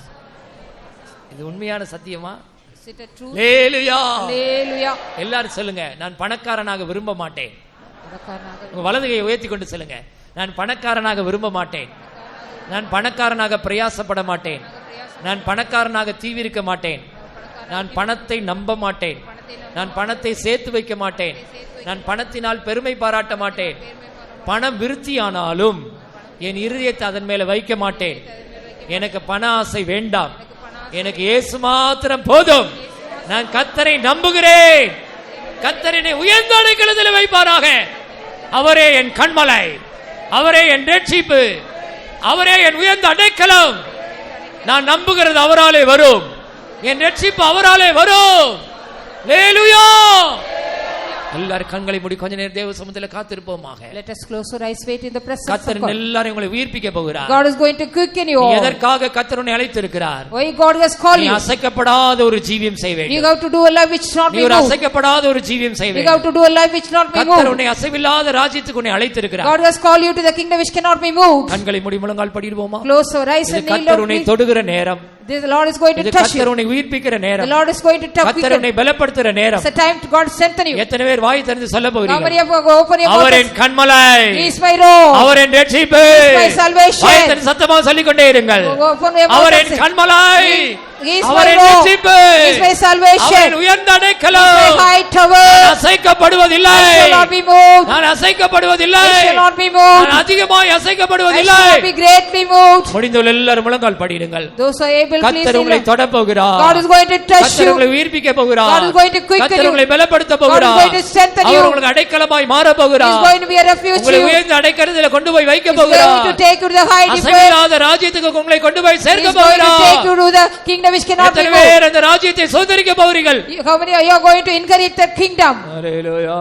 இது உண்மையான சத்தியமா? ஹல்லேலூயா. எல்லாரும் சொல்லுங்க, நான் பணக்காரனாக விரும்ப மாட்டேன். வலது கையை உயர்த்தி கொண்டு சொல்லுங்க, நான் பணக்காரனாக விரும்ப மாட்டேன். நான் பணக்காரனாக பிரயாசப்பட மாட்டேன். நான் பணக்காரனாக தீவிரிக்க மாட்டேன். நான் பணத்தை நம்ப மாட்டேன். நான் பணத்தை சேர்த்து வைக்க மாட்டேன். நான் பணத்தினால் பெருமை பாராட்ட மாட்டேன். பணம் விருத்தியானாலும் என் இருதயத்தை அதன் மேல வைக்க மாட்டேன். எனக்கு பண ஆசை வேண்டாம். எனக்கு இயேசு மாத்திரம் போதும். நான் கர்த்தரை நம்புகிறேன். கர்த்தரினை உயர்ந்த அடைக்கலத்தில் வைப்பாராக. அவரே என் கண்மலை, அவரே என் ரட்சிப்பு, அவரே என் உயர்ந்த அடைக்கலம். நான் நம்புகிறது அவராலே வரும். என் ரட்சிப்பு அவராலே வரும். ஹல்லேலூயா. எல்லாரும் கண்களை மூடி கொஞ்ச நேரம் தேவ சமூகத்தில் காத்திருப்போமாக.
Let us close our eyes, wait in the presence of
கர்த்தர்
God.
எல்லாரையும் உங்களை உயிர்ப்பிக்க போகிறார்.
God is going to quicken you all.
எதற்காக கர்த்தர் உன்னை அழைத்திருக்கிறார்?
Why God has called you?
நீ அசைக்கப்படாத ஒரு ஜீவியம் செய்ய வேண்டும்.
You have to do a life which not be
நீ ஒரு
moved.
அசைக்கப்படாத ஒரு ஜீவியம் செய்ய
You
வேண்டும்.
have to do a life which not be
கர்த்தர்
moved.
உன்னை அசைவில்லாத ராஜ்யத்துக்கு உன்னை அழைத்திருக்கிறார்.
God has called you to the kingdom which cannot be moved.
கண்களை மூடி முழங்கால் படிடுவோமா?
Close our eyes and kneel
கர்த்தர் உன்னை
down.
தொடுகிற நேரம்.
The Lord is going to touch you.
கர்த்தர் உன்னை உயிர்ப்பிக்கிற
The
நேரம்.
Lord is going to touch
கர்த்தர் உன்னை
you.
பலப்படுத்துகிற நேரம்.
It's a time to God strengthen you.
எத்தனை பேர் வாய் திறந்து சொல்ல
How
போகிறீர்கள்?
many of you open your
our
mouth?
என் கண்மலை,
He is my rock.
அவர் என் ரட்சிப்பு.
He is my salvation.
வாய் திறந்து சத்தமாக சொல்லிக் கொண்டே இருங்கள்.
Open your mouth
our
and
N
say,
கண்மலை,
He is
our
my
N
rock.
ரட்சிப்பு,
He is my salvation.
அவர் என் உயர்ந்த அடைக்கலம்.
He is my high tower.
நான் அசைக்கப்படுவதில்லை.
I shall not be moved.
நான் அசைக்கப்படுவதில்லை.
I shall not be moved.
நான் அதிகமாய்
I
அசைக்கப்படுவதில்லை.
shall not be greatly moved.
முடிந்தவர்கள் எல்லாரும் முழங்கால் படிடுங்கள்.
Those who are able, please
கர்த்தர் உங்களை
kneel.
தொட போகிறார்.
God is going to touch
கர்த்தர்
you.
உங்களை உயிர்ப்பிக்க போகிறார்.
God is going to quicken
கர்த்தர்
you.
உங்களை பலப்படுத்த
God is
போகிறார்.
going to strengthen you.
அவர் உங்களுக்கு அடைக்கலமாய் மாற
He is
போகிறார்.
going to be a refuge to
உங்களை
you.
உயர்ந்த அடைக்கலத்தில் கொண்டு போய் வைக்க
He is going to
போகிறார்.
take you to the high place.
அசைவில்லாத ராஜ்யத்துக்கு உங்களை கொண்டு போய்
He
சேர்க்க
is going to take
போகிறார்.
you to the kingdom which cannot be
எத்தனை
moved.
பேர் அந்த ராஜ்யத்தை சுதந்தரிக்க போகிறீர்கள்?
How many of you are going to inherit that kingdom?
Hallelujah.